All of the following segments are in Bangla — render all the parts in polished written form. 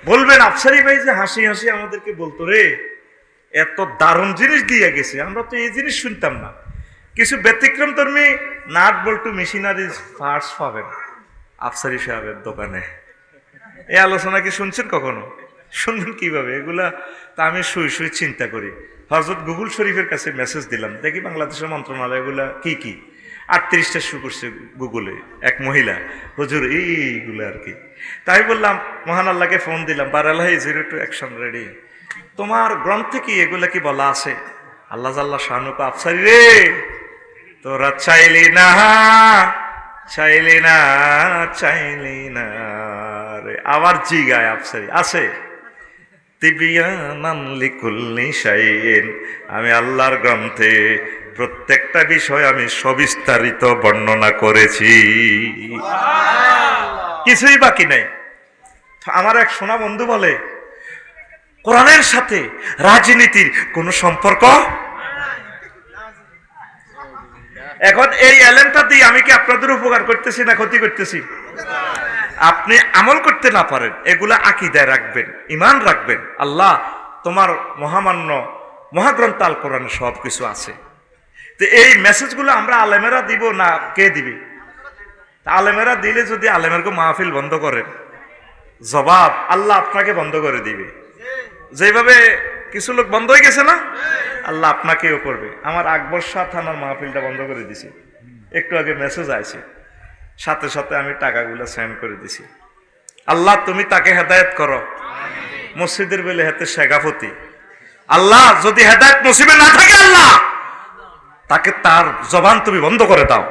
বলবেন আফসারি ভাই যে হাসি হাসি আমাদেরকে বলতো রে এত দারুণ জিনিস দিয়ে গেছে, আমরা তো এই জিনিস শুনতাম না। কিছু ব্যতিক্রম ধর্মী নাট বল্টু মেশিনারি পার্টস পাবেন আফসারি সাহেবের দোকানে। এই আলোচনা কি শুনছেন কখনো? শুনবেন কিভাবে এগুলা? তা আমি শুই শুই চিন্তা করি। হযরত গুগল শরীফের কাছে মেসেজ দিলাম, দেখি বাংলাদেশের মন্ত্রণালয় এগুলা কি কি। 38টা শুরু করছে গুগলে এক মহিলা, হুজুর এইগুলো আর কি। তাই বললাম, মহান আল্লাহকে ফোন দিলাম, বারালাহি 02 অ্যাকশন রেডি, তোমার গ্রন্থে কি এগুলা কি বলা আছে? আল্লাহ জাল্লা শানুক, আফসারি রে তোরা চাইলি না চাইলি না চাইলি না রে, আবার জিগায় আফসারি আছে তিবিয়ানান লিকুল্লি শাইইন, আমি আল্লাহর গ্রন্থে প্রত্যেকটা বিষয় আমি সবিস্তারিত বর্ণনা করেছি, কিছুই বাকি নাই। আমার এক সোনা বন্ধু বলে কোরআনের সাথে রাজনীতির কোন সম্পর্ক। এখন এই এলেমটা দিয়ে আমি কি আপনাদের উপকার করতেছি না ক্ষতি করতেছি? আপনি আমল করতে না পারেন, এগুলা আকীদায় রাখবেন, ঈমান রাখবেন। আল্লাহ তোমার মহামান্য মহাগ্রন্থ আল কোরআনে সব কিছু আছে। তো এই মেসেজগুলো আমরা আলেমেরা দিব না কে দিবে? আলেমেরা দিলে যদি আলেমের মাহফিল বন্ধ করেন, জবাব আল্লাহ আপনাকে বন্ধ করে দিবে। যেভাবে কিছু লোক বন্ধ হয়ে গেছে না, আল্লাহ আপনাকেও করবে। আমার আকবর শাহ থানার মাহফিলটা বন্ধ করে দিছি, একটু আগে মেসেজ আইছে, সাথে সাথে আমি টাকাগুলো সেন্ড করে দিছি। আল্লাহ তুমি তাকে হেদায়েত করো, মসজিদের বেলে হাতে শেখাফতি। আল্লাহ যদি হেদায়েত নসিবে না থাকে, আল্লাহ তাকে তার জবান তুমি বন্ধ করে দাও।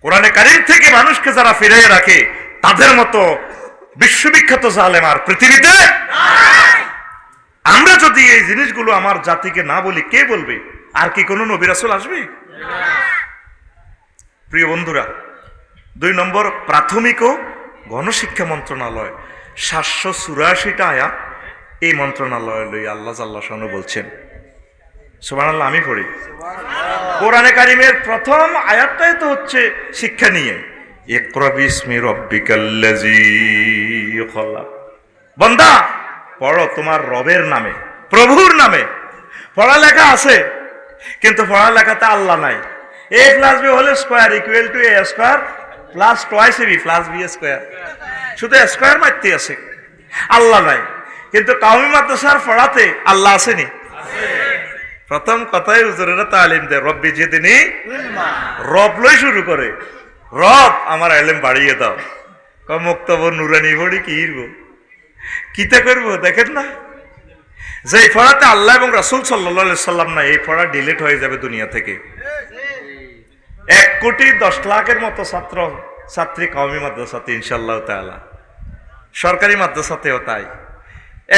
কোরআনে কারীম থেকে মানুষকে যারা ফিরিয়ে রাখে তাদের মতো বিশ্ববিখ্যাত জালেম আর পৃথিবীতে নাই। আমরা যদি এই জিনিসগুলো আমার জাতিকে না বলি, কে বলবে? আর কি কোনো নবী রাসূল আসবে? প্রিয় বন্ধুরা, 2 নম্বর, প্রাথমিক ও গণশিক্ষা মন্ত্রণালয় 784টা আয়াত এই মন্ত্রণালয় লই আল্লাহ জাল্লা শানু বলছেন। সুবহানাল্লাহ, আমি পড়ি। কোরআনে কারীমের প্রথম আয়াতটাই তো হচ্ছে শিক্ষা নিয়ে, ইকরা বিসমি রাব্বিকাল্লাযী খলাক। বান্দা পড়ো তোমার রবের নামে, প্রভুর নামে। পড়ালেখা আছে কিন্তু পড়ালেখাতে আল্লাহ নাই। a plus b whole square equal to a square plus twice b plus b square, শুধু স্কয়ার মারতে আছে, আল্লাহ নাই। কিন্তু কওমি মাদ্রাসার পড়াতে আল্লাহ আসেনি। প্রথম কথাই হুজুরেরা তালিম দেয়, রব্বি জিদনি ইলমা, রব লই শুরু করে, রব আমার ইলম বাড়িয়ে দাও। মুক্তব নুরানি পড়ি কি হইব, কিতা করব? দেখেন না, যে এই পড়াতে আল্লাহ এবং রাসূল সাল্লাল্লাহু আলাইহি সাল্লাম না, এই পড়া ডিলিট হয়ে যাবে দুনিয়া থেকে। 1,10,00,000 মতো ছাত্র ছাত্রী কওমি মাদ্রাসাতে ইনশাআল্লাহ তাআলা, সরকারি মাদ্রাসাতেও তাই।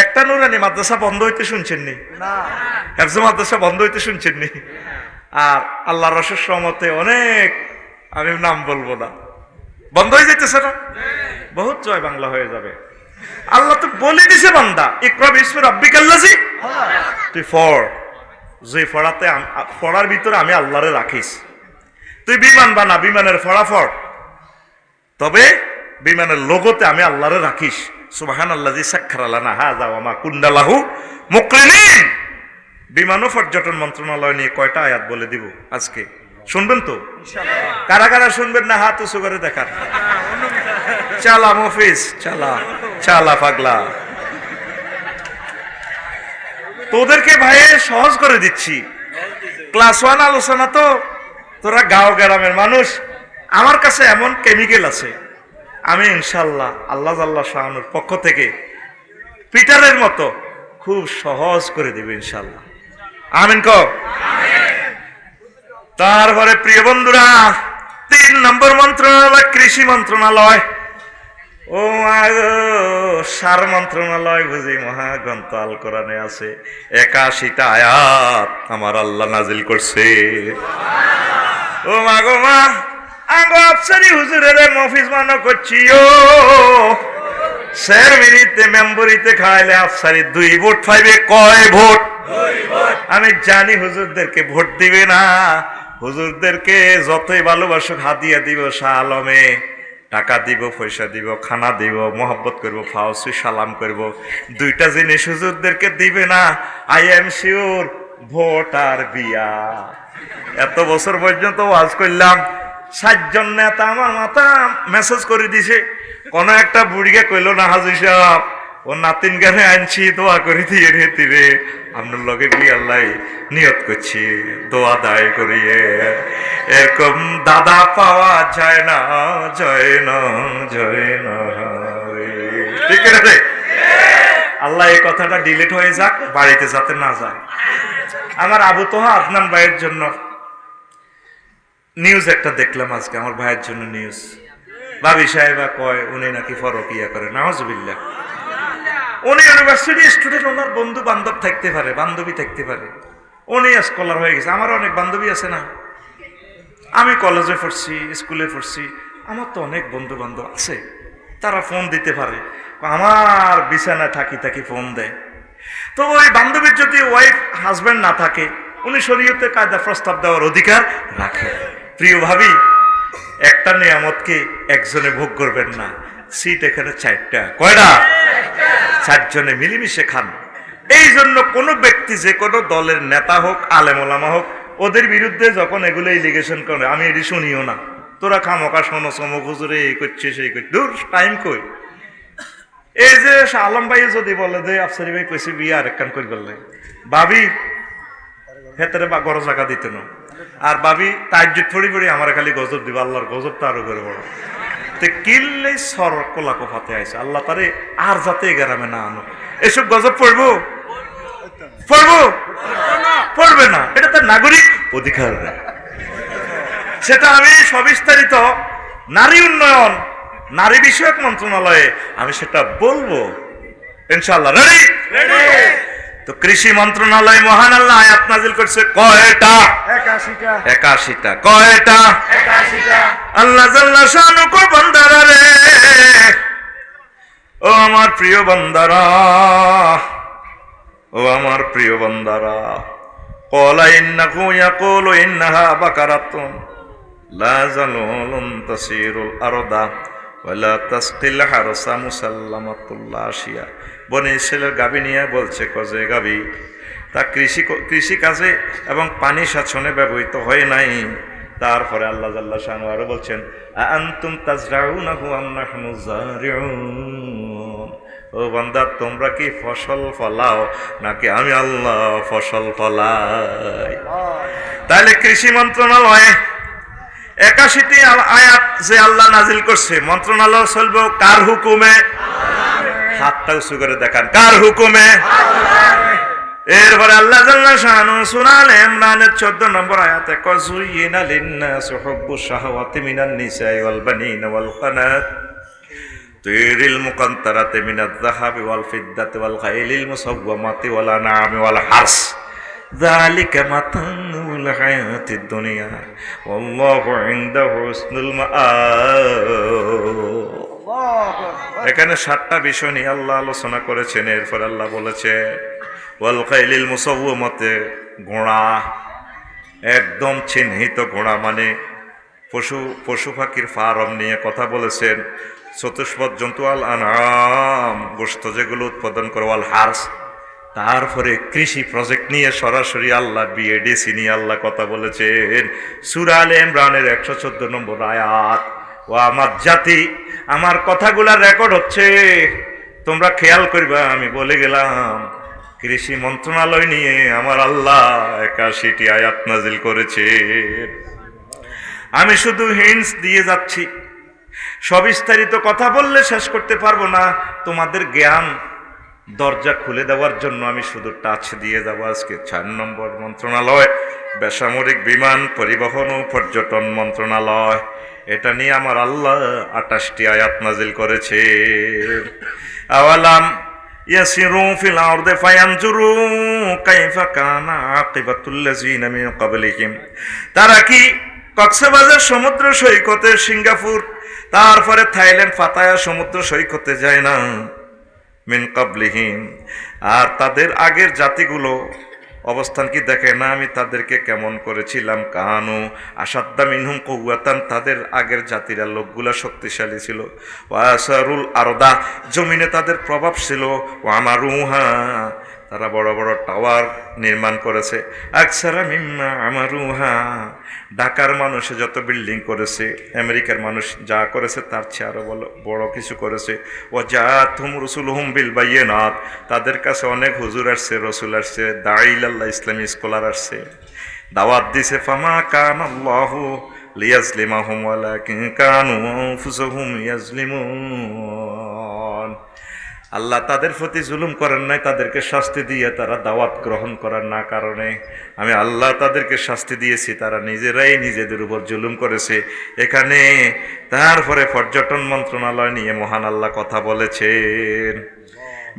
একটা নুরানি মাদ্রাসা বন্ধ হইতে শুনছেননি? না। হেফজ মাদ্রাসা বন্ধ হইতে শুনছেননি? আর আল্লাহর রসুলের রহমতে অনেক, আমি নাম বলবো না, বন্ধ হয়ে যাইতেছে না? বহুত জয় বাংলা হয়ে যাবে। আল্লাহ তো বলে দিছে, বান্দা ইকরা বিসমি রাব্বিকাল্লাযী খলাক, তুই পড়, যে পড়াতে পড়ার ভিতরে আমি আল্লাহরে রাখিস। তুই বিমান বানা, বিমানের ফলাফল, তবে বিমানের লোগোতে আমি আল্লাহরে রাখিস। সুবহানাল্লাযী সাখখারা লানা হাযা ওয়া মা কুন্না লাহু মুকরিনিন। বিমান ও পর্যটন মন্ত্রণালয় নিয়ে কয়টা আয়াত বলে দিব আজকে, শুনবেন তো ইনশাআল্লাহ? কারা কারা শুনবেন না হাত উঁচু করে দেখান। চালা মফিজ, চালা চালা পাগলা। তোদেরকে ভাইয়ে সহজ করে দিচ্ছি। ক্লাস 1 আলোচনা তো, তোরা গাঁও গ্রামের মানুষ, আমার কাছে এমন কেমিক্যাল আছে, আমি ইনশাআল্লাহ আল্লাহ জাল্লা শানুর পক্ষ থেকে পিটারের মতো খুব সহজ করে দেব ইনশাআল্লাহ। আমিন কও। তারপরে প্রিয় বন্ধুরা, 3 নম্বর মন্ত্রণালয় কৃষি মন্ত্রণালয়। ও সার মন্ত্রণালয় বুঝি মহাগ্রন্থ আল কোরআনে আছে 81টা আয়াত আমার আল্লাহ নাজিল করছে। ও মা গো মা, আঙ্গ আফসারি হুজুরের মফিজ মানো করছিও, স্যার মিনিতে মেম্বরিতে খাইলে আফসারি 2 ভোট পাইবে। কয় ভোট? 2 ভোট। আমি জানি হুজুরদেরকে ভোট দিবে না, হুজুরদেরকে যতই ভালোবাসুক হাদিয়া দিব শাহ আলমে, টাকা দিব, পয়সা দিব, খানা দিব, মহব্বত করব, ফাউসি সালাম করব। দুইটা জিনিস হুজুরদেরকে দিবে না, আই এম শিওর, ভোট আর বিয়া। এত বছর পর্যন্ত ওয়াজ করলাম, 60 জন নেতা আমার মাথা মেসেজ করে দিছে। কোন একটা বুড়িকে কইল না, হাজি সাহেব ও নাতিন গানে আনছি, দোয়া করে দিয়ে রে তীরে আপনার লগে বিয়ে আল্লাহ নিয়ত করছি, দোয়া দায় করিয়ে। এরকম দাদা পাওয়া যায় না, যায় না, যায় না। ঠিক আছে, আল্লাহ এই কথাটা ডিলিট হয়ে যাক, বাড়িতে যাতে না যায়। আমার আবু তোহা আদনান ভাইয়ের জন্য নিউজ একটা দেখলাম আজকে, আমার ভাইয়ের জন্য নিউজ। ভাবি সাহেবা কয় উনি নাকি ফরকিয়া করে, নাউজুবিল্লাহ। উনি ইউনিভার্সিটি স্টুডেন্ট, ওনার বন্ধু বান্ধব থাকতে পারে, বান্ধবী থাকতে পারে, উনি স্কলার হয়ে গেছে। আমার অনেক বান্ধবী আছে না, আমি কলেজে পড়ছি, স্কুলে পড়ছি, আমার তো অনেক বন্ধু বান্ধব আছে, তারা ফোন দিতে পারে, আমার বিছানায় থাকি থাকি ফোন দেয়। তো ওই বান্ধবীর যদি ওয়াইফ হাজব্যান্ড না থাকে, উনি শরীয়তে কায়দা প্রস্তাব দেওয়ার অধিকার রাখে। প্রিয় ভাবি, একটা নিয়ামতকে একজনে ভোগ করবেন না, সিট এখানে 4টা, কয়টা? 4 জনে মিলেমিশে খান। এই জন্য কোনো ব্যক্তি যে কোনো দলের নেতা হোক, আলেম ওলামা হোক, ওদের বিরুদ্ধে যখন এগুলো এলিগেশন করে, আমি এটি শুনিও না। তোরা খামোকা শোনো, চমক হুজুরে এই করছিস, এই করছিস, দূর, টাইম কই। এই যে আলম ভাই যদি বলে যে আফসারি ভাই কইছে বিয়ে আরেকখান করি বললে, ভাবি হেতারে বা গরজ জায়গা দিতে না। আর ভাবি তাজ্জুদ পড়ি পড়ি আমার খালি গজব দিব, আল্লাহর গজব তো আরো করে বড়। তো কিনলে সর কোলা কোফাতে আইসে, আল্লাহ তারে আর যাতে গ্রামে না আনো। এসব গজব পড়বো, পড়বো, পড়বে না, এটা তার নাগরিক অধিকার। সেটা আমি সবিস্তারিত নারী উন্নয়ন, নারী বিষয়ক মন্ত্রণালয়ে আমি সেটা বলবো ইনশাআল্লাহ। রেডি? তো কৃষি মন্ত্রণালয় মহান আল্লাহ আয়াত নাজিল করছে কয়টা? 81টা। কয়টা? 81টা। আল্লাহ জাল্লা শানু কো বান্দারা রে, ও আমার প্রিয় বান্দারা, ও আমার প্রিয় বান্দারা, ক্বালা ইন্নাহু ইয়াকুলু ইন্নাহা বাকারাতুন লা যালুলুন তাসিরুল আরদা ওয়ালা তাসকিল হারসা মুসাল্লামাতুল আশিয়া। বনে ইসরাইলের গাভী নিয়ে বলছে কজে গাভী তা কৃষি কাজে এবং পানি সাচনে ব্যবহৃত হয় নাই। তারপরে আল্লাহ জাল্লা শানু আরো বলছেন আনতুম তাজরাউনাহু আম নাহনু জারিউন। ও বান্দা, তোমরা কি ফসল ফলাও নাকি আমি আল্লাহ ফসল ফলাই? তাহলে কৃষি মন্ত্রণালয় 81টি আয়াত যে আল্লাহ নাজিল করছে, মন্ত্রণালয় চলবে কার হুকুমে? হাতটা উঁচু করে দেখান, কার হুকুমে? এরপরে আল্লাহ জাল্লা শানু সূরা আলে ইমরানের 14 নম্বর আয়াতে কয় যুয়িনা লিন-নাসি হুব্বুশ শাহাওয়াতি মিনান নিসাই ওয়াল বানিনা ওয়াল কানাতিরিল মুকান্তারাতি মিনাজ যাহাবি ওয়াল ফিদ্দাতি ওয়াল খাইলিল মুসাওওয়ামাতি ওয়াল আনআমি ওয়াল হারস যালিকা মাতাউল হায়াতিদ দুনিয়া ওয়াল্লাহু ইনদাহু হুসনুল মাআব। এখানে 7টা বিষয় নিয়ে আল্লাহ আলোচনা করেছেন। এরপর আল্লাহ বলেছে ওয়াল খাইলিল মুসাওওয়ামাতি, ঘোড়া, একদম চিহ্নিত ঘোড়া, মানে পশু পাখির ফার্ম নিয়ে কথা বলেছেন। চতুষ্পদ জন্তু আল আনআম, গোশত যেগুলো উৎপাদন করে, ওয়াল হারস। তারপরে কৃষি প্রজেক্ট নিয়ে সরাসরি আল্লাহ বিএডিসি নিয়ে আল্লাহ কথা বলেছেন সূরা আলে ইমরানের 114 নম্বর আয়াত। ও আমার জাতি, আমার কথাগুলা রেকর্ড হচ্ছে, তোমরা খেয়াল করবা। আমি বলে গেলাম কৃষি মন্ত্রণালয় নিয়ে আমার আল্লাহ 81টি আয়াত নাজিল করেছে। আমি শুধু হিন্টস দিয়ে যাচ্ছি, সবিস্তারিত কথা বললে শেষ করতে পারবো না। তোমাদের জ্ঞান দরজা খুলে দেওয়ার জন্য আমি শুধু টাচ দিয়ে যাব। আজকে 4 নম্বর মন্ত্রণালয় বেসামরিক বিমান পরিবহন ও পর্যটন মন্ত্রণালয়, এটা নিয়ে আমার আল্লাহ 28টি আয়াত নাজিল করেছে। আওয়ালাম ইয়াসিরু ফিল আরদি ফায়ানজুরু কাইফা কানা আকিবাতুল লাযিনা মিন ক্বাবলিহিম। তারা কি কক্সবাজার সমুদ্র সৈকতে, সিঙ্গাপুর, তারপরে থাইল্যান্ড পাতায়া সমুদ্র সৈকতে যায় না? মিন ক্বাবলিহিম, আর তাদের আগের জাতিগুলো অবস্থান কি দেখে না আমি তাদেরকে কেমন করেছিলাম? কানু আসাদ্দা মিনহুম কুওয়াতান, তাদের আগের জাতিরা লোকগুলা শক্তিশালী ছিল। ওয়াসারুল আরদা, জমিনে তাদের প্রভাব ছিল। ওয়ামারুহা, তারা বড় বড় টাওয়ার নির্মাণ করেছে। আকসারা মিম্মা আমারুহা, ঢাকার মানুষে যত বিল্ডিং করেছে, আমেরিকার মানুষ যা করেছে তার চেয়ে আরো বড় কিছু করেছে। ও জাতুহুম রুসুলুহুম বিল বায়িনাত, তাদের কাছে অনেক হুজুর আসছে, রসুল আসছে, দাঈল আল্লাহ, ইসলামী স্কলার আসছে, দাওয়াত দিছে। ফামা কানাল্লাহু লিয়াজলিমাহুম ওয়ালাকিন কানু আনফুসাহুম ইয়াজলিমুন। আল্লাহ তাদের প্রতি জুলুম করেন নাই, তাদেরকে শাস্তি দিয়ে তারা দাওয়াত গ্রহণ করার না কারণে আমি আল্লাহ তাদেরকে শাস্তি দিয়েছি, তারা নিজেরাই নিজেদের উপর জুলুম করেছে। এখানে তারপরে পর্যটন মন্ত্রণালয় নিয়ে মহান আল্লাহ কথা বলেছেন,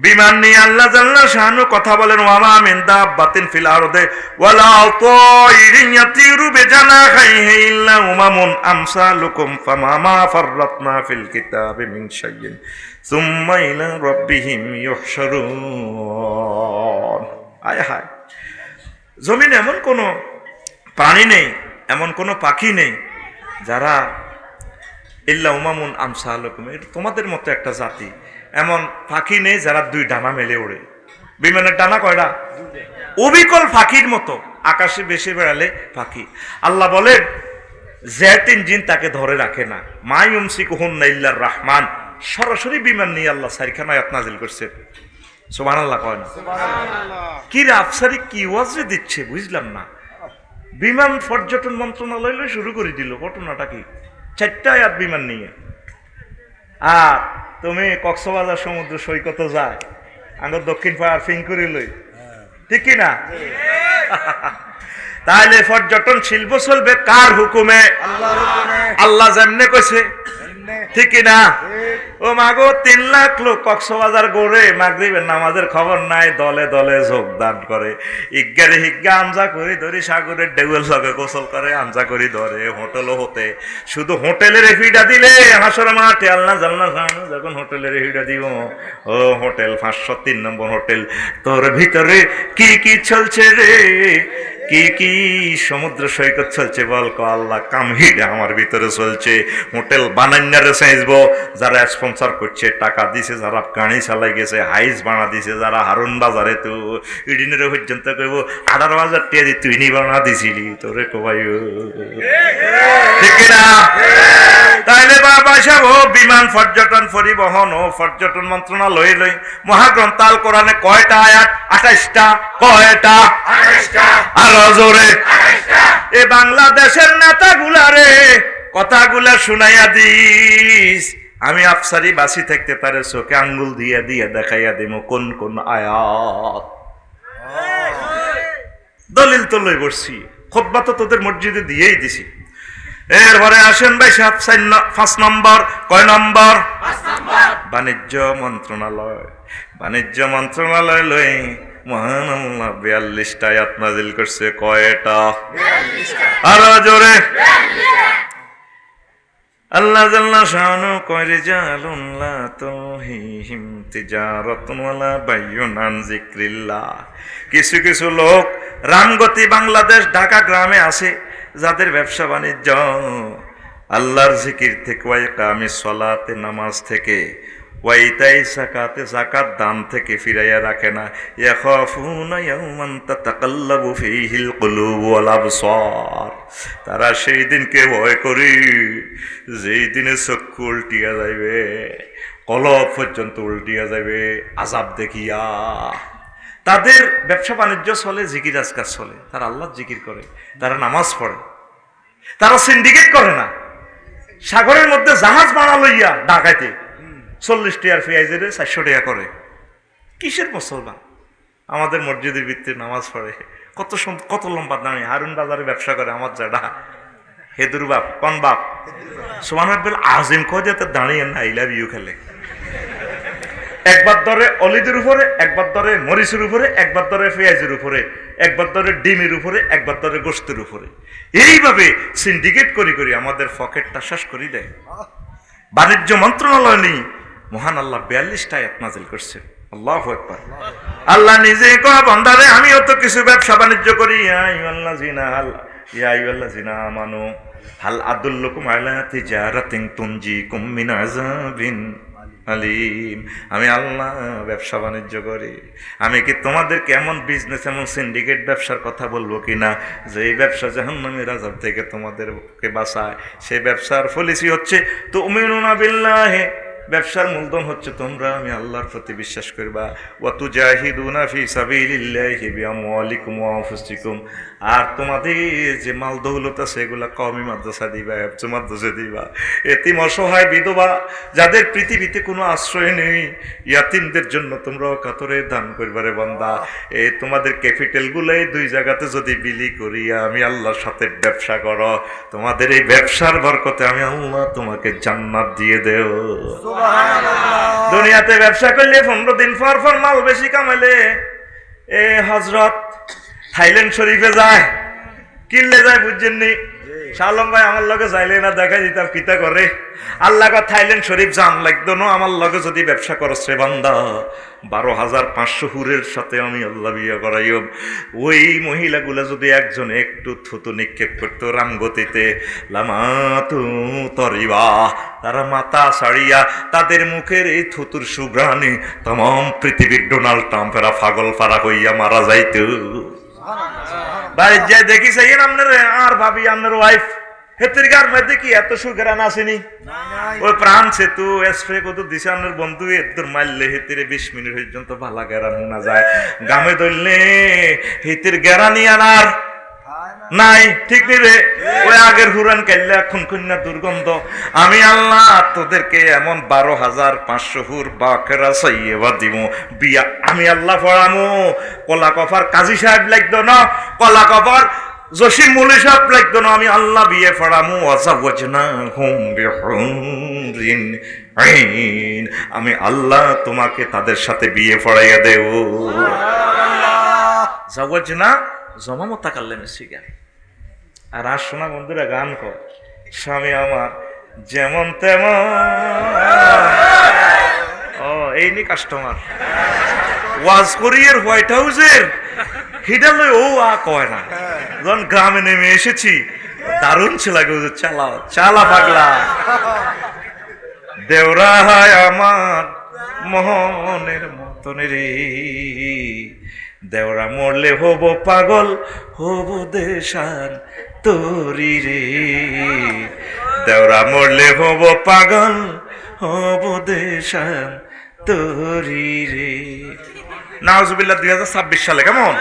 বিমান নিয়ে আল্লাহ জাল্লা শানু কথা বলেন। ওয়ামা মিন দাব্বাতিন ফিল আরদি ওয়ালা তায়রিন ইয়াতিরু বিজানাহিহি ইল্লা উমামুন আমসালুকুম ফামা ফাররাতনা ফিল কিতাবি মিন শাইইন সুম্মা ইলা রাব্বিহিম ইউহশারুন। আয় হায়, জমিনে এমন কোনো প্রাণী নেই, এমন কোনো পাখি নেই যারা ইল্লা উমামুন আমসালুকুম, তোমাদের মতো একটা জাতি, এমন পাখি নেই যারা দুই ডানা মেলে ওড়ে। বিমানের ডানা কয়টা? অবিকল পাখির মতো আকাশে বেশি বেড়ালে পাখি। আল্লাহ বলেন যে তিন জিন তাকে ধরে রাখে না, মা ইউমসিকুহুন্না ইল্লার রহমান। সরাসরি বিমান নিয়ে আল্লাহ চারখানা আয়াত নাজিল করছে। সুবহানাল্লাহ কয় না? কি রে আফসারি কি ওয়াজে দিচ্ছে বুঝলাম না। বিমান পর্যটন মন্ত্রণালয় শুরু করে দিল, ঘটনাটা কি? 4টা আয়াত বিমান নিয়ে। আর তুমি কক্সবাজার সমুদ্র সৈকতে যায়, আঙ্গর দক্ষিণ পাড়ার ফিঙ্কুরি লই, ঠিক কি না? তাহলে পর্যটন শিল্প চলবে কার হুকুমে? আল্লাহ যেমনে কইছে, ঠিক কি না? ও মাগো 3 লাখ লোক কক্সবাজার গড়ে মাগরিবের নামাজের খবর নাই, দলে দলে যোগদান করে, ইজ্ঞারে হিজ্ঞা আমজা করি ধরি, সাগরের ঢেউয়ের লগে গোসল করে আমজা করি ধরে, হোটেলও হতে। শুধু হোটেলের ফিটা দিলে হাসর মাঠে আল্লাহ জাল্লা জানো যখন হোটেলের ফিটা দিব, ও হোটেল 503 নম্বর হোটেল, তোর ভিতরে কি কি চলছে রে, কি কি সমুদ্র সৈকত চলছে বল? আল্লাহ কামহিডা আমার ভিতরে চলছে। হোটেল বানাইনারে চাইব, যারা স্পন্সর করছে টাকা দিছে, যারা গাড়ি চালাই গেছে, হাইস বানা দিছে, যারা হারুন বাজারে তো ইডিনের পর্যন্ত কইব 18,000 টাকা দিয়ে তুই নি বানা দিছিলি, তোরে কবাই ঠিক না? তাইলে বাবা সাহেব বিমান পর্যটন পরিবহন ও পর্যটন মন্ত্রণালয় লই মহাগ্রন্থ আল কোরআনে কয়টা আয়াত? 28টা। কয়টা? 28টা। আরো জোরে। এ বাংলাদেশের নেতাগুলা রে কথাগুলা শুনাইয়া দিস, আমি আফসারি বাসি থাকতে তারে চোখে আঙ্গুল দিয়ে দিয়ে দেখাইয়া দিব কোন কোন আয়াত। দলিল তো লই বসছি, খুতবা তো তোদের মসজিদে দিয়েই দিছি। এরপরে আসেন ভাই 5 নম্বর। কয় নম্বর? 5 নম্বর। বাণিজ্য মন্ত্রণালয়। বাণিজ্য মন্ত্রণালয় লই মহান আল্লাহ 42টা আয়াত নাজিল করছে। কয়টা? 42টা। আরো জোরে। 42টা। আল্লাহ জাল্লা শানু কয় রিজালুন লা তুলহিহিম তিজারাতুন ওয়ালা বাইউন আন যিকরিল্লাহ। কিছু কিছু লোক রামগতি বাংলাদেশ ঢাকা গ্রামে আছে যাদের ব্যবসা বাণিজ্য আল্লাহর জিকির থেকে, ওয়া ইকামিস সালাতে নামাজ থেকে, ওয়া ইতাই যাকাতে যাকাত দান থেকে ফিরাইয়া রাখে না। ইয়াখাফুনা ইয়াওমান তাতাকাল্লাবু ফীহিল কুলুব ওয়াল আবসার। তারা সেই দিনকে ভয় করি যেই দিনে চক্ষু উল্টিয়া যাইবে, কলব পর্যন্ত উল্টিয়া যাইবে আযাব দেখিয়া। তাদের ব্যবসা বাণিজ্য চলে, জিকির আজকার চলে, তারা আল্লাহর জিকির করে, তারা নামাজ পড়ে, তারা সিন্ডিকেট করে না। সাগরের মধ্যে জাহাজ বানা লইয়া ঢাকাইতে 40 টাকার পেঁয়াজের 400 টাকা করে। কিসের মুসলমান? আমাদের মসজিদের ভিত্তিতে নামাজ পড়ে, কত লম্বা দামি। হারুন বাজারে ব্যবসা করে আমার জাডা হেদুর বাপ। কোন বাপ? সুবহানাল্লাহ আজিম কয় যে দাঁড়িয়ে না আই লাভ ইউ খেলে। একবার ধরে অলিদের উপরে, একবার ধরে মরিচের উপরে, একবার ধরে পেঁয়াজের উপরে, একবার ধরে ডিমের উপরে, একবার ধরে গোশতের উপরে। এইভাবে সিন্ডিকেট করি করি আমাদের পকেটটা শেষ করে দেয়। বাণিজ্য মন্ত্রণালয় নেই, মহান আল্লাহ 42টা আয়াত নাযিল করছে। আল্লাহু আকবার। আল্লাহ নিজে কয় বান্দারে আমিও তো কিছু ব্যবসা বাণিজ্য করি, ইয়া আইয়ুহাল্লাযিনা আমানু হাল আদুল্লুকুম আলা তিজারাতিন তুনজিকুম মিন আযাবিন আলিম। আমি আল্লাহ ব্যবসা বাণিজ্য করি, আমি কি তোমাদেরকে এমন বিজনেস, এমন সিন্ডিকেট ব্যবসার কথা বলবো কিনা যে এই ব্যবসা জাহান্নামের আযাব থেকে তোমাদেরকে বাঁচায়। সেই ব্যবসার পলিসি হচ্ছে তুমিনুনা বিল্লাহি, ব্যবসার মূলধন হচ্ছে তোমরা আমি আল্লাহর প্রতি বিশ্বাস করবা, ওয়া তুজাহিদুনা ফি সাবিলিল্লাহি বিআমওয়ালিকুম ওয়া আনফুসিকুম, আর তোমাদের যে মাল দৌলত আছে এগুলা কওমি মাদ্রাসা দিবা, হেফজ মাদ্রাসা দিবা, এতিম অসহায় বিধবা যাদের পৃথিবীতে কোনো আশ্রয় নেই, ইয়াতিমদের জন্য তোমরা কাতরে দান করবারে বান্দা। এই তোমাদের ক্যাপিটালগুলো এই দুই জায়গাতে যদি বিলি করিয়া আমি আল্লাহর সাথে ব্যবসা করো, তোমাদের এই ব্যবসার বরকতে আমি আল্লাহ তোমাকে জান্নাত দিয়ে দেও। দুনিয়াতে ব্যবসা করলে 15 দিন পর মাল বেশি কামাইলে এ হজরত থাইল্যান্ড শরীফে যায়, কিনলে যায়, বুঝছেন নি? শালম ভাই আমার লগে যাইলে না দেখা দিতাম কিতা করে। আল্লাহ থাইল্যান্ড শরীফ জান লাগতো না, আমার লগে যদি ব্যবসা করছ রে বান্দা 12,500 হুরের সাথে আমি আল্লাহ বিয়ে করাইব। ওই মহিলাগুলা যদি একজনে একটু থুতু নিক্ষেপ করতো রামগতিতে, লামাতু তরিবা, তারা মাথা ছাড়িয়া তাদের মুখের এই থুতুর সুঘ্রাণে তমাম পৃথিবীর ডোনাল্ড ট্রাম্পেরা পাগল ফারা হইয়া মারা যাইত। বাড়ির যাই দেখি সেই আপনার আর ভাবি আপনার ওয়াইফ হেতের গার মধ্যে কি এত সুঘ্রাণ আসেনি? ওই প্রাণ সেতু স্প্রে কত দিছে আপনার বন্ধু, এর মারলে হেতিরে 20 মিনিট পর্যন্ত ভালা গেরান শোনা যায়। গামে ধরলে হেতির গেরানি আনার নাই, ঠিক নি রে? ওই আগের হুরান কাইলে এখন কন্যা দুর্গন্ধ। আমি আল্লাহ তোদেরকে এমন 12,500 হুর বাকেরা সাইয়েবা দিব, বিয়া আমি আল্লাহ পড়ামো। কলা কফার কাজী সাহেব লাগতো না, কলা কফার জসিম মুলি সাহেব লাগতো না, আমি আল্লাহ বিয়ে পড়ামো। ওয়াজাওয়াজনাহুম বিহুরিন আইন, আমি আল্লাহ তোমাকে তাদের সাথে বিয়ে পড়াইয়া দেব। জাওয়াজনা জমা মোতাকাল্লিমে শিখা। আর আর শোনা বন্ধুরা গান কর, স্বামী আমার যেমন তেমন, ও এই নি কাস্টমার ওয়াজ করিয়ের হোয়াইট হাউসের হিডালে ও আ কয় না। যখন গ্রামে নেমে এসেছি দারুণ ছিল, চালা চালা পাগলা দেওরা হয় আমার মোহনের মতন রে, দেওরা মরলে হব পাগল হব দেশান তোরি রে, দেওরা মরলে হব পাগল হব দেশান তোরি রে। নাউজুবিল্লাহ 2026 সালে কেমন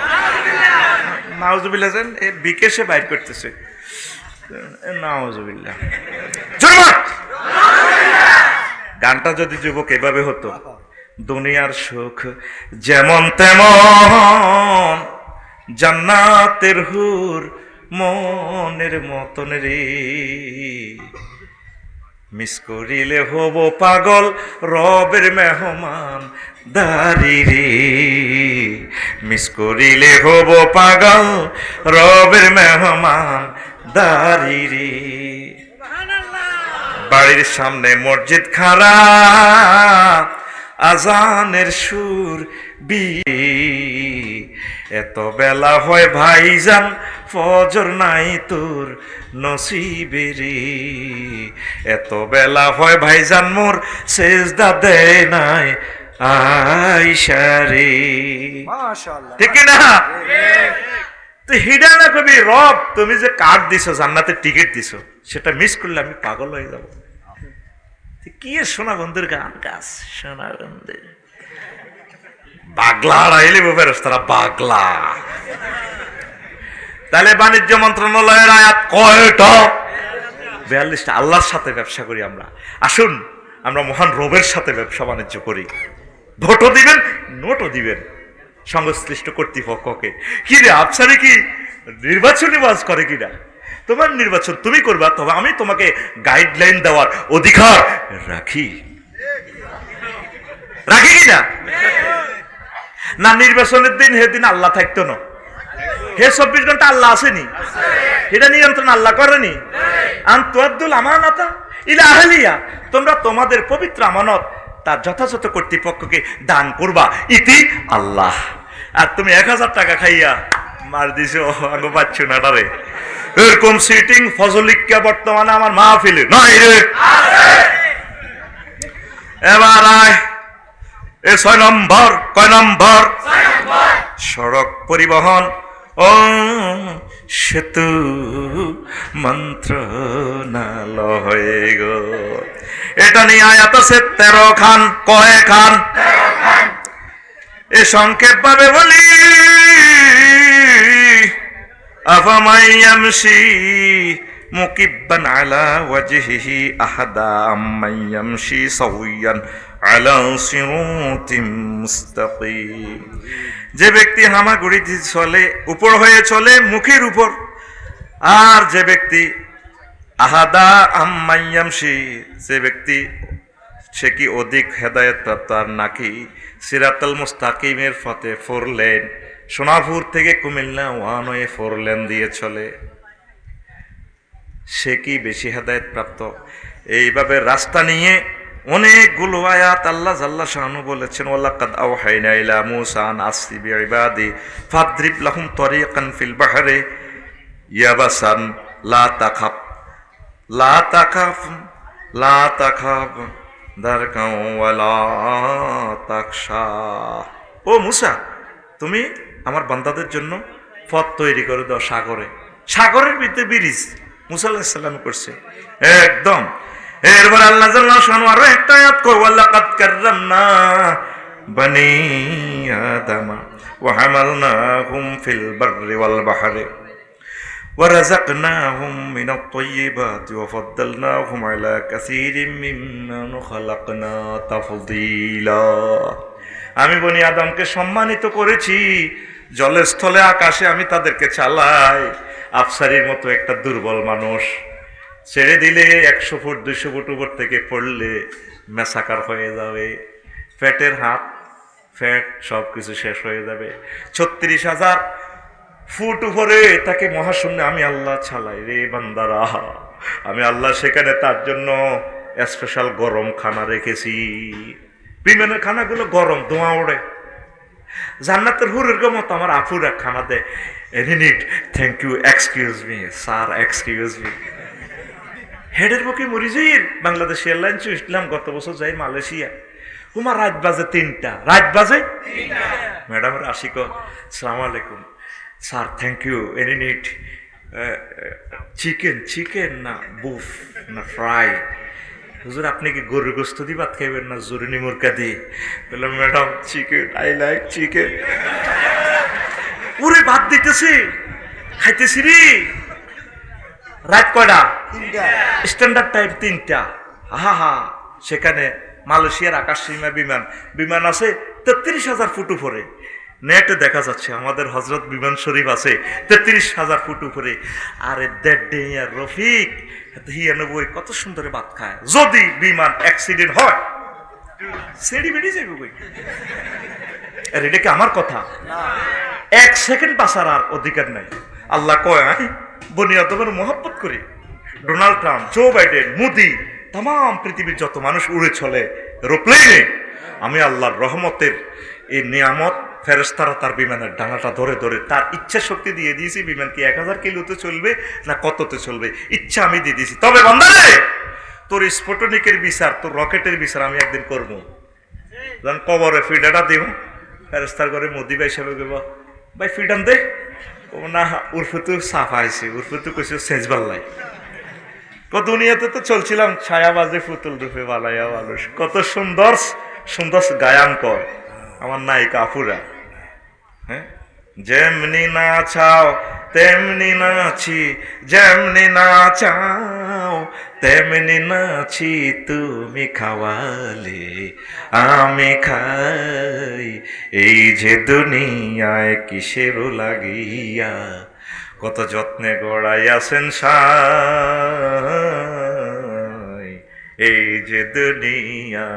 নাউজুবিল্লাহ যেন বিকেশে বাইর করতেছে নাউজুবিল্লাহ। গানটা যদি যুবক এভাবে হতো, দুনিয়ার সুখ যেমন তেমন, জান্নাতের হুর মনের মতন রে, মিস করিলে হব পাগল রবের মেহমান দারি রে, মিস করিলে হব পাগল রবের মেহমান দারি রে। বাড়ির সামনে মসজিদ খাড়া, আজানের সুর বিয়ে, এত বেলা হয় ভাইজান ফজর নাই তোর নসিবে রে, এত বেলা হয় ভাইজান মোর সেজদা দেয় নাই আয়সা রে। মাশাআল্লাহ, ঠিক না? তো হিডা না কবি রব তুমি যে কার্ড দিছো, জান্নাতের টিকিট দিছো, সেটা মিস করলে আমি পাগল হয়ে যাব। কি সোনা বন্ধুর গান গাছ, সোনা বন্ধুর পাগলা রাইলে ফেরেশতারা পাগলা। তাহলে বাণিজ্য মন্ত্রণালয়ের আয়াত কয়টা? 42টা। আল্লাহর সাথে ব্যবসা করি আমরা। আসুন আমরা মহান রবের সাথে ব্যবসা বাণিজ্য করি। ভোটও দিবেন, নোটও দিবেন সংশ্লিষ্ট কর্তৃপক্ষকে। কি রে আফসারি কি নির্বাচনী ওয়াজ করে কিনা? তোমার নির্বাচন তুমি করবা, তবে আমি তোমাকে গাইডলাইন দেওয়ার অধিকার রাখি, রাখি কিনা? না নির্বাচনের দিন সেদিন আল্লাহ থাকতো না, হে 24 ঘন্টা আল্লাহ আসেনি, এটা নিয়ন্ত্রণ আল্লাহ করেনি। আনতুয়াদ্দুল আমানাতা ইলা আহলিয়া, তোমরা তোমাদের পবিত্র আমানত তার যথাযথ কর্তৃপক্ষকে দান করবা, ইতি আল্লাহ। আর তুমি 1000 টাকা খাইয়া মার দিছো আগে পাচ্ছ না ডারে, এরকম সিটিং ফজলিকা বর্তমানে আমার মাহফিলে নাই রে। এবার আয় এ 6 নম্বর, কয় নম্বর? সড়ক পরিবহন ও সেতু মন্ত্রণালয় গো, এটা নিয়ে আয়াত আছে 13 খান। কয় খান? এ সংক্ষেপ ভাবে বলি, আফামাইয়ামশি মুকিব্বান আলা ওয়াজহিহি আহাদা আম্মাইয়ামশি সাউইয়ান আলা সিরাতিম মুস্তাকিম। যে ব্যক্তি হামাগুড়ি চলে, উপর হয়ে চলে মুখের উপর, আর যে ব্যক্তি আহাদা আম্মাইয়ামশি, যে ব্যক্তি সে কি অধিক হেদায়েত প্রাপ্ত, আর নাকি সিরাতাল মুস্তাকিমের পথে 4 লেন, সোনাপুর থেকে কুমিল্লা 1 হয়ে 4 লেন দিয়ে চলে, সে কি বেশি হেদায়েত প্রাপ্ত? এইভাবে রাস্তা নিয়ে অনেকগুলো আয়াত আল্লাহ জাল্লা শানু বলেছেন, ওয়ালাকাদ আওহাইনা ইলা মূসা আন আসরি বিইবাদি ফাদরিব লাহুম তরিকান ফিল বাহরি ইয়াবাসান লা তাখাফ লা তাখাফ লা তাখাফ দারকাও ওয়ালা তাকশা। ও মূসা, তুমি আমার বান্দাদের জন্য পথ তৈরি করে দাও সাগরে। সাগরের ভিতরে ব্রিজ মূসা আলাইহিস সালাম করছে একদম। এরপর আল্লাহ জাল্লা শানু আরো একটা আয়াত কই, ওয়ালাকাদ কাররামনা বনি আদামা ওয়া হামালনাহুম ফিল বাররি ওয়াল বাহরি ওয়া রাযাকনাহুম মিনাত তাইয়্যিবাতি ওয়া ফাদ্দালনাহুম আলা কাসীরিম মিম্মান খালাকনা তাফদীলা। আমি বনি আদমকে সম্মানিত করেছি, জলে স্থলে আকাশে আমি তাদেরকে চালাই। আফসারির মতো একটা দুর্বল মানুষ ছেড়ে দিলে 100 ফুট 200 ফুট উপর থেকে পড়লে মেসাকার হয়ে যাবে, ফ্যাটের হাত ফ্যাট সব কিছু শেষ হয়ে যাবে। 36,000 ফুট উপরে তাকে মহাশূন্যে আমি আল্লাহ ছালাই রে বান্দারা। আমি আল্লাহ সেখানে তার জন্য স্পেশাল গরম খানা রেখেছি। বিমানের খানাগুলো গরম, ধোঁয়া ওড়ে। জান্নাতের হুরের মতো আমার আপুরা খানা দেয়। এনিট thank you, excuse me sir, excuse me. হেডের মুখে মরিজির বাংলাদেশ এয়ারলাইন্স ইসলাম গত বছর যাই মালয়েশিয়া, তোমার রাত বাজে 3টা, রাত বাজে 3টা। ম্যাডাম আশিক, আসসালামু আলাইকুম sir, thank you, any neat chicken? Chicken না বুফ না ফ্রাই? হুজুর আপনি কি গরুর গোস্ত দিয়ে ভাত খাইবেন না জরুনি মুরগা দিয়ে? বললাম madam chicken, I like chicken. পুরে ভাত দিতেছি, খাইতেছি রে। রাত কয়টা? 3টা। স্ট্যান্ডার্ড টাইম 3টা। হা হা, সেখানে মালয়েশিয়ার আকাশ সীমা বিমান আছে 33,000 ফুট উপরে। নেটে দেখা যাচ্ছে আমাদের হজরত বিমান শরীফ আছে 33,000 ফুট উপরে। আরে রফিক হিয়ানব্বই কত সুন্দর ভাত খায়। যদি বিমান অ্যাক্সিডেন্ট হয় সেড়ি বেড়ে যাবে কই? আর এটা কি আমার কথা? 1 সেকেন্ড বাঁচার আর অধিকার নাই। আল্লাহ কয় বনি আদমের মহব্বত করি। Donald Trump, Joe Biden, Modi, তাম পৃথিবীর যত মানুষ উড়ে চলে এরোপ্লেনে, আমি আল্লাহর রহমতের এই নিয়ামত ফেরেশতারা তার বিমানের ডানাটা ধরে ধরে তার ইচ্ছা শক্তি দিয়ে দিয়েছি। বিমান কি 1000 কিলোতে চলবে না কততে চলবে, ইচ্ছা আমি দিয়ে দিয়েছি। তবে বান্দারে, তোর স্ফুটনিকের বিচার, তোর রকেটের বিচার আমি একদিন করবো। যখন কবরে ফিডাটা দিব, ফেরেশতার ঘরে মোদি ভাই হিসাবে গেব, ভাই ফিডান দে। ও না, উর্ফে তো সাফা হয়েছে, উর্ফে তো কইছে সেজবাল্লাই। দুনিয়াতে তো চলছিলাম ছায়াবাজে ফুতুল রূপে বালাইয়া মানুষ। কত সুন্দর সুন্দর গায়ান কর আমার নায়িকা আপুরা। হ্যাঁ, যেমনি না চাও তেমনি নাচি, যেমনি না চাও তেমনি নাচি, তুমি খাওয়ালে আমি খাই, এই যে দুনিয়ায় কিসের লাগিয়া, কত যত্নে গড়াইয়াছেন সাই, এই যে দুনিয়া।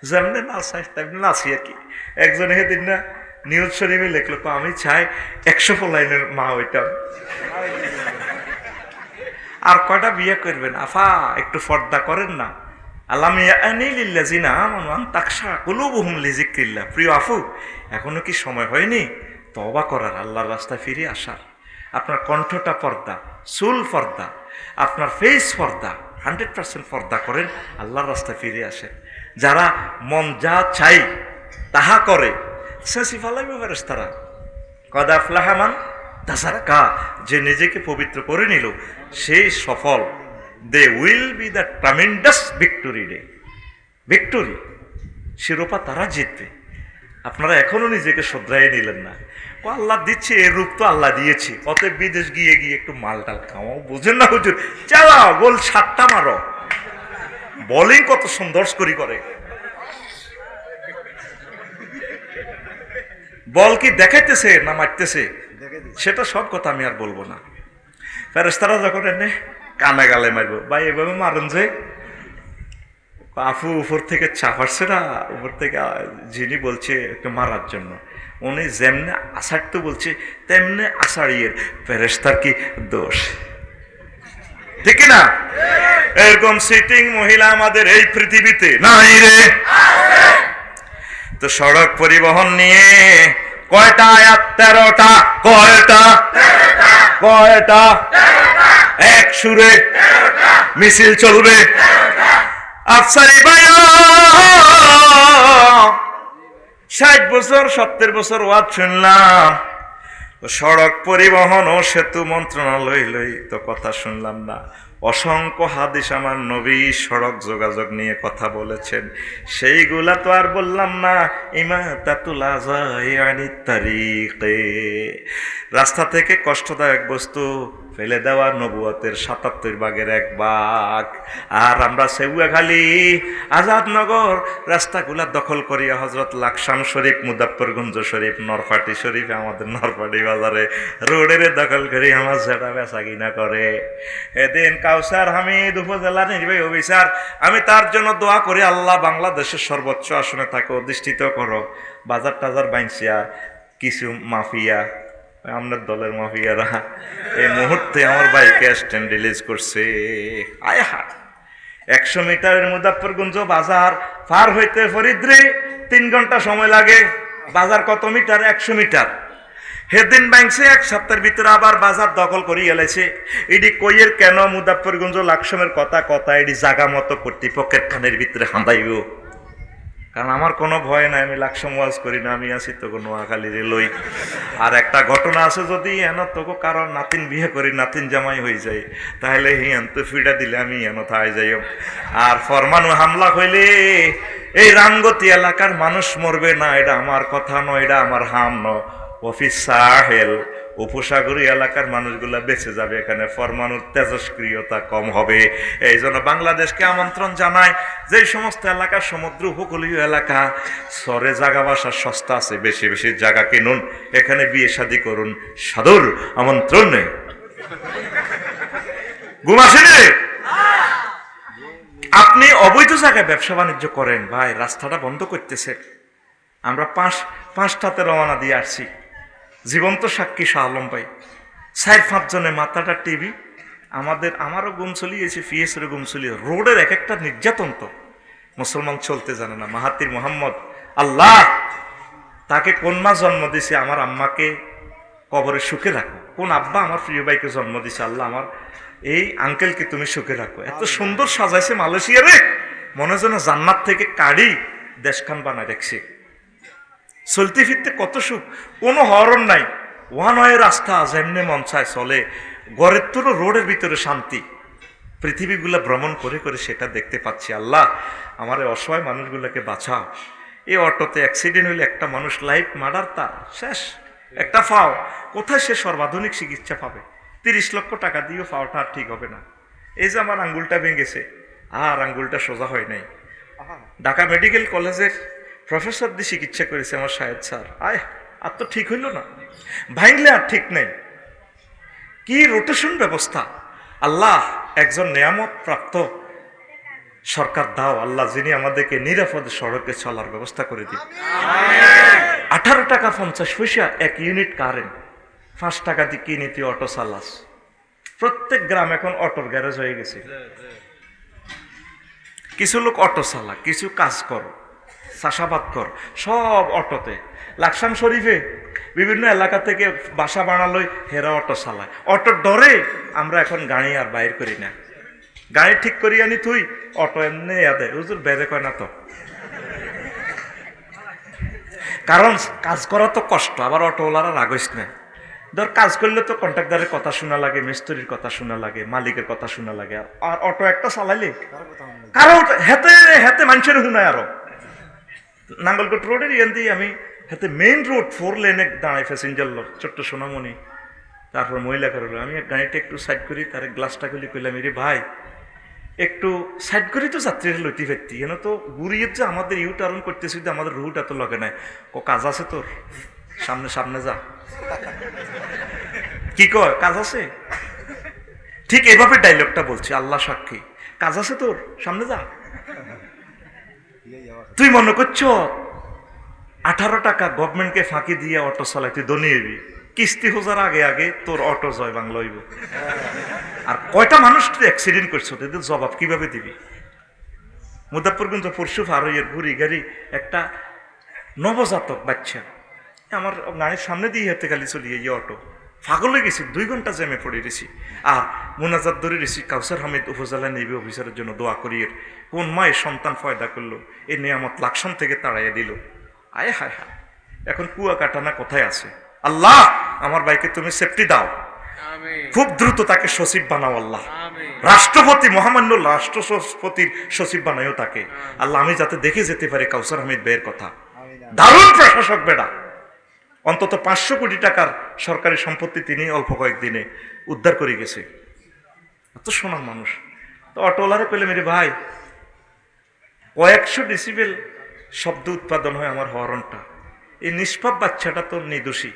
যেমনি নাচাই তেমনি নাচি আর কি। একজন সেদিন না নিউজ শরীফে লিখলো, আমি চাই 100 লাইনের মা হইতাম। আর কয়টা বিয়ে করবেন আফা, একটু পর্দা করেন না। আলাম ইয়ানি লিল্লাযিনা আমানু আন তাখশা কুলুবুহুম লিযিকরিল্লাহ। প্রিয় আফু, এখনো কি সময় হয়নি তওবা করার, আল্লাহর রাস্তায় ফিরে আসার? আপনার কণ্ঠটা পর্দা, চুল পর্দা, আপনার ফেস পর্দা, 100% পর্দা করেন, আল্লাহর রাস্তায় ফিরে আসেন। যারা মন যা চাই তাহা করে শেষি ফালাইবে ফেরেশতারা। কদ আফলাহা মান তাযাক্কা, যে নিজেকে পবিত্র করে নিল সেই সফল। They will be the tremendous victory day. Victory, শিরোপা তারা জিতবে। আপনারা এখনো নিজেকে শোধরাই নিলেন না। আল্লাহ দিচ্ছে, এর রূপ তো আল্লাহ দিয়েছে, অতএব বিদেশ গিয়ে গিয়ে একটু মালটাল খাওয়াও। বুঝেন না হুজুর? চালাও গোল 7টা মারো। বোলিং কত সুন্দর করে বল কি দেখাইতেছে না মারতেছে, সেটা সব কথা আমি আর বলবো না। ফেরেশতারা যখন এনে কানে গালে মারবো, ভাই এভাবে মারেন যে আফু উপর থেকে চাপাচ্ছে না, উপর থেকে যিনি বলছে একটু মারার জন্য, উনি যেমনে আষাঢ়তে বলছে তেমনি আষাঢ়িয়ে ফেরেশতার কি দোষ? ঠিক না? এরকম সিটিং মহিলা আমাদের এই পৃথিবীতে নাই রে। তো সড়ক পরিবহন নিয়ে কয়টা আয়াত? 13টা। কয়টা? এক সুরে মিছিল চলবে। আফসারি ভাইয়া 60 বছর 70 বছর ওয়াজ শুনলাম, সড়ক পরিবহন ও সেতু মন্ত্রণালয় লই তো কথা শুনলাম না। অসংখ্য হাদিস আমার নবী সড়ক যোগাযোগ নিয়ে কথা বলেছেন, সেইগুলা তো আর বললাম না। ইমাতাতুল আযাই আনিত তারিকে, রাস্তা থেকে কষ্টদায়ক বস্তু ফেলে দেওয়া নবুয়তের 77 ভাগের 1 ভাগ। আর আমরা সেউয়াখালী, আজাদনগর রাস্তাগুলা দখল করিয়া হযরত লাকসাম শরীফ, মুজাফফরগঞ্জ শরীফ, নরফাটি শরীফ, আমাদের নরফাটি বাজারে রোডের দখল করি আমার সেটা বেচা কিনা করে। এদিন কাউসার হামিদ উপজেলা নির্বাহী অফিসার, আমি তার জন্য দোয়া করি, আল্লাহ বাংলাদেশের সর্বোচ্চ আসনে তাকে অধিষ্ঠিত করো। বাজার টাজার বাইনছিয়া কিছু মাফিয়া, আমাদের দলের মাফিয়ারা এই মুহূর্তে আমার বাইকে স্ট্যান্ড রিলিজ করছে। আয় হা, 100 মিটারের মুজাফফরগঞ্জ বাজার পার হইতে ফরিদরে 3 ঘন্টা সময় লাগে। বাজার কত মিটার? 100 মিটার। সেদিন ব্যাংকসে 1 সপ্তাহের ভিতরে আবার বাজার দখল করে এলেছে। এটি কইয়ের কেন মুজাফফরগঞ্জ লাকসামের কথা এটি জাগা মতো কর্তৃপক্ষের কানের ভিতরে হাঁদাইব। কারণ আমার কোনো ভয় নাই, আমি লাকসাম ওয়াজ করি না, আমি আছি তো নোয়াখালী রেলই। আর একটা ঘটনা আছে, যদি এন তোকে কারো নাতিন বিয়ে করি, নাতিন জামাই হয়ে যায়, তাহলে তো ফিডা দিলে আমি এন থাই যাই। আর ফরমানু হামলা হইলে এই রামগতি এলাকার মানুষ মরবে না, এটা আমার কথা নয়, এটা আমার হাম ন। অফিস সাহেল উপসাগরী এলাকার মানুষগুলা বেঁচে যাবে, এখানে ফরমানুর তেজস্ক্রিয়তা কম হবে। এই জন্য বাংলাদেশকে আমন্ত্রণ জানায়, যে সমস্ত এলাকা সমুদ্র উপকূলীয় এলাকা, সরে জায়গা বাসা সস্তা আছে, বেশি বেশি জায়গা কিনুন, এখানে বিয়ে শাদী করুন, সাদর আমন্ত্রণ। ঘুমাসেনি? আপনি অবৈধ জায়গায় ব্যবসা বাণিজ্য করেন, ভাই রাস্তাটা বন্ধ করতেছে। আমরা 5টাতে রওনা দিয়ে আসছি, জীবন্ত সাক্ষী শাহ আলম ভাই, 4-5 জনের মাথাটা টিভি। আমারও গুম চলিয়েছে, ফিএসেরও গুম চলিয়ে, রোডের এক একটা নির্যাতন। তো মুসলমান চলতে জানে না। মাহাতির মোহাম্মদ, আল্লাহ তাকে কোন মা জন্ম দিছে, আমার আম্মাকে কবরে সুখে রাখো। কোন আব্বা আমার প্রিয় ভাইকে জন্ম দিছে, আল্লাহ আমার এই আঙ্কেলকে তুমি সুখে রাখো। এত সুন্দর সাজাইছে মালয়েশিয়া রে, মনে যেন জান্নাত থেকে কাড়ি দেশখান বানায় দেখছে। চলতে ফিরতে কত সুখ, কোনো হরণ নাই, ওয়ান ওয়ে রাস্তা, যেমনি মন চায় চলে। ঘরের তো রোডের ভিতরে শান্তি। পৃথিবীগুলা ভ্রমণ করে করে সেটা দেখতে পাচ্ছি। আল্লাহ আমার এই অসহায় মানুষগুলোকে বাঁচাও। এই অটোতে অ্যাক্সিডেন্ট হইলে একটা মানুষ লাইফ মার্ডার, তার শেষ। একটা ফাও কোথায় সে সর্বাধুনিক চিকিৎসা পাবে? 30 লক্ষ টাকা দিয়েও ফাওটা আর ঠিক হবে না। এই যে আমার আঙ্গুলটা ভেঙেছে, আর আঙ্গুলটা সোজা হয় নাই, ঢাকা মেডিকেল কলেজের প্রফেসর দিয়ে চিকিৎসা করেছে আমার শাহেদ স্যার। আর তো ঠিক হইল না, ভাঙলে আর ঠিক নেই। কি রোটেশন ব্যবস্থা! আল্লাহ একজন নিয়ামত প্রাপ্ত সরকার দাও আল্লাহ, যিনি আমাদেরকে নিরাপদে সড়কে চলার ব্যবস্থা করে দিন। 18 টাকা 50 পয়সা 1 ইউনিট কারেন্ট, 5 টাকা দিয়ে কিনে তুই অটো চালাস। প্রত্যেক গ্রাম এখন অটোর গ্যারেজ হয়ে গেছে। কিছু লোক অটো চালা, কিছু কাজ কর, চাষাবাদ কর, সব অটোতে। লাকসাম শরীফে বিভিন্ন এলাকা থেকে বাসা বানালই হেরা অটো চালায়। অটোর ডরে আমরা এখন গাড়ি আর বাইর করি না। গাড়ি ঠিক করি আনি তুই অটো এমনি ইয়াদে হুজুর বেড়ে কয় না তো, কারণ কাজ করা তো কষ্ট। আবার অটোওয়ালারা রাগইস না, ধর কাজ করলে তো কন্ট্রাক্টরের কথা শোনা লাগে, মিস্ত্রির কথা শোনা লাগে, মালিকের কথা শোনা লাগে। আর অটো একটা চালাইলে কারণ হেতে হেতে মানুষের শুনায়। আরো নাঙ্গলকোট রোডের ইয়ান দিয়ে আমি হেতে মেইন রোড 4 লেনে দাঁড়াই প্যাসেঞ্জার লোক ছোট্ট সোনামণি, তারপর মহিলা কারো আমি গাড়িটা একটু সাইড করি, তার গ্লাসটা খুলি কইলাম রে ভাই একটু সাইড করি তো যাত্রীরা লইতে ফেরতি, এন তো ঘুরিয়ে যে আমাদের ইউ টার্ন করতেছি, আমাদের রুট এত লগে নাই। কাজ আছে তোর, সামনে সামনে যা। কি কয় কাজ আছে? ঠিক এভাবে ডায়লগটা বলছি, আল্লাহ সাক্ষী, কাজ আছে তোর, সামনে যা। তুই মনে করছ 18 টাকা গভর্নমেন্টকে ফাঁকি দিয়ে অটো চালাই তুই ধনী হইবি? কিস্তি হোজার আগে আগে তোর অটো জয় বাংলা হইব। আর কয়টা মানুষ তুই অ্যাক্সিডেন্ট করছো, তোদের জবাব কিভাবে দিবি? মুজাফফর কিন্তু পরশু ফারুইয়ের ঘুরি গাড়ি একটা নবজাতক বাচ্চা আমার গাড়ির সামনে দিয়ে হেঁটে খালি চলিয়ে গিয়ে অটো পাগল হয়ে গেছি। 2 ঘন্টা জ্যামে পড়ে গেছি। আর মোনাজাত ধরে রেছি কাউসার হামিদ উপজেলা নেভি অফিসারের জন্য দোয়া করিয়ে কোন মায়ের সন্তান ফয়দা করলো, এই নিয়ামত লাকসাম থেকে তাড়াইয়া দিল। আয় হায় হায়, এখন কুয়া কাটানা কোথায় আছে? আল্লাহ আমার ভাইকে তুমি সেফটি দাও, খুব দ্রুত তাকে সচিব বানাও আল্লাহ। রাষ্ট্রপতি মহামান্য রাষ্ট্রপতির সচিব বানাইও তাকে আল্লাহ, আমি যাতে দেখে যেতে পারি কাউসার হামিদ ভাইয়ের কথা। দারুণ প্রশাসক বেড়া, অন্তত 500 কোটি টাকার সরকারি সম্পত্তি তিনি অল্প কয়েকদিনে উদ্ধার করে গেছে। এত সোনার মানুষ। তো অটোওয়ালারে পেলে মেরে ভাই কয়েকশো ডেসিবেল শব্দ উৎপাদন হয় আমার হরনটা, এই নিষ্পাপ বাচ্চাটা তো নির্দোষী,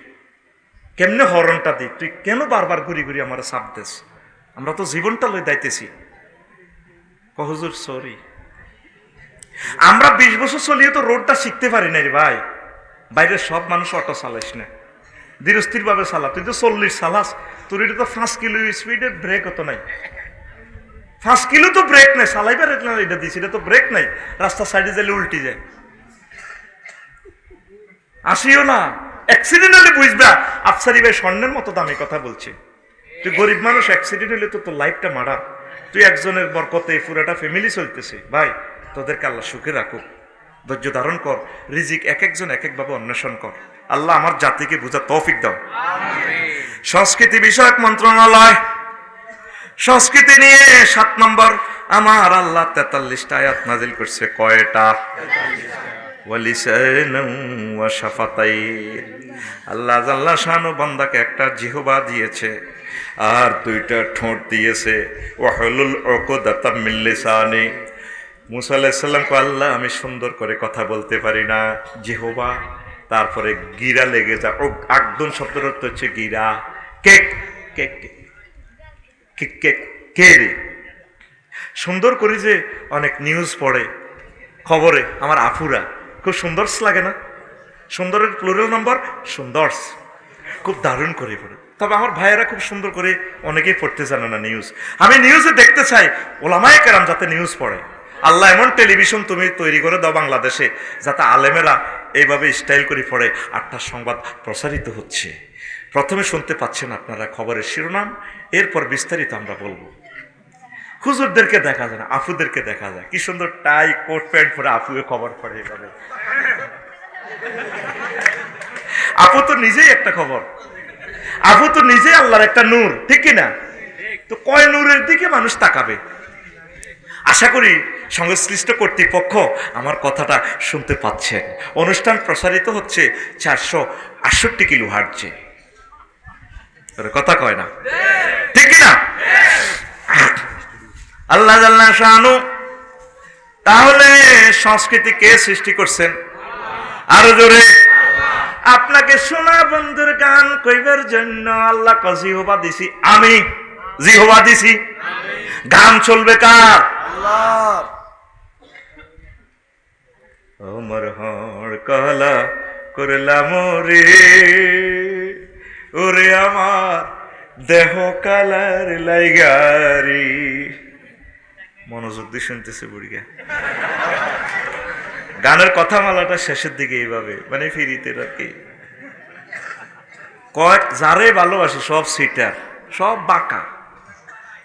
কেমনে হরনটা দিই? তুই কেন বারবার ঘুরি ঘুরি আমার চাপ দেস? আমরা তো জীবনটা লই দাইতেছি। হুজুর সরি, আমরা 20 বছর চলিয়ে তো রোডটা শিখতে পারি না রে ভাই। বাইরের সব মানুষ অটো চালাইস না, ধীরস্থির ভাবে চালা। তুই তো 40 চালাস, তোর এটা তো 5 কিলো স্পিডের ব্রেক হতো নাই। 5 কিলো তো ব্রেক নাই, চালাইবার এটা দিস, এটা তো ব্রেক নাই। রাস্তার সাইডে গেলে উল্টি যায়। আসিও না, অ্যাক্সিডেন্ট হলে বুঝবা আফসারি ভাই স্বর্ণের মতো দামি কথা বলছে। তুই গরিব মানুষ, অ্যাক্সিডেন্ট হলে তো তোর লাইফটা মারা। তুই একজনের বরকতে পুরাটা ফ্যামিলি চলতেছে। ভাই তোদেরকে আল্লাহ সুখে রাখুক, ধৈর্য ধারণ কর, রিজিক এক একজন এক একভাবে অন্বেষণ কর। আল্লাহ আমার জাতিকে বুঝা তৌফিক দাও। সংস্কৃতি বিষয়ক মন্ত্রণালয় সংস্কৃতি নিয়ে 7 নম্বর আমার আল্লাহ 43টা আয়াত নাজিল করছে। কয়টা? আল্লাহ জাল্লা শানু বান্দাকে একটা জিহবা দিয়েছে আর 2টা ঠোঁট দিয়েছে। ওয়াহলুল উকদাতাম মিন লিসানি। মুসা আলাইহিস সালাম কো আল্লাহ আমি সুন্দর করে কথা বলতে পারি না, জিহবা। তারপরে গিরা লেগে যা। ও আকদুন শব্দের অর্থ হচ্ছে গিরা। কেক কেক কেক কেক কে রে সুন্দর করে যে অনেক নিউজ পড়ে খবরে, আমার আফুরা খুব সুন্দর লাগে না? সুন্দরের প্লুরাল নাম্বার সুন্দর্স, খুব দারুণ করে পড়ে। তবে আমার ভাইয়েরা খুব সুন্দর করে অনেকেই পড়তে জানে না নিউজ। আমি নিউজে দেখতে চাই ওলামায়ে কেরাম যাতে নিউজ পড়ে। আল্লাহ এমন টেলিভিশন তুমি তৈরি করে দাও বাংলাদেশে যাতে আলেমেরা এইভাবে স্টাইল করে পড়ে। 8টার সংবাদ প্রসারিত হচ্ছে, প্রথমে শুনতে পাচ্ছেন আপনারা খবরের শিরোনাম, এরপর বিস্তারিত আমরা বলবো। হুজুরদেরকে দেখা যায় না, আফুদেরকে দেখা যায় কি সুন্দর টাই কোট প্যান্ট পরে আফুয়ে খবর পড়ে। এভাবে আপু তো নিজেই একটা খবর, আপু তো নিজেই আল্লাহর একটা নূর, ঠিক কিনা? তো কয় নূরের দিকে মানুষ তাকাবে? আশা করি সংশ্লিষ্ট কর্তৃপক্ষ আমার কথাটা শুনতে পাচ্ছেন। অনুষ্ঠান প্রসারিত হচ্ছে 468 কিলোহার্টজে। কথা কয় না, ঠিক কিনা? আল্লাহ জাল্লা শানু। তাহলে সংস্কৃতি কে সৃষ্টি করছেন? আরো জোরে। আপনাকে সোনা বন্ধুর গান কইবার জন্য আল্লাহ জিহবা দিছি, আমি জিহবা দিছি। গান চলবে কার? আল্লাহর। আমার হর কলা করলাম রে, ওরে আমার দেহ কালার লাইগারি। মনোযোগ দিয়ে শুনতেছে বুড়িয়া। গানের কথা মালাটা শেষের দিকে এইভাবে মানে ফিরিতে রাখি কয় যারে ভালোবাসি সব সিটার, সব বাঁকা,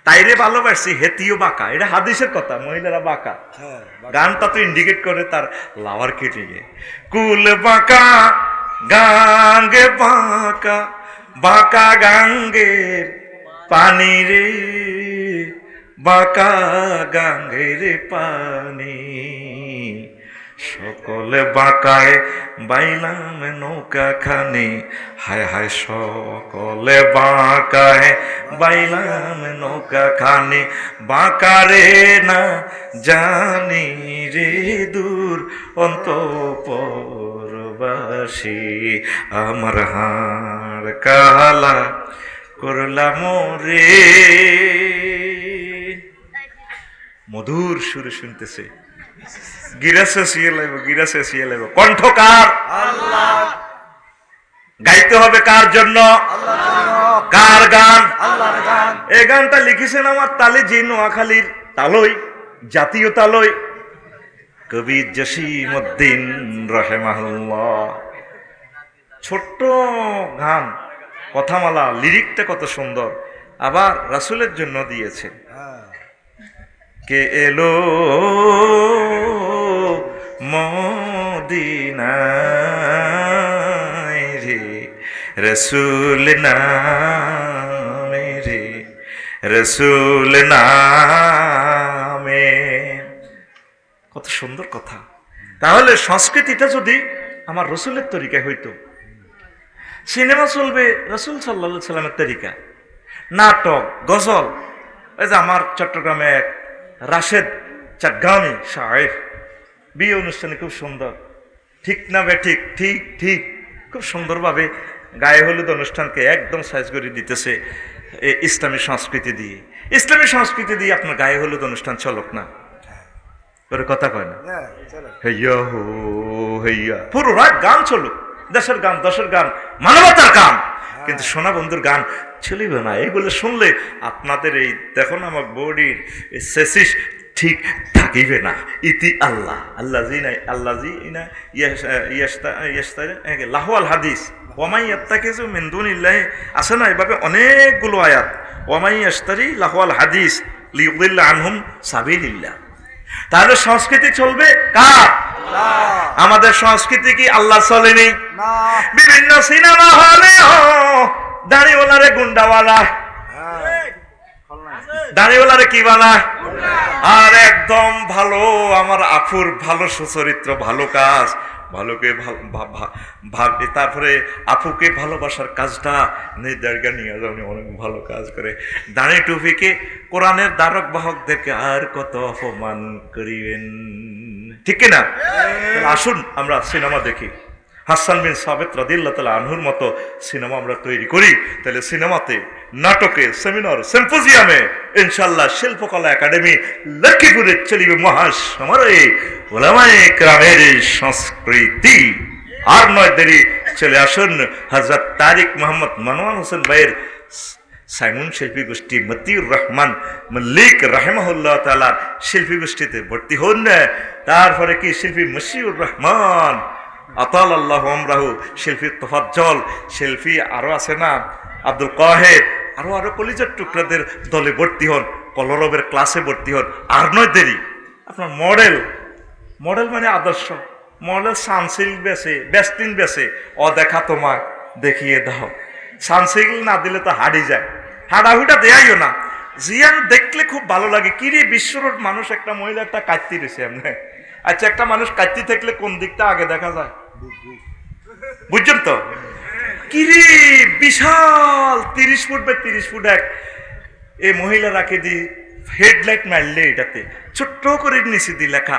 তাইরে ভালোবাসি হেতিও বাঁকা। এটা হাদিসের কথা, মহিলারা বাঁকা। গানটা তো ইন্ডিকেট করে তার লাভার কেটে গিয়ে কুল বাঁকা গাঙ্গে বাঁকা, বাঁকা গাঙ্গের পানি রে, বাঁকা গাঙ্গের পানি, সকলে বাঁকায় বাইলাম নৌকা খানি, হায় হায় সকলে বাঁকায় বাইলাম নৌকা খানি, বাঁকারে না জানি রে দূর অন্তঃপুরবাসী, আমার হাড় কালা করলাম রে। মধুর সুরে শুনতেছে, গিরাসে শিয়ে লাগবে, গিরাসে শিয়ে লাগবে। কণ্ঠকার আল্লাহ, গাইতে হবে কার জন্য? কার গান? আল্লাহর গান। এই গানটা লিখেছেন আমার তালে জি নোয়াখালীর তালই, জাতীয় তালই, কবি জসিমউদ্দিন রাহিমাহুল্লাহ। ছোট্ট গান, কথামালা, লিরিকটা কত সুন্দর, আবার রাসূলের জন্য দিয়েছে। কে এলো মদিনায় রে, রসুল নামে রে, রসুল নামে। কত সুন্দর কথা। তাহলে সংস্কৃতিটা যদি আমার রসুলের তরিকায় হইতো, সিনেমা চলবে রসুল সাল্লাল্লাহু আলাইহি সাল্লামের তরিকা, নাটক, গজল। এই যে আমার চট্টগ্রামে এক রাশেদ চাটগামি শায়ের, বিয়ে অনুষ্ঠানে খুব সুন্দর, ঠিক না বে ঠিক, ঠিক ঠিক, খুব সুন্দরভাবে গায়ে হলুদ অনুষ্ঠানকে একদম সাইজ করে দিতেছে ইসলামী সংস্কৃতি দিয়ে। ইসলামী সংস্কৃতি দিয়ে আপনার গায়ে হলুদ অনুষ্ঠান চলক না, ওর কথা কয় না, হেইয়া হো হেইয়া, পুরো রাত গান চলুক, দেশের গান, দশের গান, মানবতার গান। কিন্তু সোনা বন্ধুর গান চলিবে না। এগুলো শুনলে আপনাদের এই দেখুন আমার বডির সেসিস ঠিক থাকিবে না। ইতি আল্লাহ আল্লাহ জি নাই, আল্লাহ জি না লাহওয়াল হাদিস, ওয়ামাই ইয়াত্তাকিযু মিন দুনিল্লাহি, আছে না এভাবে অনেকগুলো আয়াত, ওয়ামাই ইয়াশতারি লাহওয়াল হাদিস লিয়ুদিল্লা আনহুম সাবিলিল্লাহ। তাহলে সংস্কৃতি চলবে কার? আমাদের সংস্কৃতি কি আল্লাহ চলেনি? বিভিন্ন সিনেমা হলে দাড়িওয়ালারে গুন্ডাওয়ালা, দাড়িওয়ালারে কি বানায়, আর একদম ভালো আমার আফুর ভালো সুচরিত্র, ভালো কাজ, ভালোকে তারপরে আপুকে ভালোবাসার কাজটা নির্দারগা নিয়ে যাওয়া অনেক ভালো কাজ করে। দাঁড়ি টুপিকে কোরআনের দ্বারক বাহকদেরকে আর কত অপমান করিবেন, ঠিক না? আসুন আমরা সিনেমা দেখি, হাসান বিন সাবিত রাদিয়াল্লাহু তাআলা আনহুর মতো সিনেমা আমরা তৈরি করি। তাহলে সিনেমাতে, নাটকে, সেমিনার, সিম্পোজিয়ামে ইনশাআল্লাহ শিল্পকলা একাডেমি লক্ষ্মীপুরে চলিবে মহাসমারোহে উলামায়ে কেরামের সংস্কৃতি। আর নয় দেরি, চলে আসুন হযরত তারিক মোহাম্মদ মনোয়ার হোসেন ভাইয়ের সাইমন শিল্পী গোষ্ঠী মতিউর রহমান মল্লিক রাহিমাহুল্লাহ তাআলা শিল্পী গোষ্ঠীতে ভর্তি হন। তারপরে কি শিল্পী মশিউর রহমান আতাল আল্লাহ আমরাহু, শিল্পী তোফাজ্জল, শিল্পী আরো আছে না আব্দুল কাহের, আরো কলিজার টুকরাদের দলে ভর্তি হন, কলরবের ক্লাসে ভর্তি হন। আর নয় দেরি, আপনার মডেল, মডেল মানে আদর্শ মডেল, সানসিল্ক বেছে, বেস্টিন বেছে, অদেখা তোমায় দেখিয়ে দাও। সানসিল্ক না দিলে তো হাড়ি যায়, হাডাহুডা দেয়াইও না, জিয়ান দেখলে খুব ভালো লাগে। কিরে বিশ্বরোড মানুষ, একটা মহিলা একটা কাটতি রয়েছে এমনি। আচ্ছা, একটা মানুষ কাটতি থাকলে কোন দিকটা আগে দেখা যায়, বুঝছেন তো? কিরে বিশাল 30 ফুট বা 30 ফুট এক এই মহিলা রাখে দি হেডলাইট মারলে এটাতে ছোট্ট করে নিচে দি লেখা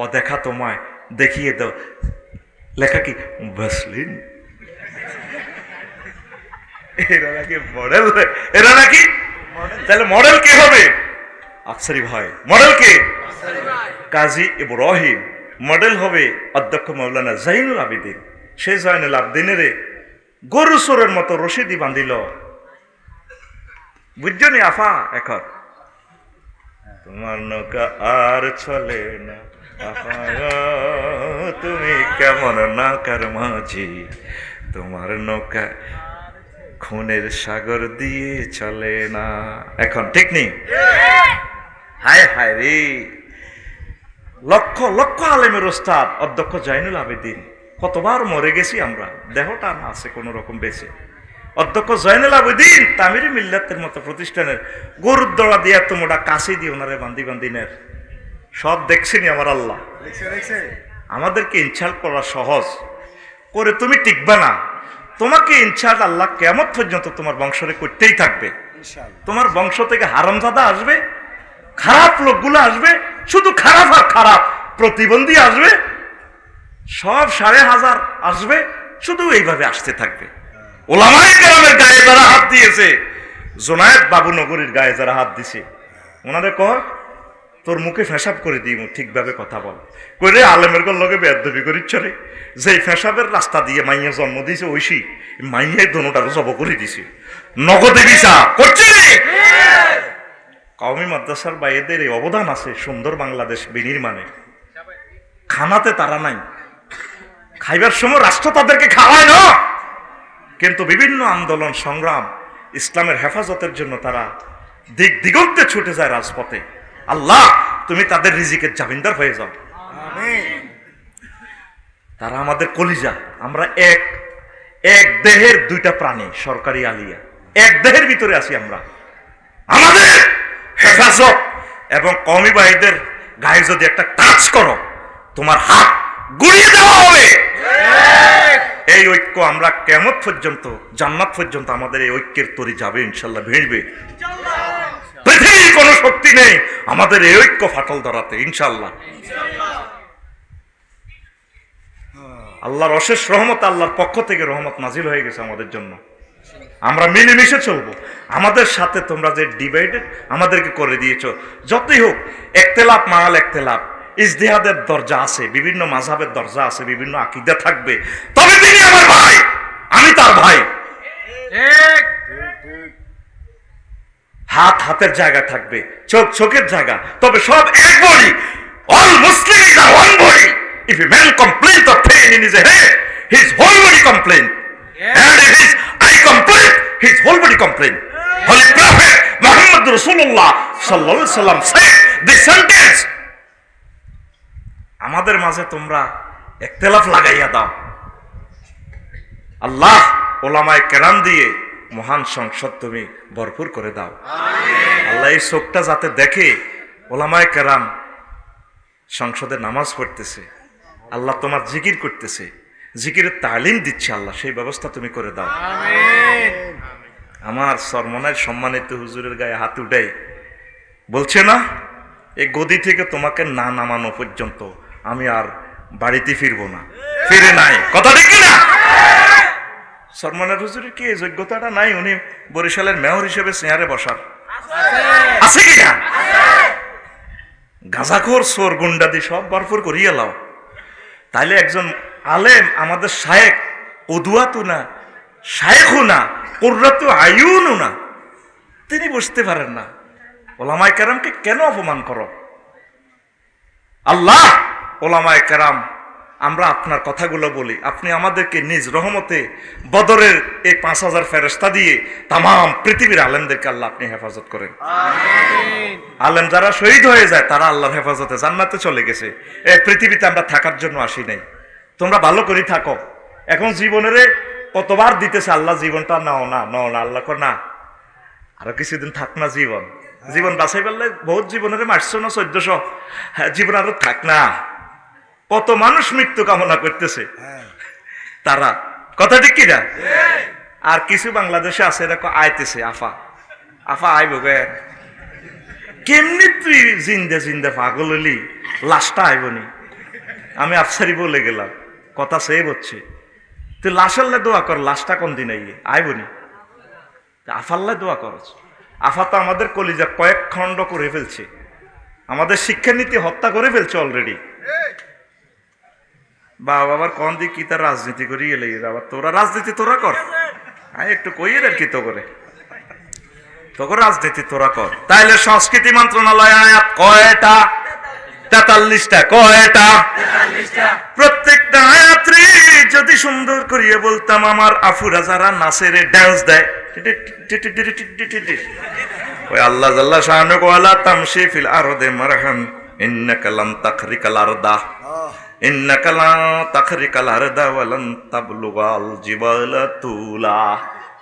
অদেখা তোমায় দেখিয়ে দাও। লেখা কি ভাসলিন। এরা নাকি মডেল, এরা নাকি তাহলে মডেল কে হবে? আফসারি ভাই। মডেল কে? কাজী ইব্রাহিম। মডেল হবে অধ্যক্ষ মাওলানা জাইনুল আবেদিন। সে জাইনুল আবেদিনের গরু চোরের মতো রশিদি বাঁধিল, বুঝছনি আফা? এখন তোমার নৌকা আর চলে না, তুমি কেমন নৌকার মাঝি, তোমার নৌকা খুনের সাগর দিয়ে চলে না। এখন ঠিক নেই? হায় হায় রে, লক্ষ লক্ষ আলেমের ওস্তাদ অধ্যক্ষ জয়নুল আবেদিন, কতবার মরে গেছি আমরা, দেহটা না আছে কোন রকম বেঁচে। অধ্যক্ষ জয়নুল আবেদিন তামিরি মিল্লাতের মতো প্রতিষ্ঠানের গরুর দড়া দিয়ে এত মোটা কাশি দিয়ে ওনারে বান্দি বান্দিনের সব দেখছেনি আমার আল্লাহ। আমাদেরকে ইনসাল্ট করা সহজ করে তুমি টিকবে না, তোমাকে ইনসাল্ট আল্লাহ কিয়ামত পর্যন্ত তোমার বংশরে করতেই থাকবে। তোমার বংশ থেকে হারামজাদা আসবে, খারাপ লোকগুলো আসবে, শুধু খারাপ আর খারাপ, প্রতিবন্ধী আসবে, সব 5,500 আসবে, শুধু এইভাবে আসতে থাকবে। ওলামায়ে কেরামের গায়ে যারা হাত দিয়েছে, জোনায়েদ বাবু নগরীর গায়ে যারা হাত দিছে, ওনারে কহ তোর মুখে ফেসাব করে দিই, ঠিকভাবে কথা বল করে আলেমের লগে বেয়াদবি করিচ্ছ রে। যে ফেসাবের রাস্তা দিয়ে মাইয়া জন্ম দিয়েছে ঐশী মাইয়াই দোনোটার জব করে দিছে, নগদে বিচা করছে। কওমি মাদ্রাসার বাইরেদের এই অবদান আছে সুন্দর বাংলাদেশ বিনির্মাণে। খানাতে তারা নাই, খাইবার সময় রাষ্ট্র তাদেরকে খাওয়ায় না, কিন্তু বিভিন্ন আন্দোলন সংগ্রাম ইসলামের হেফাজতের জন্য তারা দিক দিগন্তে ছুটে যায় রাজপথে। আল্লাহ তুমি তাদের রিজিকের জামিনদার হয়ে যাও। তারা আমাদের কলিজা, আমরা এক এক দেহের দুইটা প্রাণী, সরকারি আলিয়া এক দেহের ভিতরে আছি আমরা। আমাদের হেফাজত এবং কওমি ভাইদের গায়ে যদি একটা টাচ করো, তোমার হাত গুড়িয়ে দেওয়া হবে। এই ঐক্য আমরা কিয়ামত পর্যন্ত, জান্নাত পর্যন্ত আমাদের এই ঐক্যের তরি যাবে ইনশাল্লাহ, ভিড়বে। পৃথিবীর কোনো শক্তি নেই আমাদের এই ঐক্য ফাটল ধরাতে ইনশাল্লাহ। আল্লাহর অশেষ রহমত, আল্লাহর পক্ষ থেকে রহমত নাজিল হয়ে গেছে আমাদের জন্য। আমরা মিলেমিশে চলবো। আমাদের সাথে তোমরা যে ডিভাইডেড আমাদেরকে করে দিয়েছ, যতই হোক একতেলাপ মাল একতেলাপ, ইজতিহাদের দরজা আছে, বিভিন্ন মাযহাবের দরজা আছে, বিভিন্ন আকীদা থাকবে, তবে তিনি আমার ভাই, আমি তার ভাই। হাত হাতের জায়গা থাকবে, চোখ চোখের জায়গা, তবে সব এক body. All Muslims R one body. If a man complains of pain in his head, his whole body complain. And if his eye complain, his whole body complain. Holy Prophet Muhammad Rasulullah sallallahu alaihi wasallam said this sentence. আমাদের মাঝে তোমরা ইখতিলাফ লাগাইয়া দাও। আল্লাহ ওলামায়ে কেরাম দিয়ে মহান সংসদ তুমি ভরপুর করে দাও। আল্লাহ এই চোখটা যাতে দেখে ওলামায়ে কেরাম সংসদে নামাজ পড়তেছে, আল্লাহ তোমার জিকির করতেছে, জিকিরের তালিম দিচ্ছে, আল্লাহ সেই ব্যবস্থা তুমি করে দাও। আমার সরমনের সম্মানিত হুজুরের গায়ে হাত উঠাই বলছে না, এই গদি থেকে তোমাকে না নামানো পর্যন্ত আমি আর বাড়িতে ফিরবো না। ফিরে নাই, কথা ঠিক না? সরমনের হুজুরের কি এই যোগ্যতাটা নাই? উনি বরিশালের মেয়র হিসেবে চেয়ারে বসার আছে কিনা? গাঁজাখোর চোর গুন্ডাদি সব ভরপুর করিয়ে লাও। তাইলে একজন আলেম, আমাদের শায়েখ, কদুয়াতু না, শায়েখু না, কুররাতু আয়ুনু না, তিনি বুঝতে পারেন না। ওলামায়ে কেরামকে কেন অপমান করো? আল্লাহ ওলামায়ে কেরাম, আমরা আপনার কথাগুলো বলি, আপনি আমাদেরকে নিজ রহমতে বদরের এই 5,000 ফেরেশতা দিয়ে তামাম পৃথিবীর আলেমদেরকে আল্লাহ আপনি হেফাজত করেন। আলেম যারা শহীদ হয়ে যায় তারা আল্লাহর হেফাজতে জান্নাতে চলে গেছে। এই পৃথিবীতে আমরা থাকার জন্য আসি নাই। তোমরা ভালো করে থাকো। এখন জীবনের কতবার দিতেছে আল্লাহ, জীবনটা নাও না, নাও না। আল্লাহ কর না, আরো কিছুদিন থাক না, জীবন জীবন বাঁচাই পারলে বহুত জীবনের মারছো না 1400, জীবন আরো থাক না। কত মানুষ মৃত্যু কামনা করতেছে তারা, কথা ঠিক কিনা? আর কিছু বাংলাদেশে আছে এরকম আইতেছে, আফা আফা আইব গে, কেমনি তুই জিন্দে জিন্দে পাগল হলি, লাশটা আইবনি। আমি আফসারি বলে গেলাম, কথা সেই হচ্ছে, তুই লাশাল্লা দোয়া কর, লাশটা কোন দিন আইবনি, আফাল্লা দোয়া করছ। আফা তো আমাদের কলিজা কয়েক খণ্ড করে ফেলছে, আমাদের শিক্ষানীতি হত্যা করে ফেলছে অলরেডি। বাবা আবার কন দিক কি তার রাজনীতি করি এলে, আবার তোরা রাজনীতি তোরা কর, একটু কইয়ের আর কি তো করে। তোকে রাজনীতি তোরা কর। তাইলে সংস্কৃতি মন্ত্রণালয় আয়াত কয়টা? 43টা। কয়টা? প্রত্যেকটা আয়াত্রে যদি সুন্দর করিয়া বলতাম, আমার আফুরা যারা নাচের ড্যান্স দেয়, ওই আল্লাহ জাল্লা শাআনু ওয়ালা তামশি ফিল আরদি মারহান ইন্নাকা লান তাখরিকাল আরদা ইন্নাকা লা তাখরিকাল আরদা ওয়া লান তাবলুগাল জিবালা তুলা।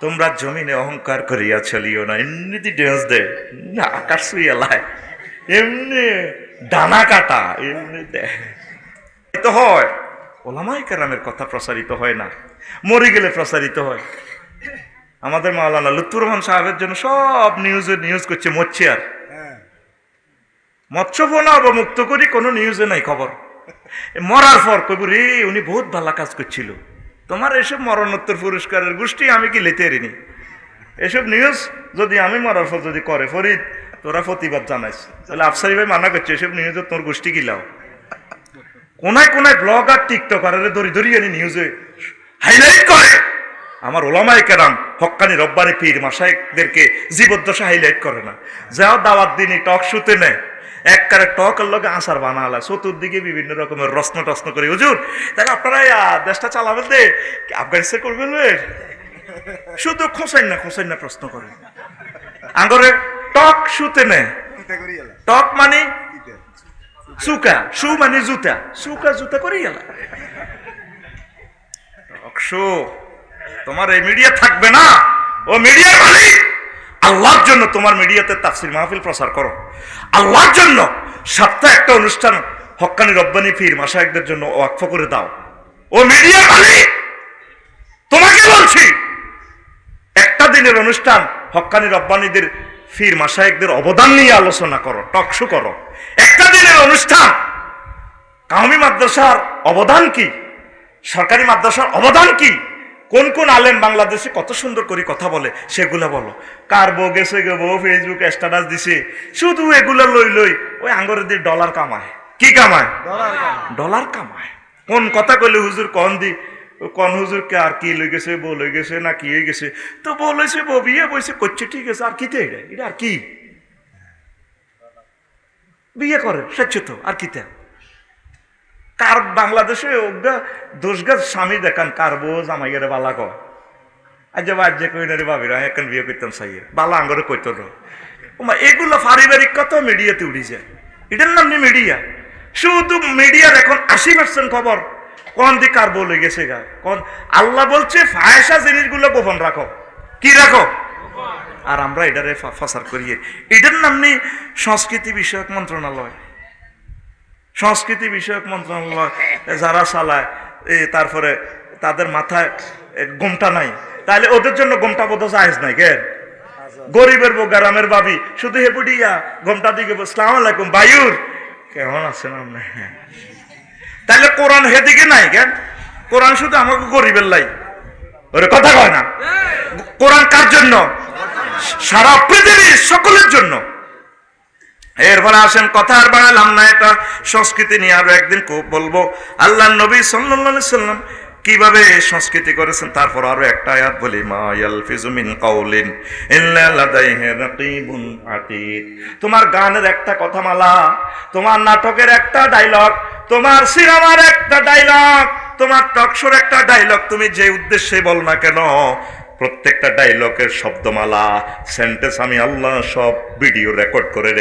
তোমরা জমিনে অহংকার করিয়া চলিও না। এমনিতে ড্যান্স দেয়, আকাশ ছুঁইয়া লায়, এমনি ডানা কাটা, এমনি দেয় তো হয়। ওলামায়ে কেরামের কথা প্রচারিত হয় না, মরে গেলে প্রচারিত হয়। আমাদের মাওলানা লুৎফুর রহমান সাহেবের জন্য সব নিউজ করছে মরছে, আর মৎস্যপনা অবমুক্ত করি কোনো নিউজে নাই খবর। মরার পর কইব রে উনি বহুত ভালো কাজ করছিল। তোমার এসব মরণোত্তর পুরস্কারের গোষ্ঠী আমি কি লেতে এরিনি। এসব নিউজ যদি আমি মরার পর যদি করে, ফরিদ তোরা প্রতিবাদ জানাইস, তাহলে আফসারি ভাই মানা করছে এসব নিউজে তোর গোষ্ঠী গিলাও। কোনায় কোনায় ব্লগ আর টিকটকারের দড়ি দড়ি এনে নিউজে হাইলাইট করে। আমার ওলামায়ে কেরাম হক্কানি রব্বানি পীর মাশায়েখদেরকে জীবদ্দশা হাইলাইট করে না। যাও দাওয়াত দিনই টক শুতে নেয়, একবারে টকের লগে আচার বানালা, চতুর্দিকে বিভিন্ন রকমের রত্ন টস্ন করে। হুজুর তাহলে আপনারা দেশটা চালাবেন দে, আফগানিস্তান করবেন, শুধু খোঁচাই না প্রশ্ন করে। আঙ্গরে টক শুতে নেয়, টক মানে সুকা, সু মানে জুতা, সুকা জুতা করে গেলা। টক শো তোমার এই মিডিয়া থাকবে না, ও মিডিয়ার মালিক। আল্লাহর জন্য তোমার মিডিয়াতে তাফসীর মাহফিল প্রচার করো, আল্লাহর জন্য সপ্তাহে একটা অনুষ্ঠান হক্কানি রব্বানি পীর মাশায়েখদের জন্য ওয়াকফ করে দাও। ও মিডিয়ার মালিক, তোমাকে বলছি একটা দিনের অনুষ্ঠান হক্কানি রব্বানিদের পীর মাশায়েখদের অবদান নিয়ে আলোচনা করো, টকশো করো। একটা দিনের অনুষ্ঠান কাওমি মাদ্রাসার অবদান কি, সরকারি মাদ্রাসার অবদান কি, কোন কোন আলেম বাংলাদেশে কত সুন্দর করে কথা বলে সেগুলা বলো। কার বউ গেছে গে বউ ফেসবুক স্ট্যাটাস দিছে, শুধু এগুলা লই ওই আঙ্গরে দিয়ে ডলার কামায়। কি কামায়? ডলার কামায়। কোন কথা কইলে হুজুর কন দি, কোন হুজুরকে আর কি লই গেছে, বউ লই গেছে না কি হয়ে গেছে, তো বউ লইছে, বউ বিয়ে বইছে করছে, ঠিক আছে, আর কিতে এটা আর কি বিয়ে করে স্বেচ্ছ তো আর কিতে। কার বাংলাদেশে দোষগাছ স্বামী দেখান, কার বউ জামাইয়ের বালা কয় আজ বাজ্যে কই না রে ভাবিরা এখন বিয়ে করতাম সাইয়ে বালা আঙ্গরে কইতো না। এগুলো পারিবারিক কথা মিডিয়াতে উড়ি যায়, এটার নাম নেই মিডিয়া। শুধু মিডিয়ার এখন 80% খবর কোন দিক কার বউ লই গেছে গা, কোন আল্লাহ বলছে ফায়সা জিনিসগুলো গোপন রাখো। কি রাখো? আর আমরা এটারে ফাসার করিয়ে, এটার নাম নেই সংস্কৃতি বিষয়ক মন্ত্রণালয়। সংস্কৃতি বিষয়ক মন্ত্রণালয় যারা চালায়, তারপরে তাদের মাথায় গোমটা নাই, তাহলে ওদের জন্য গোমটা বোধ জায়েজ নাই। কেন? গরিবের বউ গ্রামের ভাবি শুধু হেপুডিয়া গোমটা দিকে আসসালামু আলাইকুম বায়ুর কেমন আছেন আপনি, তাহলে কোরআন হেদিকে নাই কেন? কোরআন শুধু আমাকে গরিবের লাই, ওরে কথা কয় না। কোরআন কার জন্য? সারা পৃথিবীর সকলের জন্য। এরপরে আসেন, কথা আর বাড়ালাম না, এটা সংস্কৃতি নিয়ে আরো একদিন খুব বলবো। আল্লাহ নবী সাল্লাল্লাহু আলাইহি সাল্লাম কিভাবে সংস্কৃতি করেছেন, তারপর আরো একটা আয়াত বলি, মা ইয়ালফিজু মিন কাউলিন ইল্লা লাদাইহি রাকিবুন আতীদ। তোমার গানের একটা কথামালা, তোমার নাটকের একটা ডায়লগ, তোমার সিনেমার একটা ডায়লগ, তোমার টকশোর একটা ডায়লগ, তুমি যে উদ্দেশ্যে বল না কেন, প্রত্যেকটা ডায়লগের শব্দমালা সেন্টেন্স আমি আল্লাহ সব ভিডিও রেকর্ড করে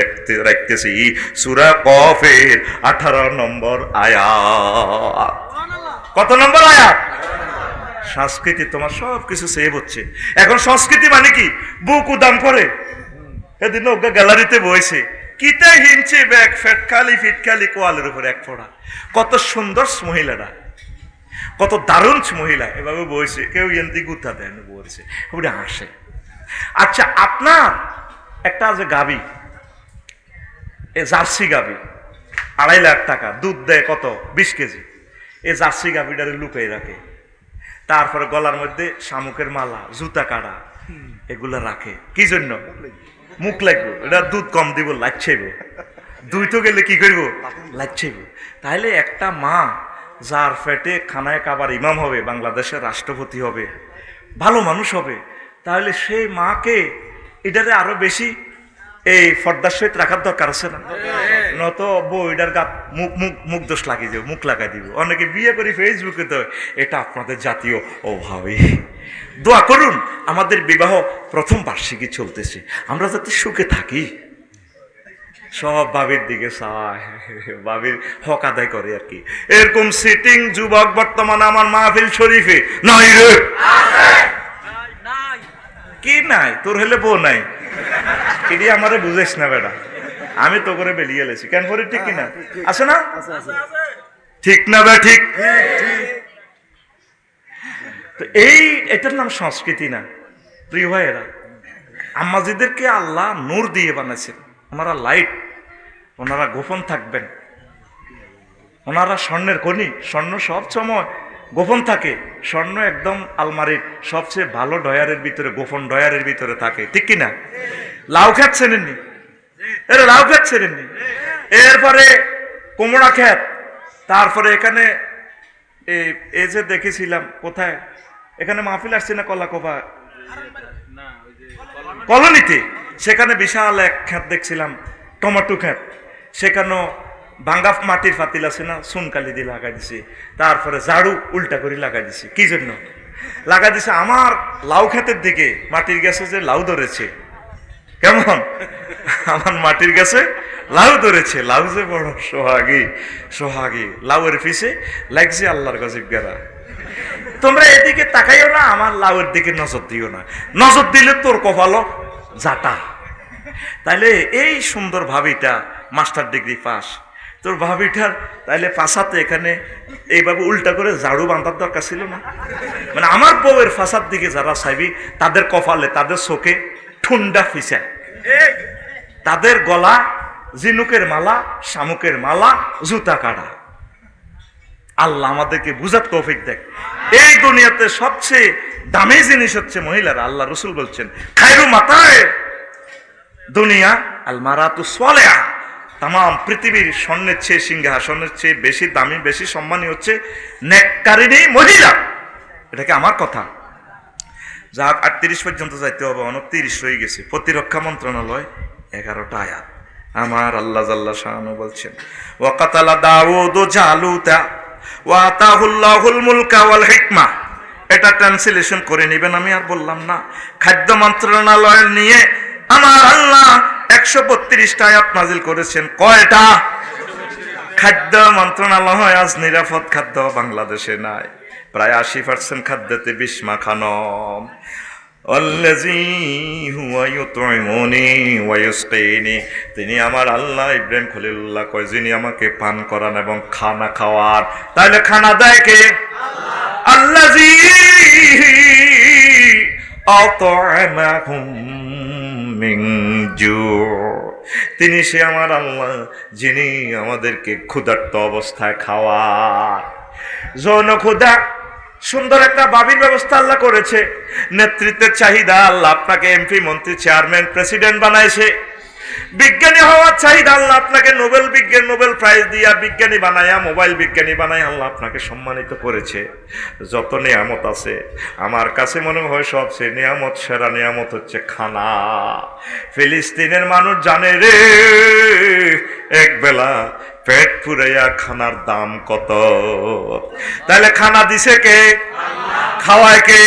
রাখতেছি। সূরা কফের 18 নম্বর আয়াত। কত নম্বর আয়াত? সংস্কৃতি তোমার সব কিছু সেভ হচ্ছে। এখন সংস্কৃতি মানে কি? বুক উদাম করে এদিন ওকে গ্যালারিতে বইছে, কিতে হিনছে ব্যাগ ফেটখালি ফিটখালি কোয়ালের উপরে এক ফোড়া। কত সুন্দর মহিলারা, কত দারুণ মহিলা এভাবে বইছে, কেউ এনতি গুতা দেয় না, বলছে ওটা হাসে। আচ্ছা, আপনার একটা আছে গাবি, এ জার্সি গাবি, 2.5 লাখ টাকা দুধ দেয়, কত 20 কেজি। এ জার্সি গাবিটারে লুকিয়ে রাখে, তারপরে গলার মধ্যে শামুকের মালা, জুতা কাটা এগুলা রাখে। কি জন্য? মুখ লাগবো, এটা দুধ কম দিব, লাচ্ছাইব। দুই তো গেলে কি করবো? লাচ্ছাইব। তাহলে একটা মা যার পেটে খানায় কাবার ইমাম হবে, বাংলাদেশের রাষ্ট্রপতি হবে, ভালো মানুষ হবে, তাহলে সেই মাকে এটারে আরো বেশি এই পর্দার সহিত রাখার দরকার আছে না? নত বইটার গা মুখ দোষ লাগিয়ে দেব, মুখ লাগাই দিব। অনেকে বিয়ে করি ফেসবুকে তো, এটা আপনাদের জাতীয় অভাবই। দোয়া করুন, আমাদের বিবাহ প্রথম বার্ষিকী চলতেছে, আমরা যাতে সুখে থাকি। সব বাবির দিকে চায়, বাবির হক আদায় করে আর কি। এরকম সিটিং যুবক বর্তমানে আমার মাহফিল শরীফে নাই রে। কি নাই? তোর হলে বউ নাই, এটি আমারে বুঝাইস না বেটা, আমি তো করে বেরিয়ে এলেছি কেন করে, ঠিক কিনা? আছে না? ঠিক না বে? ঠিক। তো এটার নাম সংস্কৃতি না প্রিয় ভাইয়েরা। আম্মাজিদেরকে আল্লাহ নূর দিয়ে বানাইছেন, ওনারা লাইট, ওনারা গোপন থাকবেন, ওনারা স্বর্ণের খনি, স্বর্ণ সব সময় গোপন থাকে। স্বর্ণ একদম আলমারির সবচেয়ে ভালো ডয়ারের ভিতরে, গোপন ডয়ারের ভিতরে থাকে, ঠিক কিনা? লাউ খেত ছেড়েননি, লাউ খেত ছেড়েননি, এরপরে কুমড়া খেত, তারপরে এখানে এই যে দেখেছিলাম কোথায়, এখানে মাহফিল আসছে না কলাকোপা কলোনিতে, সেখানে বিশাল এক ক্ষেত দেখছিলাম, টমেটো ক্ষেত, সেখানেও ভাঙ্গা মাটির ফাতিল আছে না, সুনকালি দিয়ে লাগাই দিছে, তারপরে ঝাড়ু উল্টা করে লাগাই দিছে। কি জন্য লাগাই দিছে? আমার লাউ ক্ষেতের দিকে মাটির গাছে যে লাউ ধরেছে, কেমন আমার মাটির গাছে লাউ ধরেছে, লাউ যে বড় সোহাগী, সোহাগী লাউয়ের পিছে লাগছে আল্লাহর গজব গেরা। তোমরা এদিকে তাকাইও না, আমার লাউয়ের দিকে নজর দিও না, নজর দিলে তোর কপালও জাটা। তাইলে এই সুন্দর ভাবিটা মাস্টার ডিগ্রি পাস, তোর ভাবিটার তাইলে ফাঁসাতে এখানে এইভাবে উল্টা করে ঝাড়ু বাঁধার দরকার ছিল না? মানে আমার বউয়ের ফাঁসার দিকে যারা চাইবি, তাদের কপালে, তাদের চোখে ঠুন্ডা ফিসা, তাদের গলা ঝিনুকের মালা, শামুকের মালা, জুতা কাটা। আল্লাহ আমাদেরকে বুঝার তৌফিক দেখ। এই দুনিয়াতে সবচেয়ে দামি জিনিস হচ্ছে মহিলারা। আল্লাহ রসুল বলছেন, খায়রু মাতায়ে দুনিয়া আল মারাতু সালিহা। তাম পৃথিবীর স্বর্ণের চেয়ে, সিংহাসনের চেয়ে বেশি দামি, বেশি সম্মানী হচ্ছে নেককারিনী মহিলা। এটা কি আমার কথা? যা 38 পর্যন্ত যাইতে হবে, 29 হয়ে গেছে। প্রতিরক্ষা মন্ত্রণালয় 11টা আয়াত। আমার আল্লাহ জাল্লা শাআনু বলছেন, ওয়া কাতালা দাউদু জালুতা ওয়া আতাহুল্লাহুল মুলকা ওয়াল হিকমা। এটা ট্রান্সলেশন করে নেবেন, আমি আর বললাম না। খাদ্য মন্ত্রণালয় নিয়ে আমার আল্লাহ 132টা আয়াত নাজিল করেছেন। কয়টা? খাদ্য মন্ত্রণালয় আজ নিরাপদ খাদ্য বাংলাদেশে নাই। প্রায় 80% খাদ্যতে বিষ মাখানো। তিনি আমার আল্লাহ, ইব্রাহিম খলিলুল্লাহ কয়, যিনি আমাকে পান করান এবং খানা খাওয়ার। তাহলে খানা দেয় কে? আল্লাযী আত'আমাহুম মিন জু'। তিনি সে আমার আল্লাহ, যিনি আমাদেরকে ক্ষুধার্ত অবস্থায় খাওয়ার। যৌন ক্ষুধা, সুন্দর একটা বাবির ব্যবস্থা আল্লাহ করেছে। নেতৃত্বের চাহিদা, আল্লাহ আপনাকে এমপি, মন্ত্রী, চেয়ারম্যান, প্রেসিডেন্ট বানাইছে। বিজ্ঞানী হওয়ার চাহিদা, আল্লাহ আপনাকে নোবেল প্রাইজ দিয়া বিজ্ঞানী বানায়া, মোবাইল বিজ্ঞানী বানায় আল্লাহ আপনাকে সম্মানিত করেছে। যত নিয়ামত আছে, আমার কাছে মনে হয় সবচেয়ে নিয়ামত, সেরা নিয়ামত হচ্ছে খানা। ফিলিস্তিনের মানুষ জানে রে, এক বেলা পেট পুরাইয়া খানার দাম কত। তাহলে খানা দিছে কে? খাওয়ায় কে?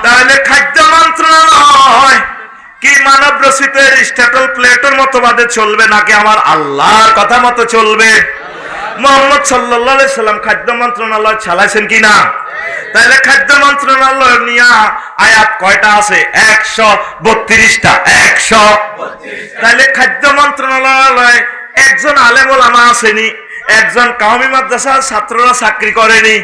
তাহলে খাদ্য মন্ত্রণালয় কি মানব রচিত স্ট্যাটল প্লেটের মতো বাদে চলবে, নাকি আমার আল্লাহর কথা মতো চলবে? মুহাম্মদ সাল্লাল্লাহু আলাইহি সাল্লাম খাদ্য মন্ত্রণালয় চালাইছেন কিনা? তাহলে খাদ্য মন্ত্রণালয় নিয়ে আয়াত কয়টা আছে? 132টা। 132। তাহলে খাদ্য মন্ত্রণালয় একজন আলেম ওলামা আসেনি, একজন কাওমি মাদ্রাসার ছাত্ররা চাকরি করেনি।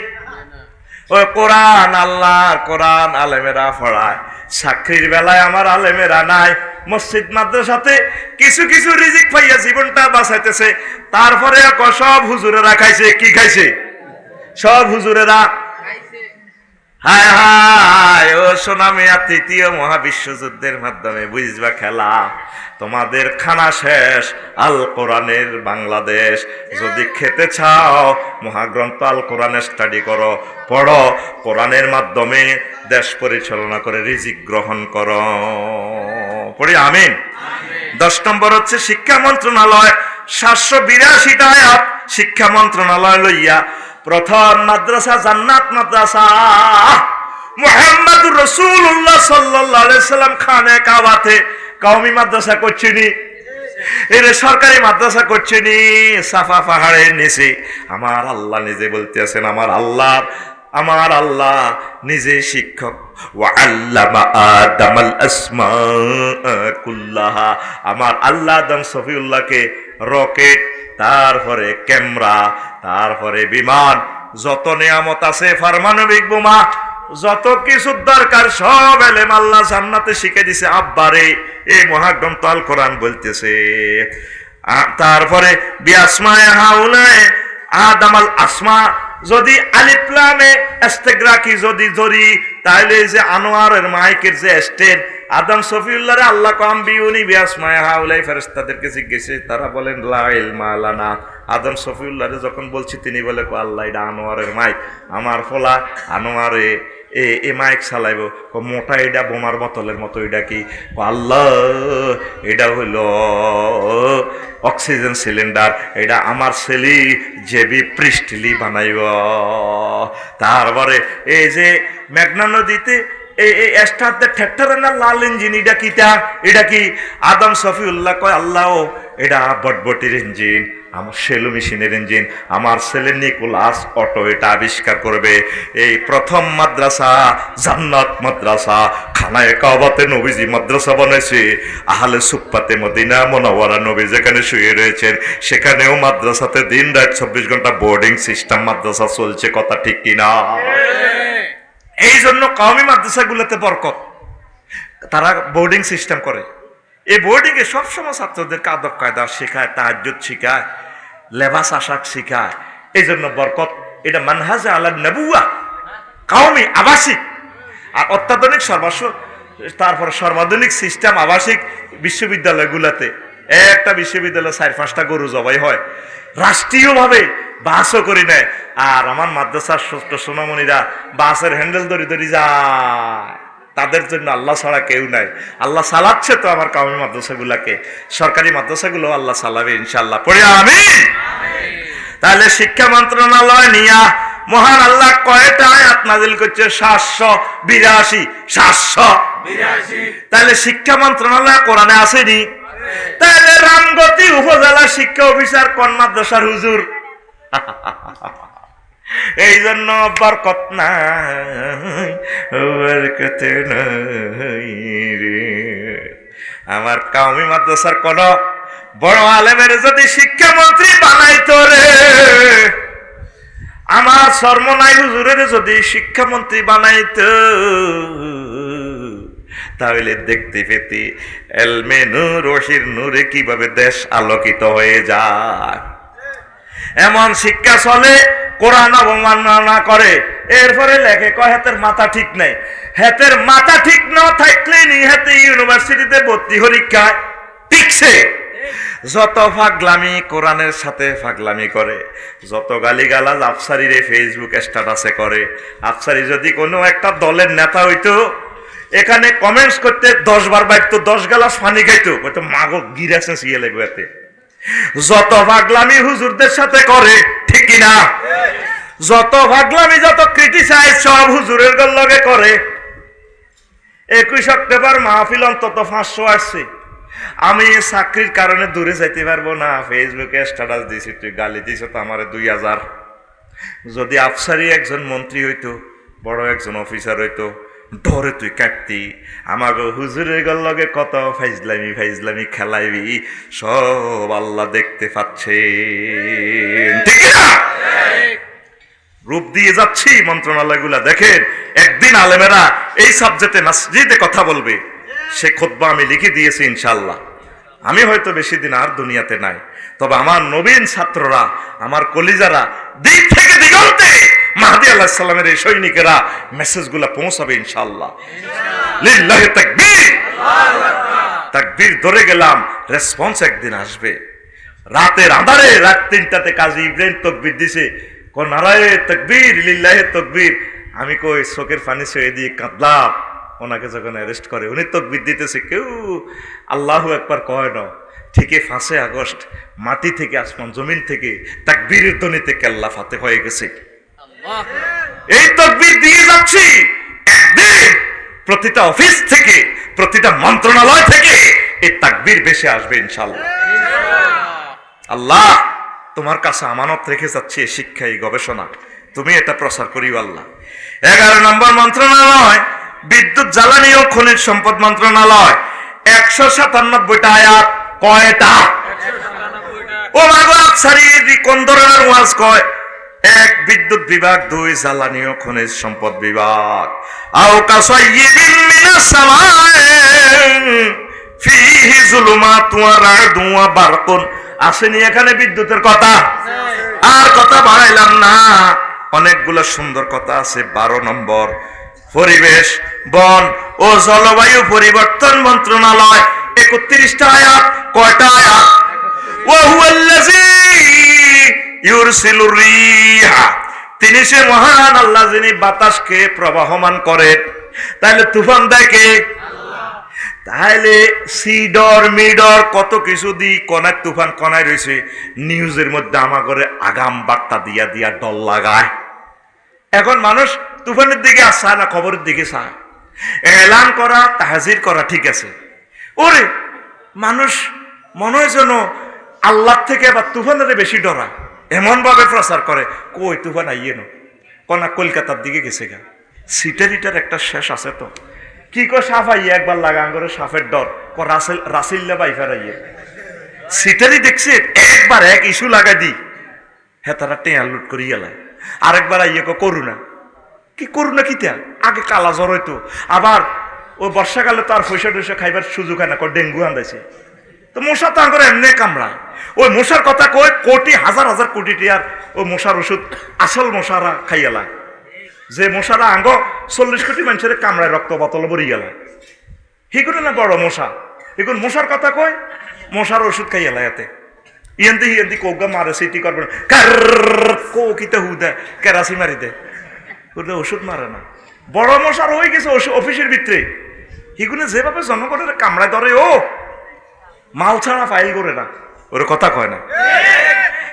ওই কোরআন, আল্লাহর কোরআন আলেমেরা পড়ায়, চাকরির বেলায় আমার আলেমেরা নাই। মসজিদ মাদ্রাসাতে কিছু কিছু রিজিক পাইয়া জীবনটা বাঁচাইতেছে। তারপরে সব হুজুরেরা খাইছে। কি খাইছে? সব হুজুরেরা। হায় হায়, ও সোনামিয়া, তৃতীয় মহাবিশ্বযুদ্ধের মাধ্যমে বুঝবা খেলা। তোমাদের খানা শেষ, আল কোরআনের বাংলাদেশ। যদি খেতে চাও, মহাগ্রন্থ আল কোরআনের স্টাডি করো, পড়ো, কোরআনের মাধ্যমে দেশ পরিচালনা করে রিজিক গ্রহণ করো। পড়ি আমিন। 10 নম্বর হচ্ছে শিক্ষা মন্ত্রণালয়, 782টা আয়াত শিক্ষা মন্ত্রণালয় লইয়া। প্রথম মাদ্রাসা জান্নাত মাদ্রাসা, মুহাম্মদুর রাসূলুল্লাহ সাল্লাল্লাহু আলাইহি সাল্লাম খানে কাবাতে কওমি মাদ্রাসা করছেনি, এর সরকারি মাদ্রাসা করছেনি সাফা পাহাড়ের নিচে। আমার আল্লাহ নিজে বলতেছেন, আমার আল্লাহ নিজে শিক্ষক। ওয়া আল্লামা আদামাল আসমা কুল্লাহা, আমার আল্লাহ আদম সফিউল্লাহকে রকেট, তারপরে ক্যামেরা, তারপরে বিমান, যত নিয়ামত আছে, পারমাণবিক বোমা, যত কিছু দরকার সব এলেম আল্লাহ জান্নাতে শিখে দিছে আব্বারে। এই মহাগ্রন্থ আল কোরআন বলতেছে। তারপরে বিআসমায়ে হাউলায়ে আদামাল আসমা, যদি আলিফ লামে ইস্তিগরাকি যদি ধরি, তাহলে যে আনোয়ারের মাইকের যে স্টেন, আদম সফিউল্লাহ রে আল্লাহ কাম বিউনি বিআসমায়ে হাউলাই, ফেরেশতাদেরকে জিজ্ঞেসে, তারা বলেন লা ইলমা লানা। আদম সফিউল্লাহ রে যখন বলছি, তিনি বলে আল্লাহ এটা আনোয়ারের মাইক, আমার ফলা আনোয়ারে এ মাইক চালাইব। মোটা এটা বোমার বোতলের মতো, এটা কি? আল্লাহ এটা হইল অক্সিজেন সিলিন্ডার, এটা আমার ছেলে জেবি পৃষ্ঠলি বানাইব। তারপরে এই যে মেঘনা নদীতে এই স্টারতে ট্র্যাক্টরের না লাল ইঞ্জিন, এটা কিটা? এটা কি? আদম সফিউল্লাহ কয় আল্লাহ এটা বটবটির ইঞ্জিন, আমার সেলু মেশিনের ইঞ্জিন, আমার ছেলে নিকোলাস অটো এটা আবিষ্কার করবে। এই প্রথম মাদ্রাসা জান্নাত মাদ্রাসা, খানায়ে কাবাতে নবীজি মাদ্রাসা বানাইছে। আহলে সুফফাতে মদিনা মুনাওয়ারা নবী যেখানে শুয়ে রয়েছেন, সেখানেও মাদ্রাসাতে দিন রাত 24 ঘন্টা বোর্ডিং সিস্টেম মাদ্রাসা চলছে। কথা ঠিক কিনা? এই জন্য কওমি মাদ্রাসাগুলোতে বরকত, তারা বোর্ডিং সিস্টেম করে। এই বোর্ডিং এ সবসময় ছাত্রদেরকে আদব কায়দা শেখায়, তাহাজ্জুদ শেখায়, লেবাস আশাক শেখায়। এই জন্য বরকত। এটা মানহাজে আলা নবুয়া, কওমি আবাসিক আর অত্যাধুনিক তারপর সর্বাধুনিক সিস্টেম আবাসিক বিশ্ববিদ্যালয়গুলোতে। একটা বিশ্ববিদ্যালয়ে 4-5টা গরু জবাই হয়, রাষ্ট্রীয়ভাবে বাসও করি নেয়। আর আমার মাদ্রাসার ছোট্ট সোনামণিরা বাসের হ্যান্ডেল ধরে ধরে যায়, তাদের জন্য আল্লাহ ছাড়া কেউ নাই। আল্লাহ চালাচ্ছে তো আমার কওমি মাদ্রাসাগুলাকে, সরকারি মাদ্রাসাগুলো আল্লাহ চালাবে ইনশাআল্লাহ। পড়ে আমিন। তাহলে শিক্ষা মন্ত্রণালয় নিয়া মহান আল্লাহ কয়টা আয়াত নাযিল করছে? 782। 782। তাহলে শিক্ষা মন্ত্রণালয় কোরআনে আসেনি? তাহলে রামগতি উপজেলা শিক্ষা অফিসার কোন মাদ্রাসার হুজুর? এই জন্য বরকত নাই, বরকত নাই রে। আমার কওমি মাদ্রাসার কোন বড় আলেমের যদি শিক্ষামন্ত্রী বানাইতো রে, আমার সরমনাই হুজুরের যদি শিক্ষামন্ত্রী বানাইতো, তাহলে দেখতে পেতে এলমে নূর রশির নূরে কিভাবে দেশ আলোকিত হয়ে যায়। এমন শিক্ষা চলে, কোরআন অবমাননা করে, এরপরে লেখে কয় হাতের মাথা ঠিক নেই। হাতের মাথা ঠিক না থাকলে নি হাতে ইউনিভার্সিটিতে ভর্তি পরীক্ষায় টিকছে। যত ফাগলামি কোরআনের সাথে ফাগলামি করে, যত গালিগালাজ আফসারিরে ফেসবুক স্ট্যাটাসে করে। আফসারি যদি কোনো একটা দলের নেতা হইতো, এখানে কমেন্টস করতে 10 বার বাইতো, 10 গ্লাস পানি খাইতো, হয়তো মাগো গিরাছে সিয়ে লেগে। যত ফাগলামি হুজুরদের সাথে করে, ঠিক না? যত ফাগলামি, যত ক্রিটিসাইজ সব হুজুরের লগে করে। 21 অক্টোবর মাহফিল অন্তত 500 আসছে। আমি চাকরির কারণে দূরে যাইতে পারবো না, ফেসবুকে স্ট্যাটাস দিয়েছি, তুই গালি দিছ তো আমার 2000। যদি আফসারি একজন মন্ত্রী হইতো, বড় একজন অফিসার হইতো, ধরে তুই কাটতি। আমাকে হুজুরের লগে কত ফাইজলামি খেলাইবি, সব আল্লাহ দেখতে পাচ্ছে, ঠিক না? রূপ দিয়ে যাচ্ছি মন্ত্রণালয়গুলা। দেখেন, একদিন আলেমেরা এই সাবজেক্টে মসজিদে কথা বলবে, সে খুতবা আমি লিখে দিয়েছি ইনশাআল্লাহ। আমি হয়তো বেশি দিন আর দুনিয়াতে নাই, তবে আমার নবীন ছাত্ররা, আমার কলিজারা দিক থেকে দিগন্তে মাহদী আলাইহিস সালামের এই সৈনিকেরা মেসেজগুলো পৌঁছাবে ইনশাআল্লাহ। লিল্লাহি তাকবীর, তাকবীর ধরে গেলাম, রেসপন্স একদিন আসবে। রাতের আঁধারে, রাত 3টাতে কাজী ইব্রাহিম তাকবীর দিছে, কোন নারায়ে তাকবীর, লিল্লাহি তাকবীর। আমি কই চোখের পানি ছুঁয়ে দিয়ে কাঁদলাম, ওনাকে যখন অ্যারেস্ট করে, উনি তাকবীর দিতেছে, কেউ আল্লাহু আকবার কয় না। ঠিকই 5 আগস্ট মাটি থেকে আসমান জমিন থেকে তাকবীরের ধ্বনিতে কেল্লা ফাতে হয়ে গেছে। এই তাকবীর দিয়ে যাচ্ছি, একদিন প্রতিটা অফিস থেকে প্রতিটা মন্ত্রণালয় থেকে এই তাকবীর বেশি আসবে ইনশাআল্লাহ। আল্লাহ তোমার কাছে আমানত রেখে যাচ্ছি এই শিক্ষা, এই গবেষণা, তুমি এটা প্রচার করিও আল্লাহ। 11 নম্বর মন্ত্রণালয় বিদ্যুৎ জ্বালানি ও খনিজ সম্পদ মন্ত্রণালয়। 197টা আয়াত। কয়টা? ও মাগো আফসারি কোন ধরনের ওয়াজ কয়? 1 বিদ্যুৎ বিভাগ, 2 জ্বালানি ও খনিজ সম্পদ বিভাগ। আও কাসাইয়িবিন মিনাস সামাই ফিহি যুলুমাতুন ওয়া রা'দুন ওয়া বারকুন। আসেনি এখানে বিদ্যুতের কথা? আর কথা বাড়াইলাম না, অনেকগুলো সুন্দর কথা আছে। 12 নম্বর পরিবেশ বন ও জলবায়ু পরিবর্তন মন্ত্রণালয়। 31টা আয়াত। কয়টা আয়াত? ওয়া হুয়াল্লাযী ইউরসিলুর রিহা, তিনি সে মহান আল্লাহ যিনি বাতাসকে প্রবাহমান করেন। তাহলে তুফান দেয় কে? তাহলে সিডর মিডর কত কিছু দি কনায় তুফান কনায় রয়েছে, নিউজের মধ্যে আমা করে আগাম বার্তা দিয়া দিয়া ডল লাগায়। এখন মানুষ তুফানের দিকে চায় না, খবরের দিকে চায়। এলান করা তাহজির করা ঠিক আছে, ওরে মানুষ মনে হয় যেন আল্লাহ থেকে আবার তুফানের বেশি ডরা, এমন ভাবে প্রচার করে। কই তুফান আইয়ে না, কনা কলকাতার দিকে গেছে গা। সিটারিটার একটা শেষ আছে তো, কি কো সাফ আইয়ে একবার লাগান করে সাফের ডর ক রাসিল্লা বাই ফেরাইয়ে। সিটারি দেখছে একবার এক ইস্যু লাগাই দি, হ্যাঁ তারা টেয়ার লুট করি এলায়। আরেকবার আইয়ে করুণা, কি করুণা কিতা? আগে কালা জ্বর হইতো, আবার ওই বর্ষাকালে তো আর পয়সা টয়সা খাইবার সুযোগ হয় না, ডেঙ্গু আন্দাইছে। তো মশা তো আগে এমনি কামড়ায়। ওই মশার কথা কই কোটি হাজার হাজার কোটি টিয়ার ওই মশার ওষুধ আসল মশারা খাইয়ালায়, যে মশারা আঙ্গ 40 কোটি মানুষের কামড়ায় রক্ত বোতল ভরি গেলায়। হিগুলো না বড় মশা, এগুলো মশার কথা কয়, মশার ওষুধ খাইয়ালায়। এতে ইয়েন্দি হিয়েন্দি কৌগা মারে সিটি করবে না, কো কিতে হু দেয় কেরাসি মারি দেয়, ওষুধ মারে না। বড় মশার হয়ে গেছে অফিসের ভিতরে, হিগুলো যেভাবে জনগণের কামড়ায় ধরে, ও মাল ছাড়া ফাইল করে না, ওর কথা কয় না।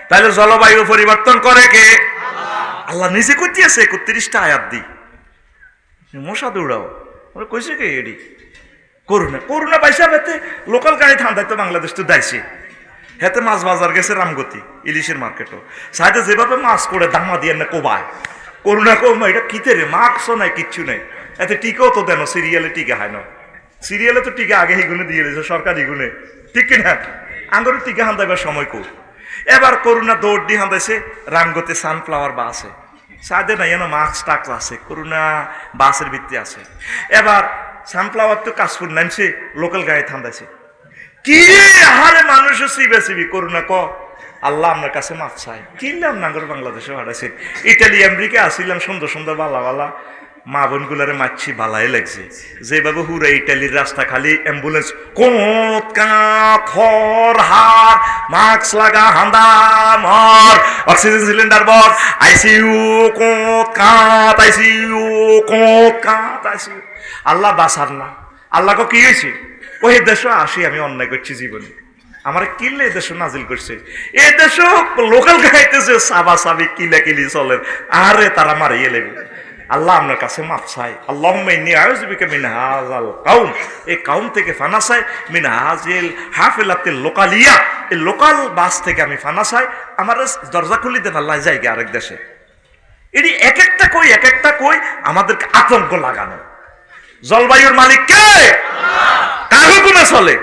তাহলে জলবায়ু পরিবর্তন করে কে? আল্লাহ নিজে করতেছে। 31টা আয়াত দি মশা দৌড়াও, ওরা কইছে কে? এডি করুণা, করুণা পয়সা পেতে লোকাল গাড়ি ঠান্ডায় তো বাংলাদেশ তো দাইছে। হেতে মাছ বাজার গেছে রামগতি ইলিশের মার্কেটও, সাইডে যেভাবে মাছ করে দামা দিয়ে না কোবায়। করুণা কমা এটা কিতে রে, মাস্কও নাই, কিচ্ছু নেই। এতে টিকাও তো দেন, সিরিয়ালে টিকা হয় না। সিরিয়ালে তো টিকা আগে হিগুনে দিয়ে দিয়েছে সরকারি গুনে, ঠিক কিনা? আঙ্গুর টিকা হান্দাইবার সময় কো। এবার করুণা দৌড় দিয়ে হান্দাইছে রামগতি সানফ্লাওয়ার বাসে, সাদে নাই যেন মাস্ক টাক আছে, করুণা বাসের ভিত্তি আছে। এবার সানফ্লাওয়ার তো কাশপুর নামছে, লোকাল গাড়ি থান্দাইছে। কি হারে মানুষ সিবে সিবি করুণা ক আল্লাহ আপনার কাছে মাফ চাই। কিনলাম নাগর বাংলাদেশে হারাইছে, ইটালি আমেরিকা আসিলাম, সুন্দর সুন্দর বালা বালা মা বোন গুলারে মারছি, বালাই লাগছে। যেভাবে হুরে ইটালির রাস্তা খালি অ্যাম্বুলেন্স, কোত কাঁত হর হার, মাস্ক লাগা, হান্দা মর, অক্সিজেন সিলিন্ডার বর, আইসিইউ কোত কাঁত, আইসিইউ কোত কাঁত, আইসিইউ। আল্লাহ বাসার না, আল্লাহ কি হয়েছে? ওই দেশে আসি আমি অন্যায় করছি জীবনে, আমার কিনলে এ দেশে নাজিল করছে। এ দেশ লোকাল গাইতেছে সাবা সাবি কিলা কিলি চলে, আরে তারা মারিয়ে লেবে। আল্লাহ আপনার কাছে মাফ চাই। আল্লাহুম্মা ইন্নী আউযু বিকা মিন হাযাল কাউম, এই কাউম থেকে ফানা চাই, মিন হাযিল হাফিলাতিল লোকালিয়া, এই লোকাল বাস থেকে আমি ফানা চাই। আমার দরজা খুলি দেন আল্লাহ, জায়গা আরেক দেশে। এটি এক একটা কই আমাদেরকে আতঙ্ক লাগানো। জলবায়ুর মালিক কে? কার হুকুমে চলে?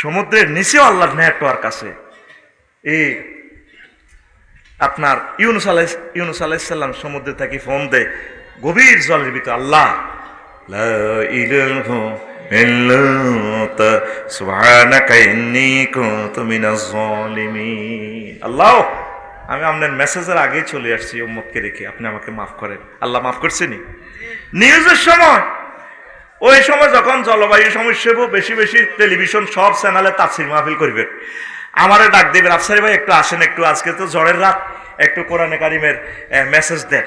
সমুদ্রের নিচেও আল্লাহর নেটওয়ার্ক আছে। এই আপনার ইউনুস আলাইহিস সালাম সমুদ্রে থাকি ফোন দেয়, গভীর জলের ভিতর, আল্লাহ লা ইলাহা ইল্লা আনতা সুবহানাকা ইন্নী কুনতু মিনাজ জালিমিন। আল্লাহ আমি আপনার মেসেজের আগেই চলে আসছি উম্মতকে রেখে, আপনি আমাকে মাফ করেন। আল্লাহ মাফ করছেনি। নিউজের সময়, ওই সময় যখন জলবায়ু সমস্যা বেশি বেশি টেলিভিশন সব চ্যানেলে তাফসীর মাহফিল করবেন, আমারে ডাক দেবেন, আফসারি ভাই একটু আসেন, একটু আজকে তো ঝড়ের রাত, একটু কোরআনে কারিমের মেসেজ দেন।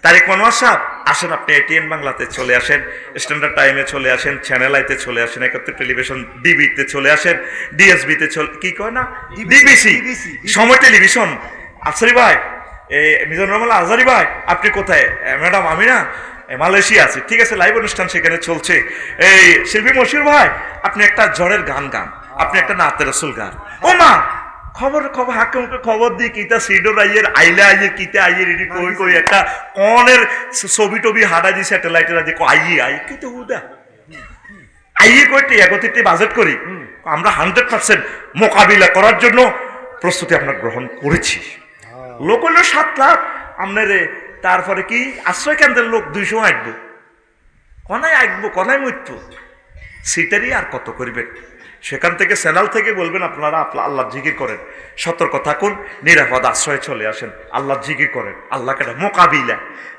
তারেক মনোয়ার সাহেব আসেন, আপনি এটিএন বাংলাতে চলে আসেন, স্ট্যান্ডার্ড টাইমে চলে আসেন, চ্যানেল আইতে চলে আসেন, 71 টেলিভিশন, ডিবিতে চলে আসেন, ডিএসবিতে চলে, কি কয় না, ডিবিসি, সময় টেলিভিশন। আফসারি ভাই, মিজানুর রহমান আজারি ভাই, আপনি কোথায়? ম্যাডাম আমি না মালয়েশিয়া আছি। ঠিক আছে, লাইভ অনুষ্ঠান সেখানে চলছে। এই শিল্পী মশির ভাই, আপনি একটা ঝড়ের গান গান, আপনি একটা নাতে রসুল গান। ও মা, খবর খবর হাকে মুখে খবর দিই কিতা সিডোর আইয়ের আইলে আইয়ের কিতা আইয়ের এটি কই কই একটা কনের ছবি টবি হাডা দি স্যাটেলাইটের আদি আইয়ে আই কিতা হুদা আইয়ে কইতে একত্রিতে বাজেট করি, আমরা 100% মোকাবিলা করার জন্য প্রস্তুতি আমরা গ্রহণ করেছি। লোক হইল 7 লাখ, আপনার তারপরে কি আশ্রয় কেন্দ্রের লোক 200 আসবো, কনায় আসবো, কনায় মৃত্যু, সিটারই আর কত করবেন। সেখান থেকে চ্যানেল থেকে বলবেন আপনারা আল্লাহ জিকির করেন, সতর্ক থাকুন, নিরাপদ আশ্রয়ে চলে আসেন, আল্লাহ জিকির করেন, আল্লাহকে মোকাবিলা।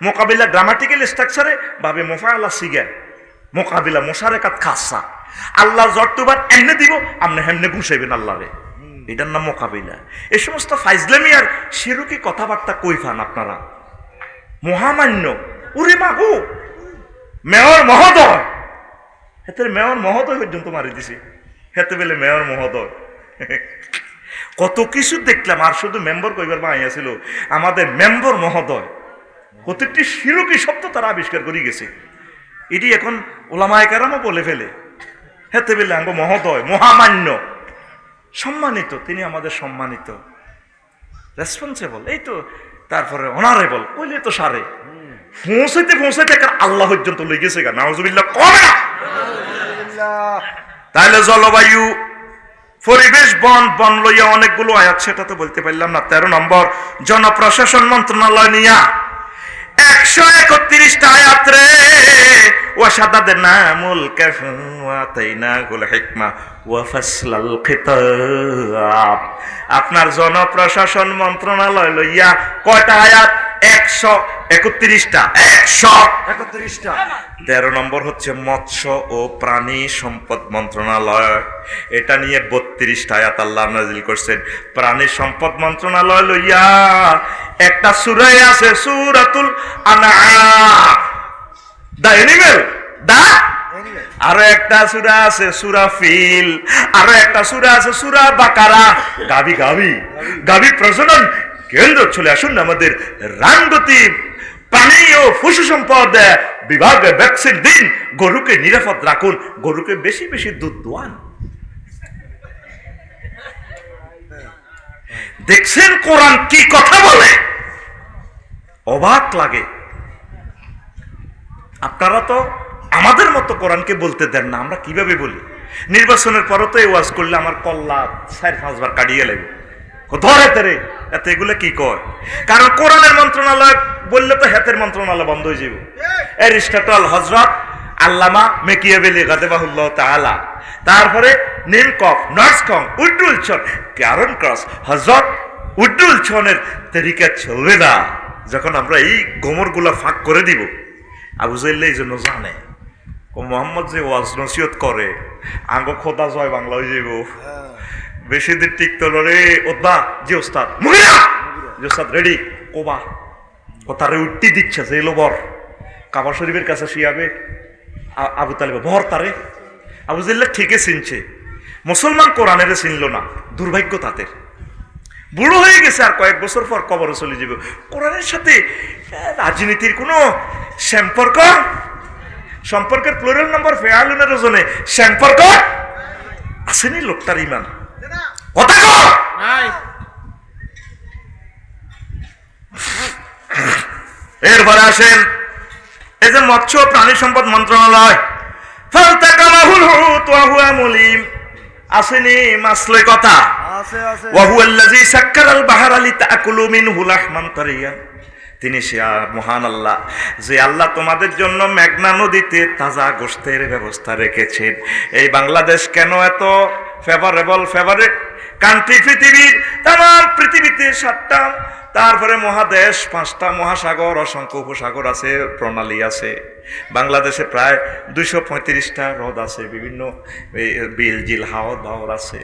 মোকাবিলা গ্রামাটিক্যাল স্ট্রাকচারে ভাবে মোফা আল্লাহ সিগা মোকাবিলা মোশারেকাত খাসা, আল্লাহ জট্টুবার এমনি দিব, আপনি হেমনে ঘুষাইবেন আল্লাহরে, এটার নাম মোকাবিলা। এই সমস্ত ফাইজলামি আর শিরকি কথাবার্তা কই ফান আপনারা? মহামান্য উরে মাগো মেয়র মহোদয়, হেতে মেয়র মহোদয় পর্যন্ত মারি দিছি, হেতে বেলে মেয়র মহোদয়। কত কিছু দেখলাম, আর শুধু মেম্বার কইবার বাই ছিল, আমাদের মেম্বার মহোদয় প্রত্যেকটি শিরকি শব্দ তারা আবিষ্কার করে গেছে। এটি এখন ওলামায়ে কেরামও বলে ফেলে, হেতে বেলে আঙ্গ মহোদয়, মহামান্য, সম্মানিত, তিনি আমাদের সম্মানিত, রেসপন্সিবল, এই তো, তারপরে অনারেবল কইলে তো সারে পৌঁছাইতে পৌঁছাইতে আল্লাহ পর্যন্ত লই গেছে গা, নাউজুবিল্লাহ কবে না। তাহলে জলবায়ু, পরিবেশ, বন, বন লইয়া অনেকগুলো আয়াত, সেটা তো বলতে পারলাম না। 13 নম্বর, জনপ্রশাসন মন্ত্রণালয় নিয়া 131টা আয়াত রে, ওয়াশাদাদনা মুলকা ওয়া তাইনাহুল হিকমা ওয়া ফাসলাল খিতাব। আপনার জনপ্রশাসন মন্ত্রণালয় লইয়া কয়টা আয়াত? 131টা। 131টা। 13 নম্বর হচ্ছে মৎস্য ও প্রাণী সম্পদ মন্ত্রণালয়, এটা নিয়ে 32টা আয়াত আল্লাহ নাযিল করছেন। প্রাণী সম্পদ মন্ত্রণালয় লইয়া একটা সূরা আছে, সূরাতুল আনআম, দা এনিমেল, দা, আরো একটা সূরা আছে সূরা ফিল, আরো একটা সূরা আছে সূরা বাকারা, গাবি গাবি গাবি প্রজনন কেন্দ্র। চলে আসুন আমাদের রামগতি প্রাণী ও পশু সম্পদ বিভাগে ভ্যাকসিন দিন, গরুকে নিরাপদ রাখুন, গরুকে বেশি বেশি দুধ দোয়ান। দেখছেন কোরআন কি কথা বলে, অবাক লাগে। আপনারা তো আমাদের মতো কোরআনকে বলতে দেন না, আমরা কিভাবে বলি? নির্বাচনের পরও তো এই ওয়াজ করলে আমার কল্লা 4-5 বার কাটিয়ে লাগবে, ধরে তেরে এত এগুলো কি কয়? কারণ কোরআনের মন্ত্রণালয় বললে তো হাতের মন্ত্রণালয় বন্ধ হয়ে যাবে। এরিস্টটল, হযরত আল্লামা মেকিয়াভেলি গাদেবাহুল্লাহ তাআলা, তারপরে নিমকক, নর্সকং, উড্ডুলছন, ক্যারন ক্রস, হযরত উড্ডুলছনের তরিকা চলবে না। যখন আমরা এই গোমরগুলা ফাঁক করে দিব, আবু জাহেল এই জন্য জানে ও মোহাম্মদ যে ওয়াজ নসিহত করে আঙ্গ খোদা জয় বাংলা হয়ে যাব, বেশি দিন টিকতো রে। ওদা জি ওস্তাদ, মুগিরা জি ওস্তাদ রেডি, কোবা কথারে উঠতে দিচ্ছে যে এলো বর কাবা শরীফের কাছে শিয়াবে আবু তালেব বর তারে। আবু জাহেল ঠিকই চিনছে, মুসলমান কোরআনের চিনল না, দুর্ভাগ্য তাদের। বুড়ো হয়ে গেছে, আর কয়েক বছর পর কবরে চলে যাবে। কোরআনের সাথে রাজনীতির কোনো সম্পর্কের প্লুরাল নাম্বার ফেয়ালুনের ওজনে সম্পর্ক আসেনি লোকটার ইমান। এরপরে আসেন এই যে মৎস্য প্রাণী সম্পদ মন্ত্রণালয়, ফালতাকামাহুল হুত ওয়া হুয়া মুলিম, আসেনি মাছলই কথা। ওয়া হুয়াল্লাযী সাক্কারাল বাহরা লিতাকুলু মিনহু লাহমান তারিয়া, তিনি সে মহান আল্লাহ যে আল্লাহ তোমাদের জন্য মেঘনা নদীতে তাজা গোশতের ব্যবস্থা রেখেছেন। এই বাংলাদেশ কেন এত ফেভারেট কান্ট্রি পৃথিবীর? তাম পৃথিবীতে 7টা, তারপরে মহাদেশ 5টা, মহাসাগর, অসংখ্য উপসাগর আছে, প্রণালী আছে। বাংলাদেশে প্রায় 235টা হ্রদ আছে, বিভিন্ন বিল, জিল, হাওর আছে।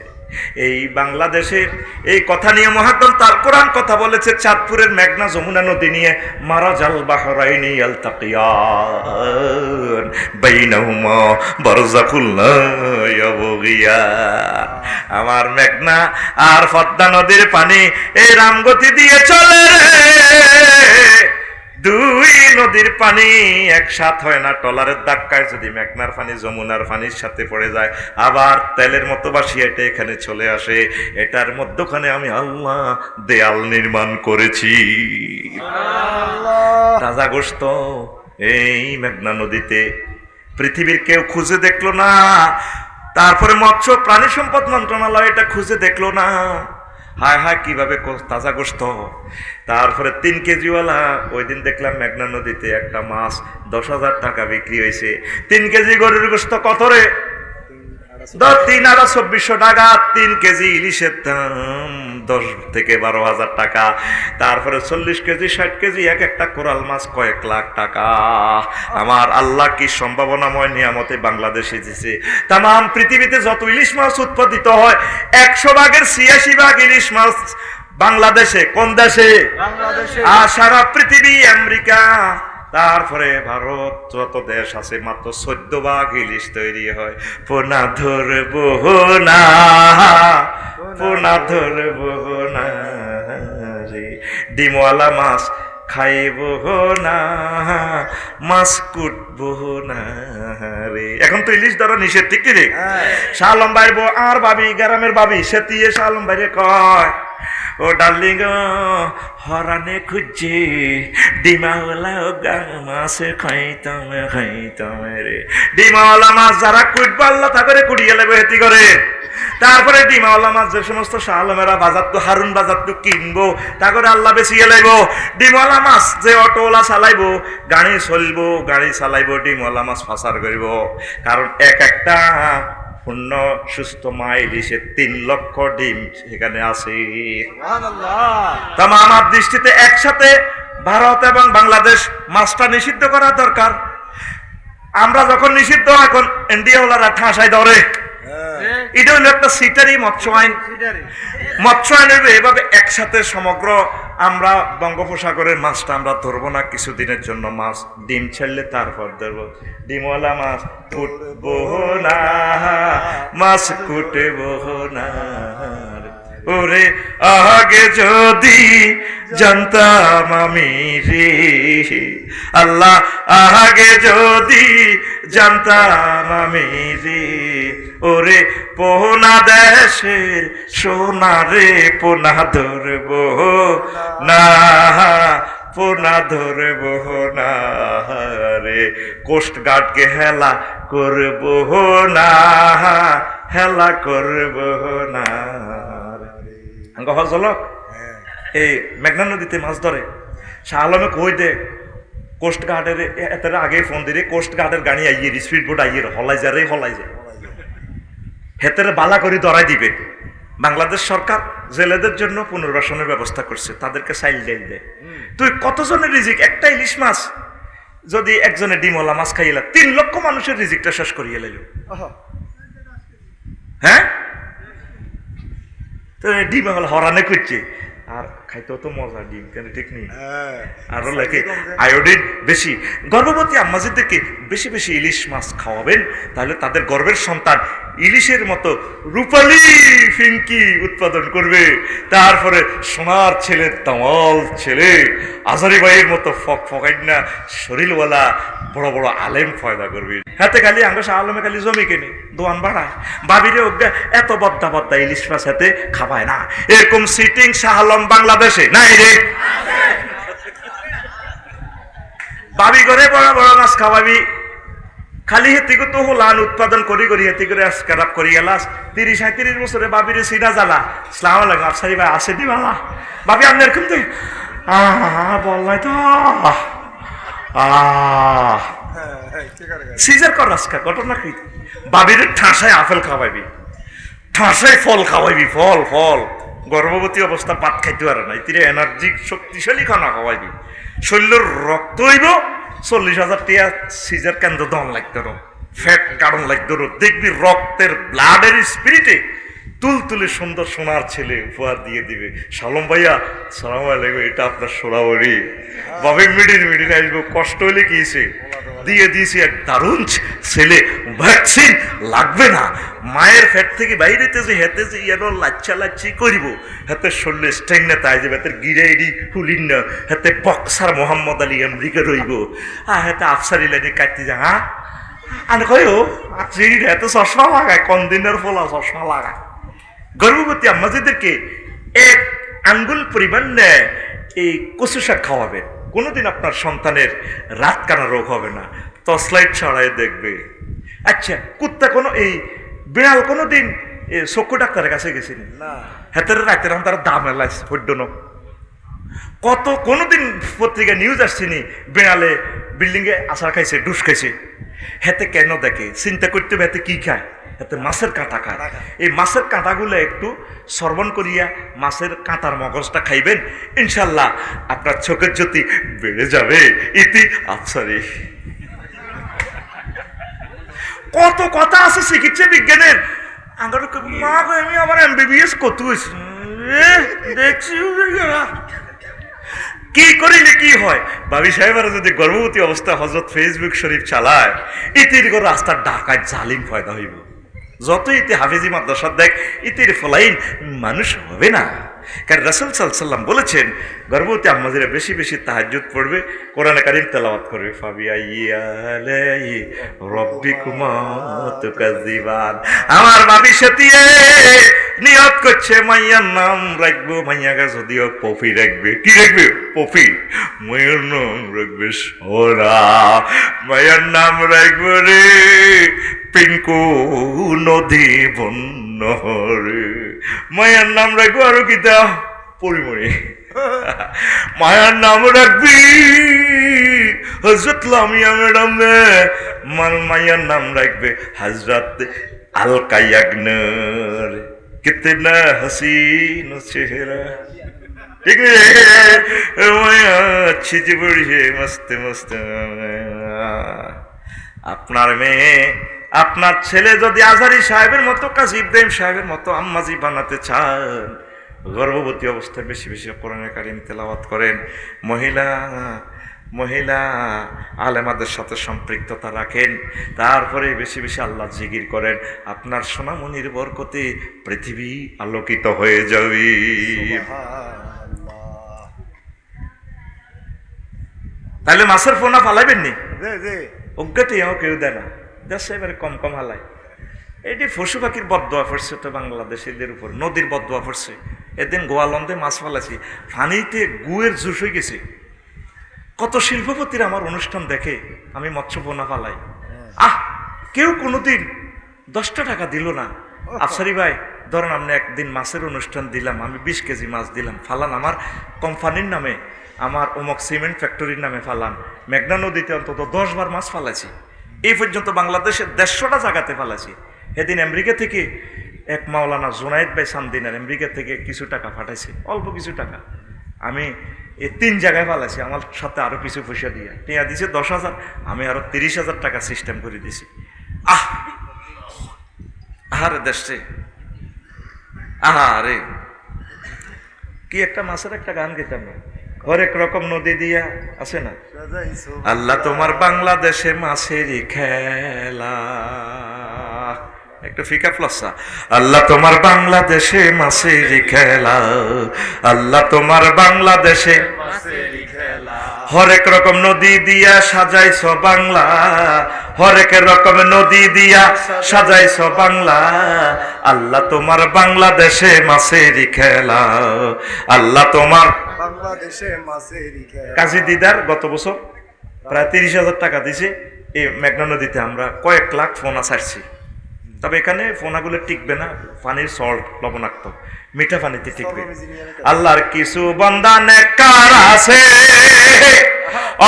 এই বাংলাদেশের এই কথা নিয়ে মহাগ্রন্থ তার কোরআন কথা বলেছে, চাঁদপুরের মেঘনা যমুনা নদী নিয়ে, মারাজাল বাহরাইনি ইয়ালতাকিয়ান বাইনাহুমা বারযাকুল লা ইয়াবগিয়ান। আমার মেঘনা আর পদ্মা নদীর পানি এই রামগতি দিয়ে চলে রে, দুই নদীর পানি একসাথ হয় না, টলারের ধাক্কায় যদি মেঘনার পানি যমুনার পানির সাথে পড়ে যায়, আবার তেলের মতো বাসি এটা এখানে চলে আসে। এটার মধ্যখানে আমি আল্লাহ দেয়াল নির্মাণ করেছি। তাজা গোশত এই মেঘনা নদীতে পৃথিবীর কেউ খুঁজে দেখলো না, তারপরে মৎস্য প্রাণী সম্পদ মন্ত্রণালয় এটা খুঁজে দেখলো না। হায় হায় কিভাবে তাজা গোশত। তারপরে 3 কেজিওয়ালা ওই দিন দেখলাম মেঘনা নদীতে একটা মাছ 10,000 টাকা বিক্রি হয়েছে। 3 কেজি গরুর গোশত কত রে? 3,2400 টাকা। 3 কেজি ইলিশের দাম 10 থেকে 12,000 টাকা। তারপরে 40 কেজি 60 কেজি এক একটা কোরাল মাছ কয়েক লাখ টাকা। আমার আল্লাহ কি সম্ভাবনাময় নিয়ামতে বাংলাদেশে দিছে। তাম পৃথিবীতে যত ইলিশ মাছ উৎপাদিত হয় 100 ভাগের 86 ভাগ ইলিশ মাছ বাংলাদেশে। কোন দেশে? বাংলাদেশে। আর সারা পৃথিবী, আমেরিকা, তারপরে ভারত, যত দেশ আছে মাত্র 14 ভাগ ইলিশ তৈরি হয়। পোনা ধরবো না, পোনা ধরবো না রে, ডিমওয়ালা মাছ খাইব না, মাছ কুটবো না রে। এখন তো ইলিশ ধরা নিষেধ, ঠিক রে? শাহ আলম ভাই আর ভাবি, গ্রামের ভাবি সেতিয়ে শাহ আলম ভাইরে কয়, ও ডার্লিং হরানে খুঁজছে ডিমাওয়ালা মাছ খাইতাম খাইতাম রে। ডিমাওয়ালা মাছ যারা কুটবো আল্লাহ তা করে কুড়িয়ে লেবে হেতি করে। তারপরে ডিমাওয়ালা মাছ যে সমস্ত শাহ আলমেরা বাজার তো হারুন বাজার তো কিনবো, তা করে আল্লাহ বেশিয়ে লাইব। ডিমওয়ালা মাছ যে অটোওয়ালা চালাইবো, গাড়ি চলবো, গাড়ি চালাইবো, ডিমওয়ালা মাছ পাচার করব। কারণ এক একটা পূর্ণ সুস্থ মা ইলিশে 3 লক্ষ ডিম সেখানে আছে। তাম আমার দৃষ্টিতে একসাথে ভারত এবং বাংলাদেশ মাছটা নিষিদ্ধ করা দরকার। আমরা যখন নিষিদ্ধ, এখন ইন্ডিয়াওয়ালারা ঠাসাই ধরে। এটা হলো একটা সিটারি মৎস্য আইন। মৎস্য আইনের এভাবে একসাথে সমগ্র আমরা বঙ্গোপসাগরের মাছটা আমরা ধরবো না কিছুদিনের জন্য। মাছ ডিম ছাড়লে তারপর ধরবো। ডিমওয়ালা মাছ কুটবো না, মাছ কুটবো না ওরে, আগে যদি জানতাম আমি রে আল্লাহ, আগে যদি জানতাম আমি রে, ওরে পোনা দেশের সোনা রে, পোনা ধরবো না, পোনা ধরবো না রে, কোস্ট গার্ডকে হেলা করবো না, হেলা করবো না। গহজলক এই মেঘনা নদীতে মাছ ধরে। শাহ আলমে কই দে কোস্ট গার্ডের এত আগে ফোন দিলে কোস্ট গার্ডের গাড়ি আইয়ে স্পিড বোট আইয়ে হলাই যা রে, হলাই যায় হেতের বালা করে ধরাই দিবে। বাংলাদেশ সরকার জেলেদের জন্য পুনর্বাসনের ব্যবস্থা করছে, তাদেরকে চাইল ডাইল দেয়। তুই কতজনের রিজিক? একটা ইলিশ মাছ যদি একজনের ডিমওয়ালা মাছ খাইলা 3 লক্ষ মানুষের রিজিকটা শেষ করিয়ে লাইল। হ্যাঁ, তো ডিম হরানে করছে আর খাইতেও তো মজা ডিম, কেন ঠিক নেই? আরো লাগে আয়োডিন বেশি। গর্ভবতী আম্মাজিদেরকে বেশি বেশি ইলিশ মাছ খাওয়াবেন, তাহলে তাদের গর্ভের সন্তান ইলিশের মতো রূপালী ফিঙ্কি উৎপাদন করবে। তারপরে সোনার ছেলে, তামাল ছেলে, আজারি ভাইয়ের মতো ফক ফকাই না শরীরওয়ালা বড় বড় আলেম ফয়দা করবে। হাতে খালি আঙ্গ শাহ আলমে খালি জমি কেনে দোয়ান বাড়ায়, বাবিরে ওকে এত বদ্দা বদ্দা ইলিশ মাছ হাতে খাবায় না। এরকম সিটিং শাহ আলম বাংলাদেশে নাই রে। বাবি করে বড় বড় মাছ খাওয়াবি, খালি হেতিকে তো হলান উৎপাদন করি করি হেতি করে খারাপ করি গেলাস। 30-35 বছরে বাবিরে সিনা জ্বালা। সালাম আলাইকুম আফসারি ভাই আসে দি বালা বাবি আপনি এরকম তো বল নাই তো সিজার কর রাস্কা ঘটনা কি? বাবির ঠাসায় আপেল খাওয়াইবি, ঠাসায় ফল খাওয়াইবি, ফল ফল। গর্ভবতী অবস্থা ভাত খাইতে পারে না, এতে এনার্জি শক্তিশালী খানা খাওয়াইবি, শরীরের রক্ত হইব। 40,000 টাকা সিজার কেন্দ্র দন লাগতো, ফ্যাট কারণ লাগতো। দেখবি রক্তের ব্লাডের স্পিরিটে তুলতুলে সুন্দর সোনার ছেলে উপহার দিয়ে দিবে। সালম ভাইয়া সালাম আলাইকুম, এটা আপনার সোনাবরি বাবে মিডিন আসবো, কষ্ট হলে কিছে দিয়ে দিয়েছি এক দারুণ ছেলে, ভ্যাকসিন লাগবে না। মায়ের ফ্যাট থেকে বাইরেতে যে হেতে যে ইয়ানো লাচ্ছি করিব, হাতে শরীরে স্ট্যাং না তাই যে হাতের গিরাইডি হুলিন না, হাতে বক্সার মোহাম্মদ আলী আমেরিকা রইব, হাতে আফসারি লাইনে কাটতে যা। হ্যাঁ আর কয় এত চশমা লাগায়, কোন দিনের ফলা চশমা লাগায়। গর্ভবতী আম্মাজিদেরকে এক আঙ্গুল পরিমাণ এই কচু শাক খাওয়াবেন, কোনোদিন আপনার সন্তানের রাত কানা রোগ হবে না। টর্চলাইট ছড়াই দেখবে। আচ্ছা, কুত্তা কোনো এই বিড়াল কোনোদিন চক্ষু ডাক্তারের কাছে গেছেন না? হাতের রাতের তারা দাম এলাইছে হড্ডন কত, কোনোদিন পত্রিকা নিউজ আসছেনি বিড়ালে বিল্ডিংয়ে আছাড় খাইছে, ডুস খাইছে। হেতে কেন দেখে চিন্তা করতে হবে, হেতে কি খায়? এতে মাছের কাঁটা খায়। এই মাছের কাঁটাগুলো একটু শ্রবণ করিয়া মাছের কাঁটার মগজটা খাইবেন, ইনশাল্লাহ আপনার চোখের জ্যোতি বেড়ে যাবে। ইতি আফসারি। কত কথা আছে চিকিৎসা বিজ্ঞানের। মা আমি আবার MBBS কত দেখছি কি করিলে কি হয়। ভাবি সাহেবেরা যদি গর্ভবতী অবস্থায় হযরত ফেসবুক শরীফ চালায়, ইতির করে রাস্তার ডাকায় জালিম ফায়দা হইব। যত ইতি হাফিজি মাদ্রাসা দেখ, ইতির ফলাইন মানুষ হবে না। কারণ রাসূল সাল্লাল্লাহু আলাইহি ওয়াসাল্লাম বলেছেন, গর্ভবতী আম্মাজিরা বেশি বেশি তাহাজ্জুদ পড়বে, কোরআন কারীম তেলাওয়াত করবে। ফাবিআইয়ি আলাইহি রাব্বিকুমা তুকাযিবান। আমার ভাবি সাথিয়ে নিয়ত করছে মাইয়ার নাম রাখবো, মাইয়াকে যদিও পপি রাখবে। কি রাখবে? পপি। মায়ের নাম রাখবে সোনা। মায়ের নাম রাখবো রে পিঙ্কু নদী বন্যরে। মায়ের নাম রাখবো আরো কিতা পরিমণি। মায়ের নাম রাখবি হযরত লামিয়া ম্যাডাম। মায়ের নাম রাখবে হযরত আলকা ইয়াগনর। कितना हसीन चेहरा, ठीक है अच्छी जी बड़ी है मस्त मस्त। আপনার মেয়ে আপনার ছেলে যদি আজহারী সাহেবের মতো, কাজী ইব্রাহিম সাহেবের মতো আম্মাজি বানাতে চান, গর্ভবতী অবস্থায় বেশি বেশি কোরআন কারীম তেলাওয়াত করেন। মহিলা আলেমাদের সাথে সম্পৃক্ততা রাখেন, তারপরে বেশি বেশি আল্লাহ জিকির করেন। আপনার সোনামণির বরকতে পৃথিবী আলোকিত হয়ে যাবে। তাহলে মাছের ফোনা ফালাইবেন নি, অজ্ঞাতে কেউ দেয় না, দেশে এবারে কম কম হালায়। এটি পশু পাখির বদদোয়া পড়ছে তো বাংলাদেশিদের উপর, নদীর বদদোয়া পড়ছে। এদিন গোয়ালন্দে মাছ ফালাইছি, পানিতে গুয়ের জুস হয়ে গেছে। কত শিল্পপতির আমার অনুষ্ঠান দেখে, আমি মৎস্য পোনা ফালাই, কেউ কোনোদিন 10টা টাকা দিল না। আফসারি ভাই ধরেন আপনি একদিন মাছের অনুষ্ঠান দিলাম, আমি 20 কেজি মাছ দিলাম, ফালান আমার কোম্পানির নামে, আমার অমুক সিমেন্ট ফ্যাক্টরির নামে ফালান। মেঘনা নদীতে অন্তত 10 বার মাছ ফালাইছি। এই পর্যন্ত বাংলাদেশের 150টা জায়গাতে ফালাইছি। এদিন আমেরিকা থেকে এক মাওলানা জুনায়েদ ভাই সামদিনার আমেরিকা থেকে কিছু টাকা পাঠাইছে, অল্প কিছু টাকা। আমি এই 3 জায়গায় ফালাইছি, আমার সাথে আরো কিছু পয়সা দিয়ে টিয়া দিছে 10,000, আমি আরো 30,000 টাকা সিস্টেম করে দিছি। আহারে দেশে, আহারে কি একটা মাছের একটা গান গেতাম না, হরেক রকম নদী দিয়া আছে না, আল্লাহ তোমার বাংলাদেশে মাছেরই খেলা। একটু ফিকা প্লাসা, আল্লাহ তোমার বাংলাদেশে মাছেরই খেলা, আল্লাহ তোমার বাংলাদেশে মাছেরই খেলা। হরেক রকম নদী দিয়া সাজাইছ বাংলা, হরেক রকম নদী দিয়া সাজাইছ বাংলা, আল্লাহ তোমার বাংলাদেশে মাছেরই খেলা, আল্লাহ তোমার বাংলাদেশে মাছেরই খেলা। কাজী দিদার গত বছর প্রায় 30,000 টাকা দিছে এই মেঘনা নদীতে। আমরা কয়েক লাখ ফোনা ছাড়ছি, তবে এখানে ফোনাগুলো টিকবে না, পানির সল্ট লবণাক্ত, মিঠা পানিতে টিকবে। আল্লাহর কিছু বান্দা নেককার আছে,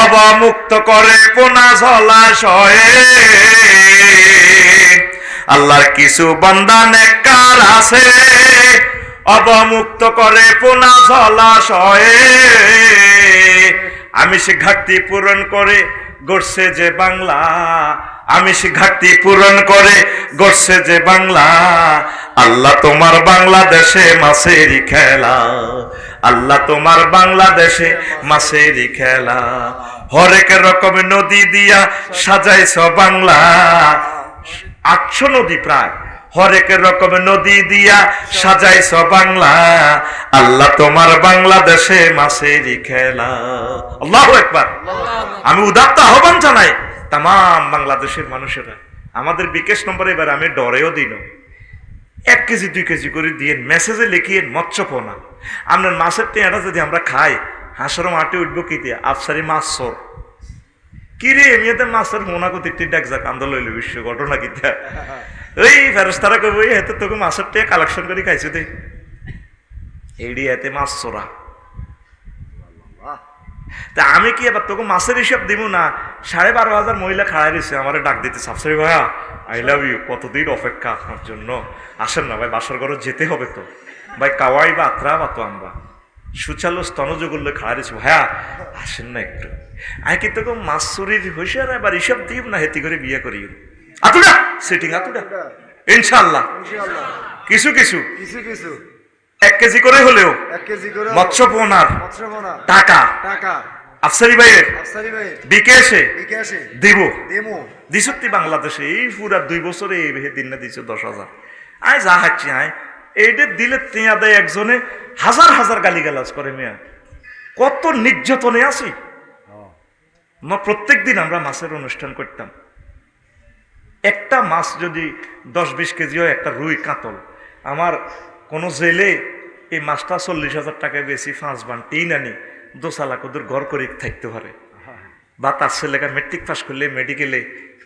অবমুক্ত করে পোনা জলাশয়ে। আল্লাহর কিছু বান্দা নেককার আছে, অবমুক্ত করে পোনা জলাশয়ে। আমি সে ঘাটতি পূরণ করে গড়ছে যে বাংলা, আমিষ ঘাটতি পূরণ করে গড়ছে যে বাংলা, আল্লাহ তোমার বাংলাদেশে মাছেরই খেলা, আল্লাহ তোমার বাংলাদেশে মাছেরই খেলা, হরেক রকম নদী দিয়া সাজাইছ বাংলা, 800 নদী প্রায়, হরেক রকম নদী দিয়া সাজাইছ বাংলা, আল্লাহ তোমার বাংলাদেশে মাছেরই খেলা। আল্লাহু আকবার। আমি উদাত্ত আহ্বান জানাই তাম বাংলাদেশের মানুষেরা, আমাদের বিকাশ নম্বরে এবার আমি ডরেও দিন 1 কেজি 2 কেজি করে দিয়ে মেসেজে লিখিয়ে মৎস্যপনা, আপনার মাছের টেঁয়াটা যদি আমরা খাই হাঁসের মাঠে উঠবো কি দিয়ে আফসারি মাছ সর কি রে এমনিতে মাছের মোনা কতি ডাক যাক আন্দোলন লইল বিশ্ব ঘটনা কিতা ওই ফেরস্তারা কইব ওই হাতে তোকে মাছের টেয়া কালেকশন করে খাইছো দে এইডি হাতে মাছ চোরা। তা আমি কি এবার তোকে মাছের হিসাব দিব না, 12,500 মহিলা খাড়াই রয়েছে আমার ডাক দিতে সাবসারি ভাইয়া আই লাভ ইউ, কতদিন অপেক্ষা আপনার জন্য, আসেন না ভাই বাসর ঘরে যেতে হবে তো ভাই, কাওয়াই বা আত্রা বা তো আমরা সুচালো স্তনযোগল্য খাড়াই রয়েছে ভাইয়া আসেন না একটু, আমি কি তোকে মাছ চুরির হয়েছে না এবার হিসাব দিব না হেতি করে বিয়ে করি আতুডা সিটিং আতুডা ইনশাআল্লাহ কিছু কিছু 1 কেজি করে হলেও মৎস্যপনার টাকা আফসারি ভাইয়ের বিকেশে দিব দিছতি বাংলাদেশে এই পুরা 2 বছরে এই দিন না দিছ 10,000 আয় যা হাচ্ছি আয় এইটা দিলে তিয়া দেয় একজনে হাজার হাজার গালিগালাজ করে মেয়া, কত নির্যাতনে আছি। প্রত্যেক দিন আমরা মাছের অনুষ্ঠান করতাম, একটা মাছ যদি 10-20 কেজি হয়, একটা রুই কাতল, আমার কোনো জেলে এই মাছটা 40,000 টাকায় বেশি 5 বান টিন আনি দোসালা কদুর ঘর করে থাকতে পারে, বা তার ছেলেটা মেট্রিক পাস করলে মেডিকেলে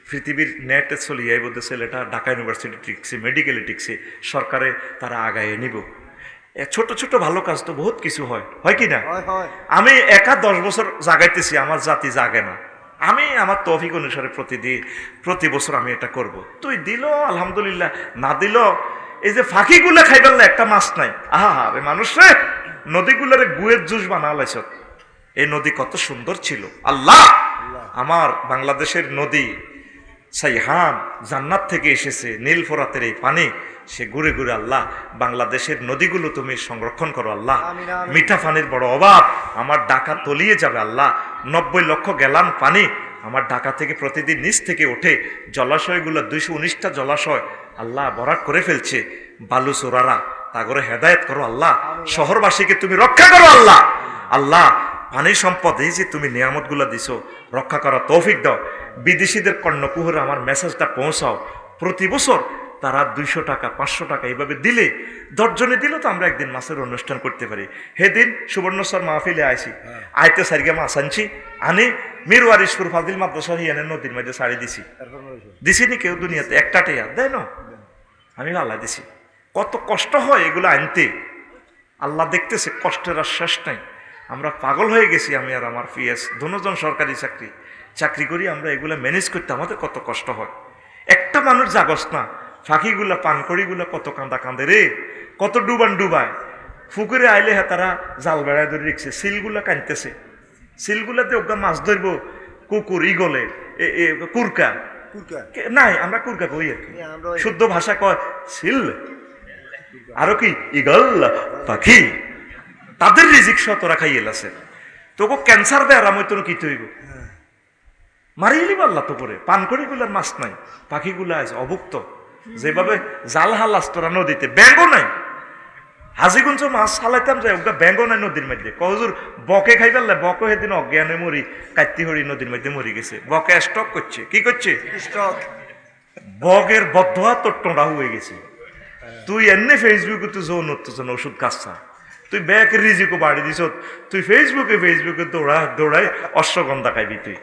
পৃথিবীর নেটে চলে যাই বোধ ছেলেটা ঢাকা ইউনিভার্সিটি টিকছে, মেডিকেলে টিকছে, সরকারে তারা আগায় নিব। ছোট ছোট ভালো কাজ তো বহুত কিছু হয়, হয় কি না? আমি একা 10 বছর জাগাইতেছি, আমার জাতি জাগে না, আমি আমার তৌফিক অনুসারে প্রতি বছর আমি এটা করব। তুই দিল আলহামদুলিল্লাহ, না দিল এই যে ফাঁকিগুলা খাইবার একটা মাছ নাই, আহা রে মানুষ রে, নদীগুলারে গুয়ের জুস বানালাইছ, এই নদী কত সুন্দর ছিল। আল্লাহ আমার বাংলাদেশের নদী সাইহান জান্নাত থেকে এসেছে, নীল ফোরাতের এই পানি, সে ঘুরে ঘুরে আল্লাহ বাংলাদেশের নদীগুলো তুমি সংরক্ষণ করো আল্লাহ। মিঠা পানির বড় অভাব, আমার ঢাকা তলিয়ে যাবে আল্লাহ, 90 লক্ষ গ্যালান পানি আমার ঢাকা থেকে প্রতিদিন নিচ থেকে ওঠে, জলাশয়গুলো 219টা জলাশয় আল্লাহ ভরাট করে ফেলছে, বালু চোরারা তাগরে হেদায়েত করো আল্লাহ, শহরবাসীকে তুমি রক্ষা করো আল্লাহ। আল্লাহ পানি সম্পদ এই যে তুমি নিয়ামত গুলা দিছো, রক্ষা করার তৌফিক দাও। বিদেশিদের কর্ণকুহরে আমার মেসেজটা পৌঁছাও, প্রতি বছর তারা 200 টাকা 500 টাকা এইভাবে দিলে, 10 জনে দিলে তো আমরা একদিন মাছের অনুষ্ঠান করতে পারি। সেদিন সুবর্ণস্বর মাহফিলে আইছি, আইতে সারিগে মাছ আনছি, আনি মিরওয়ারিশপুর ফাজিল মাদ্রাসা হিয়ানের নদীর মধ্যে ছাড়ি দিছি নি কেউ দুনিয়াতে একটা টেয়া দেয় না, আমি আল্লাহ দিছি। কত কষ্ট হয় এগুলো আনতে, আল্লাহ দেখতেছে, কষ্টের আর শেষ নাই। আমরা পাগল হয়ে গেছি, আমি আর আমার পিএস দুজন সরকারি চাকরি করি, আমরা এগুলো ম্যানেজ করতে আমাদের কত কষ্ট হয়। একটা মানুষ জাগস না, ফাঁকিগুলা পানকড়িগুলা কত কাঁদে রে, কত ডুবায় পুকুরে আইলে হ্যাঁ তারা জাল বেড়ায় ধরে রেখেছে, সিলগুলা কানতেছে, সিলগুলাতে ওগা মাছ ধরবো, কুকুর ইগলে কুরকা নাই, আমরা কুরকা কই আর কি, শুদ্ধ ভাষা কয় সিল, আরো কি ইগল পাখি, তাদের রিজিক তোরা খাইয়ে আছে, তোকে ক্যান্সার দেয় আরাম হইতো কি তৈব মারিলি পারলা তো করে, পানকড়িগুলার মাছ নাই, পাখিগুলা আছে অভুক্ত, যেভাবে জাল হালাস তোরা নদীতে, ব্যাঙ্গও নাই। হাজিগঞ্জ মাছ হালাইতাম যায়, ওটা ব্যাঙ্গও নাই নদীর মধ্যে, কজুর বকে খাই পারলে, বকে সেদিন অজ্ঞানে মরি, কাত্তি হরি নদীর মধ্যে মরি গেছে, বকে স্টক করছে, কি করছে বগের বদয়া তোর টোঁড়া হয়ে গেছে। তুই এমনি ফেসবুকে তুই যৌন উত্তেজন ওষুধ খাচ্ছা, তুই ব্যাকের রিজিকও বাড়ি দিছ, তুই ফেসবুকে দৌড়াই অশ্বগন্ধা খাইবি, তুই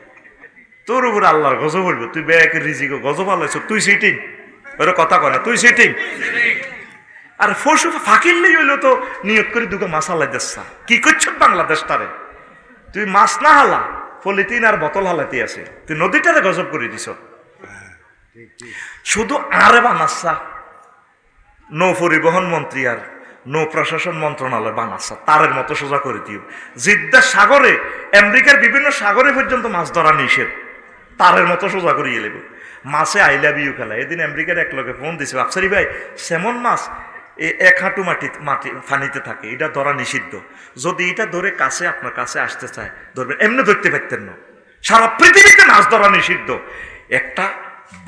তোর উপরে আল্লাহর গজব বলবো, তুই ব্যাকের রিজিকও গজব আল্লাহ, তুই সিটিং ওরা কথা কয় না, তুই সিটিং। আর ফসু ফাঁকিরলেই হইলো তো নিয়োগ করে দুটো মাছ হালাই দিচ্ছা, কি করছ বাংলাদেশ তারে, তুই মাছ না হালা পলিথিন আর বোতল হালাতে আছে, তুই নদীটারে গজব করে দিছ। শুধু আরে বানাচ্ছা নৌ পরিবহন মন্ত্রী আর নৌ প্রশাসন মন্ত্রণালয় বানাচ্ছা, তারের মতো সোজা করে দিও। জিদ্দা সাগরে, আমেরিকার বিভিন্ন সাগরে পর্যন্ত মাছ ধরা নিষেধ, তারের মতো সোজা করিয়ে লেব। মাছে আই লাভ ইউ খেলা। এদিন আমেরিকার এক লোকে ফোন দিছে, আফসারি ভাই স্যামন মাছ এক হাঁটু মাটি পানিতে থাকে, এটা ধরা নিষিদ্ধ, যদি এটা ধরে কাছে আপনার কাছে আসতে চায় ধরবেন, এমনি ধরতে পারতেন না। সারা পৃথিবীতে মাছ ধরা নিষিদ্ধ। একটা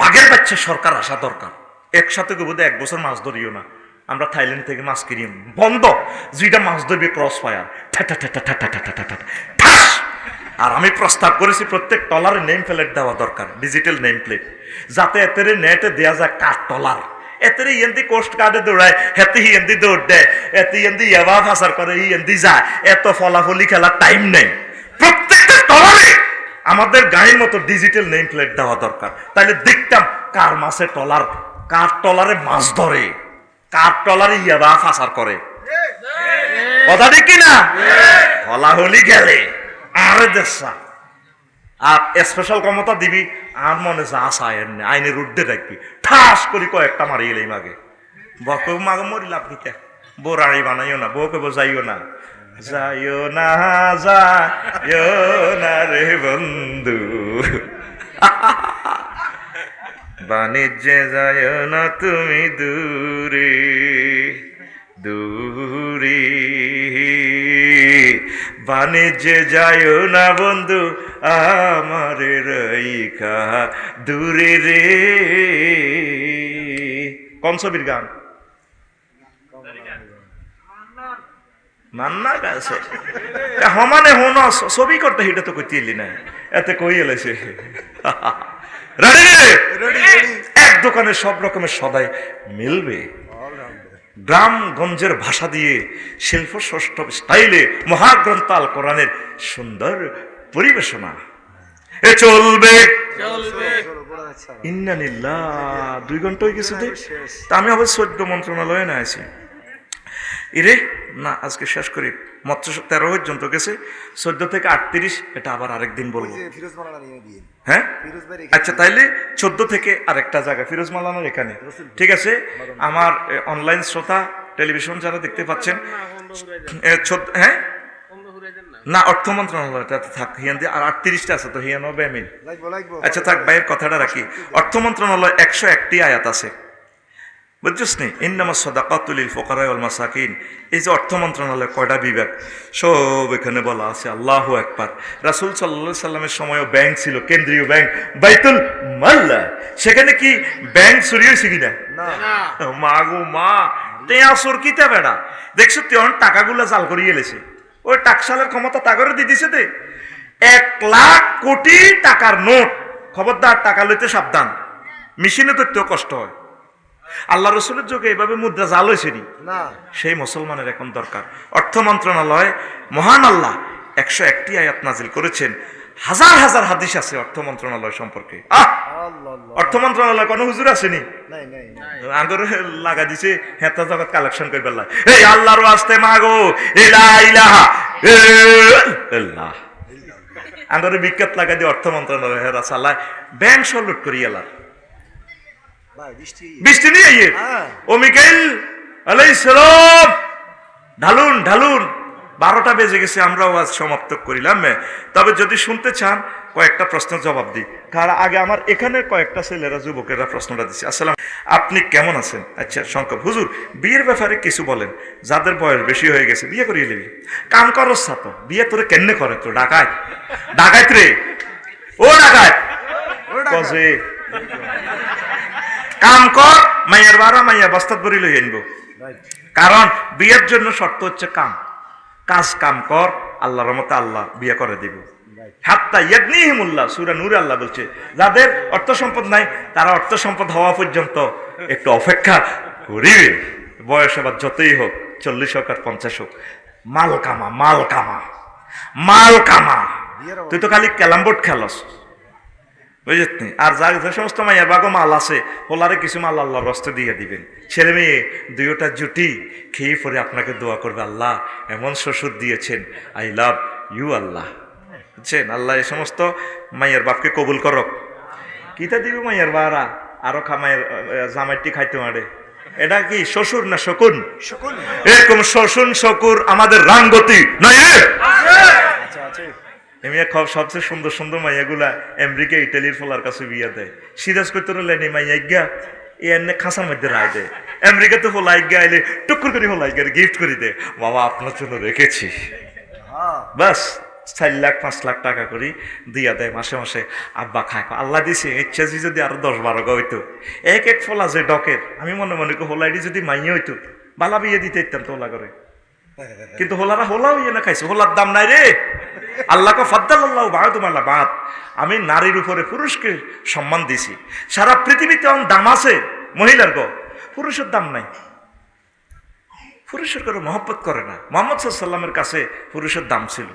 বাঘের বাচ্চা সরকার আসা দরকার, একসাথে বোধহয় 1 বছর মাছ ধরিও না। আমরা থাইল্যান্ড থেকে মাছ কিনি বন্ধ, যেটা মাছ ধরবে ক্রস ফায়ার ঠাস। আর আমি প্রস্তাব করেছি প্রত্যেক টলারে নেম প্লেট দেওয়া দরকার, ডিজিটাল নেম প্লেট, যাতে এতে নেটে দেওয়া যায় কাঠ টলার। এতে ইয়েন্দি কোস্ট গার্ডে দৌড়ায়, হেতে ইয়েন্দি দৌড় দেয়, এতে ইয়েন্দি ইয়াবা ফাসার করে, ইয়েন্দি যায়, এত ফলাফলি খেলার টাইম নেই। প্রত্যেকটা টলারে আমাদের গায়ের মতো ডিজিটাল নেম প্লেট দেওয়া দরকার। তাহলে দেখতাম কার মাসে টলার, কার টলারে মাছ ধরে, কার টলারে ইয়াবা ফাসার করে। কথা ঠিক কিনা? ফলাফলি গেলে আরে দেশা আর স্পেশাল ক্ষমতা দিবি, আর মনে যা চায় আইনের উর্ধে রাখবি, ঠাস করি কয়েকটা মারিয়ে এলেই মাগে। বকে মাগে মরি লাভ নিতে, বউ রাড়ি বানাইও না, বউকে বোঝাইও না, যাইও না যাইও না রে বন্ধু, বাণিজ্যে যাইও না তুমি দূরে দূরে, বাণিজ্যে যাইও না বন্ধু আমারে রাইখা দূরে রে। কোন ছবির গান? মান্না গাছে সমানে হন ছবি করতে, সেটা তো কইতে এলি না, এতে কই এলেছে। এক দোকানে সব রকমের সদাই মিলবে, গ্রামগঞ্জের ভাষা দিয়ে শিল্প ষষ্ঠ স্টাইলে মহাগ্রন্থ আল কোরআনের সুন্দর পরিবেশনা এ চলবে। ইন্নালিল্লাহ 2 ঘন্টা হয়ে গেছে। তা আমি আবার 14 মন্ত্রণালয়ে না আছি ইরে না, আজকে শেষ করি। মাত্র 13 পর্যন্ত গেছে, 14 থেকে 38 এটা আবার আরেকদিন বলবো। হ্যাঁ আচ্ছা, তাইলে 14 থেকে আরেকটা জায়গা ফিরোজ মাওলানার এখানে, ঠিক আছে? আমার অনলাইন শ্রোতা টেলিভিশন যারা দেখতে পাচ্ছেন, হ্যাঁ না অর্থ মন্ত্রণালয়টা থাক হিয়ান্দি, আর 38টা আছে তো হিয়ানো বেমিল। আচ্ছা থাক, ভাইয়ের কথাটা রাখি। অর্থ মন্ত্রণালয় 101টি আয়াত আছে, বুঝছিস নি? ইন্নামাস সাদাকাতুল লিল ফুকারা ওয়াল মাসাকিন। এই যে অর্থ মন্ত্রণালয় কয়টা বিভাগ সব এখানে বলা আছে। আল্লাহু আকবার। রাসূল সাল্লাল্লাহু আলাইহি সাল্লামের সময়ও ব্যাংক ছিল, কেন্দ্রীয় ব্যাংক বাইতুল মাল। সেখানে কি ব্যাংক চুরি হয়েছে কিনা? না। মা গো মা, তেয়া সরকিতে বেড়া দেখছো তেমন টাকাগুলো জাল করিয়ে এলেছে। ওই টাকশালের ক্ষমতা তাগরে দিয়ে দিছে দে 1 লাখ কোটি টাকার নোট। খবরদার, টাকা লইতে সাবধান, মেশিনে ধরতেও কষ্ট হয়। আল্লাহ রসুলের যুগে এভাবে মুদ্রা জাল হয়েছে না, সেই মুসলমানের এখন দরকার। অর্থ মন্ত্রণালয় মহান আল্লাহ 101টি আয়াত নাজিল করেছেন, হাজার হাজার হাদিস আছে অর্থ মন্ত্রণালয় সম্পর্কে। অর্থ মন্ত্রণালয় কোনো হুজুর আসেনি, আগর লাগা দিছে হেতা জগৎ কালেকশন করবে। এই আল্লাহর ওয়াস্তে মাগো ইলা ইলাহা ইল্লাল্লাহ, আগরে বিখ্যাত লাগা দিয়ে অর্থ মন্ত্রণালয় হেরা চালায়, ব্যাংক সলুট করি এলার বৃষ্টি নিয়ে ও মিকাইল আলাইহিস সালাম ঢালুন ঢালুন। 12টা বেজে গেছে, আমরা আজ সমাপ্ত করিলাম। তবে যদি শুনতে চান কয়েকটা প্রশ্নের জবাব দিই, কারণ আগে আমার এখানে কয়েকটা ছেলেরা যুবকেরা প্রশ্নটা দিচ্ছে। আসসালাম, আপনি কেমন আছেন? আচ্ছা সংক্ষেপ, হুজুর বিয়ের ব্যাপারে কিছু বলেন। যাদের বয়স বেশি হয়ে গেছে বিয়ে করিয়ে নিবি, কাম করস তো বিয়ে তোরে কেমনে করে? তো ডাকাত ডাকাত রে, ও ডাকাত কসে কাম কর, মাইয়ার বাড়া মাইয়া বস্তাত বরি লই আনবো। কারণ বিয়ের জন্য শর্ত হচ্ছে কাম, কাজ কাম কর, আল্লাহর রহমতে আল্লাহ বিয়ে করে দিব। হাত্তা ইয়াগনিহিমুল্লাহ, সূরা নূরে আল্লাহ বলছে যাদের অর্থ সম্পদ নাই তারা অর্থ সম্পদ হওয়া পর্যন্ত একটু অপেক্ষা করিবে। বয়স এবার যতই হোক, 40 হোক আর 50 হোক, মাল কামা মাল কামা মাল কামা। তুই তো খালি ক্যালাম বোর্ড খেলস, বুঝলি? আর যা যে সমস্ত মাইয়ার বাগো মাল আছে, হোলারে কিছু মাল আল্লাহর রাস্তে দিয়ে দিবেন। ছেলে মেয়ে দুইটা জুটি খেয়ে পরে আপনাকে দোয়া করবে, আল্লাহ এমন শ্বশুর দিয়েছেন, আই লাভ ইউ আল্লাহ। বুঝছেন? আল্লাহ এই সমস্ত মাইয়ার বাপকে কবুল করক। কিতা দিবে মাইয়ার বারা আরো খামাইয়ের জামাইটি খাইতে মারে। এটা কি শ্বশুর না শকুন? এরকম শ্বশুন শকুর আমাদের রাঙ্গতি নাই। এমনি সবচেয়ে সুন্দর সুন্দর মাইয়াগুলা আমেরিকা ইটালির ফলার কাছে বিয়া দেয়। সিরাজ করতে রইলেন এই মাইয়া গিয়া এনে খাঁচার মধ্যে রায় দেয়। আমেরিকাতে হোলাই গিয়া এলে টুকুর করে হোলাই গিয়ে গিফট করে দেয়, বাবা আপনার জন্য রেখেছি। বাস 4 লাখ 5 লাখ টাকা করে দিয়া দেয় মাসে মাসে। আব্বা খায়, আল্লাহ দিছে ইচ্ছা যদি আরো 10-12 গা হইতো। এক এক ফলা যে ডকের, আমি মনে মনে হোলাইটি যদি মাইয়া হইতো বালা বিয়ে দিতে ইতাম তো হোলা করে। কিন্তু হোলারা হোলাও ইয়ে না খাইছে, হোলার দাম নাই রে। আল্লাহকে ফাদ্দাল্লাহু বা'দুহুম আলা বা'দ। আমি নারীর উপরে পুরুষকে সম্মান দিছি। সারা পৃথিবীতে অন দাম আছে মহিলার গো, পুরুষের দাম নাই। পুরুষের করে মহব্বত করে না। মুহাম্মদ সাল্লাল্লাহু আলাইহি ওয়াসাল্লামের কাছে পুরুষের দাম ছিল।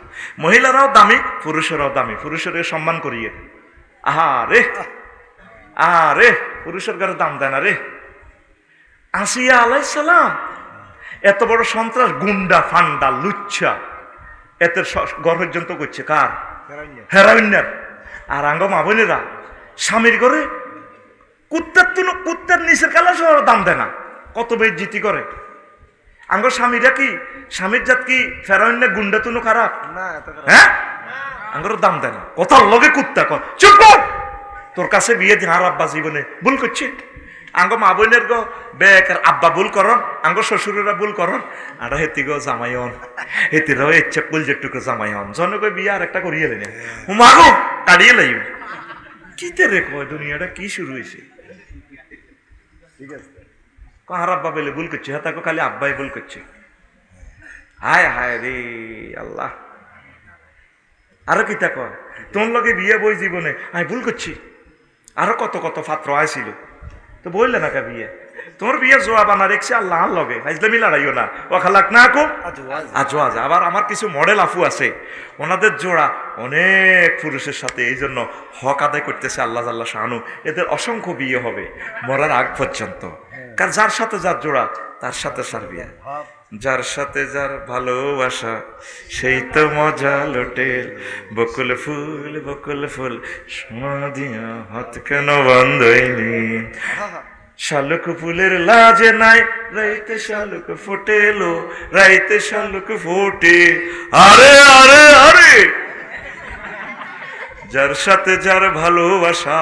মহিলারাও দামি, পুরুষেরাও দামি। পুরুষের সম্মান করিয়ে আরে পুরুষের ঘরে দাম দেয় না রে। আসিয়া আলাইহিস সালাম এত বড় সন্ত্রাস, গুন্ডা ফান্ডা লুচ্ছা, এত ঘর পর্যন্ত করছে কার? হেরোইনের। আর আঙ্গ মা বোনেরা স্বামীর ঘরে কুত্তার নিচের কালা সহ দাম দেয় না, কত বেইজ্জতি করে। আঙ্গ স্বামীরা কি, স্বামীর জাত কি ফেরাইন না গুন্ডা তুনো খারাপ? হ্যাঁ, আঙ্গর দাম দেয় না, কথার লগে কুত্তা কর। চুপ কর, তোর কাছে বিয়ে দিন আর আব্বা জীবনে ভুল করছে। আঙ্গ মা বোনের গো বেকার আব্বা ভুল করন, আঙ্গ শ্বশুরেরা ভুল করন, আর হেতি গো জামাই হন, হেতিরাও ইচ্ছা কুল যেটুকু জামাই হন। জনকে বিয়ে আর একটা করিয়ে লেনে মাগো তাড়িয়ে লাইব। কি তে রে কয় দুনিয়াটা কি শুরু হয়েছে? ঠিক আছে, কার আব্বা বেলে ভুল করছে, হ্যাঁ তাকে খালি আব্বাই ভুল করছে। হায় হায় রে আল্লাহ। আরো কি তা কয় তোর লগে বিয়ে বই জীবনে আমি ভুল করছি। আরো কত কত পাত্র আইছিল, তো বললে না কা বিয়ে তোমার বিয়ে জোয়া বানা রেখছে আল্লাহ লগে ফাইজলামি লড়াইও না। ও খালাক না কো আজ আবার আমার কিছু মডেল আফু আছে, ওনাদের জোড়া অনেক পুরুষের সাথে, এই জন্য হক আদায় করতেছে আল্লাহ জাল্লা শাহানু। এদের অসংখ্য বিয়ে হবে মরার আগ পর্যন্ত। কারণ যার সাথে যার জোড়া তার সাথে সার বিয়ে, যার সাথে যার ভালোবাসা সেই তো মজা লোটে। বকুল ফুল সোনা দিয়া হাত কেন বান্ধইনি, শালুক ফুলের লাজে নাই রাইতে শালুক ফোটেলো, রাইতে শালুক ফোটে। আরে আরে আরে যার সাথে যার ভালোবাসা,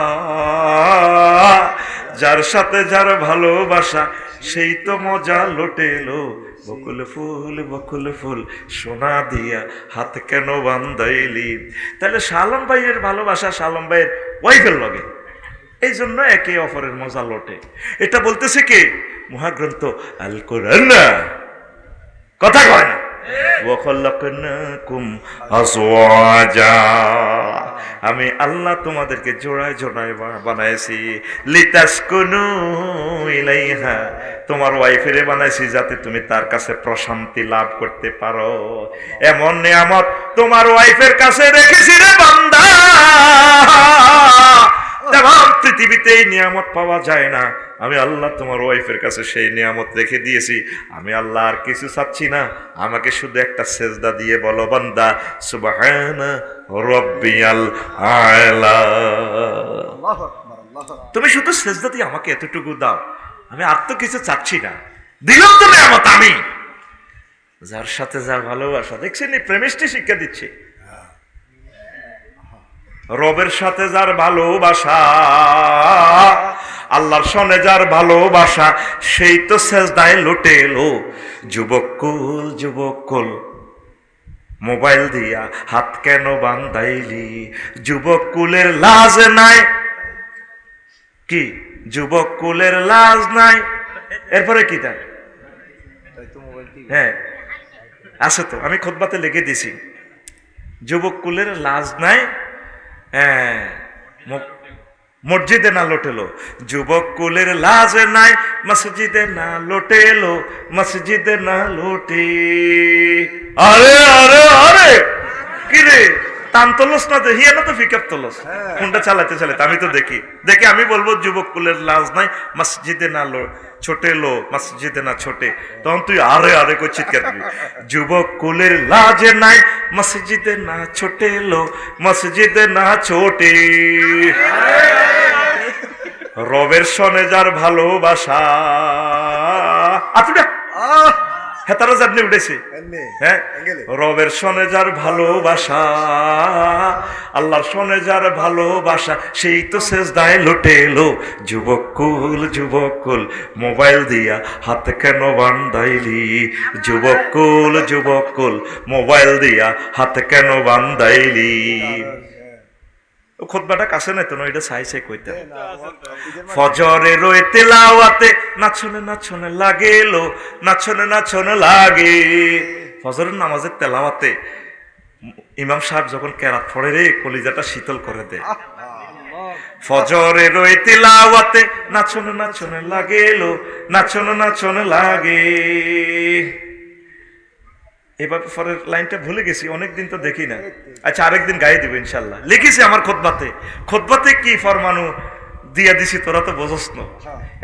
যার সাথে যার ভালোবাসা সেই তো মজা লোটেলো। বকুল ফুল সোনা দিয়া হাত কেন বান্ধাইলি। তাহলে শালম ভাইয়ের ভালোবাসা শালম ভাইয়ের ওয়াইফের লগে, এই জন্য একে অপরের মজা লোটে। এটা বলতেছে কে? মহাগ্রন্থ আল কোরআন। কথা কয় না? আমি আল্লাহ তোমাদেরকে জোড়ায় জোড়ায় বানাইছি। লিতাসকুনু ইলাইহা, তোমার ওয়াইফেরে বানাইছি যাতে তুমি তার কাছে প্রশান্তি লাভ করতে পারো। এমন নিয়ামত তোমার ওয়াইফের কাছে রেখেছি রে বান্দা, তাম পৃথিবীতে এই নিয়ামত পাওয়া যায় না। আমি আল্লাহ তোমার ওয়াইফের কাছে সেই নিয়ামত রেখে দিয়েছি। আমি আল্লাহ আর কিছু চাচ্ছি না, আমাকে শুধু একটা সেজদা দিয়ে বলো বান্দা সুবহানা রাব্বিয়াল আলা। তুমি শুধু সেজদা দিয়ে আমাকে এতটুকু দাও, আমি আর তো কিছু চাচ্ছি না, দিলাম তো নিয়ামত আমি। যার সাথে যার ভালোবাসা, দেখছেন এই প্রেমিষ্টি শিক্ষা দিচ্ছে। রবের সাথে যার ভালোবাসা, আল্লাহর সনে যার ভালোবাসা সেই তো সেজদায় লোটেলো। যুবক মোবাইল দিয়া হাত কেন বান্ধাইলি, যুবক কুলের লাজ নাই। কি যুবক কুলের লাজ নাই? এরপরে কি তার? হ্যাঁ আছে তো, আমি খুতবাতে লিখে দিছি যুবক কুলের লাজ নাই। হ্যাঁ, মসজিদে না লোটেলো, যুবক কুলের লাজ নাই, মসজিদে না লোটেলো, মসজিদে না লোটে। আরে আরে আরে কি রে টান তলস না, দেখিয়ে না তো পিকআপ তলস, কোনটা চালাতে আমি তো দেখি আমি বলবো যুবক কুলের লাজ নাই, মসজিদে না ছোটেলো, মসজিদে না ছোটে। তখন তুই আরে আরে করে চিৎকার দিবি, যুবক কুলের লাজে নাই, মসজিদে না ছোটেলো, মসজিদে না ছোটে। রবের সনে যার ভালোবাসা, হেতারও জানি উঠেছে। হ্যাঁ, রবের সনে যার ভালোবাসা, আল্লাহর সনে যার ভালোবাসা, সেই তো সেজদায় লুটে এলো। যুবকুল যুবকুল মোবাইল দিয়া হাত কেন বান্ধাইলি, যুবকুল যুবকুল মোবাইল দিয়া হাত কেন বান্ধাইলি। খুতবাটা কাছে নাই তো, এটা চাই চাই কইতে। ফজরে রয়ে তেলাওয়াতে নাচনে নাচনে লাগেলো, নাচনে নাচনে লাগে। ফজরের নামাজের তেলাওয়াতে ইমাম সাহেব যখন কেরাত পড়ে রে, কলিজাটা শীতল করে দেয়। ফজরে রয়ে তেলাওয়াতে নাচনে নাচনে লাগেলো, নাচনে নাচনে লাগে। এবার পরের লাইনটা ভুলে গেছি, অনেকদিন তো দেখি না। আচ্ছা, আরেকদিন গায়ে দিব ইনশাল্লাহ। লিখেছি আমার খুতবাতে, খুতবাতে কি ফরমানু দিয়া দিছি তোরা তো বোঝস না।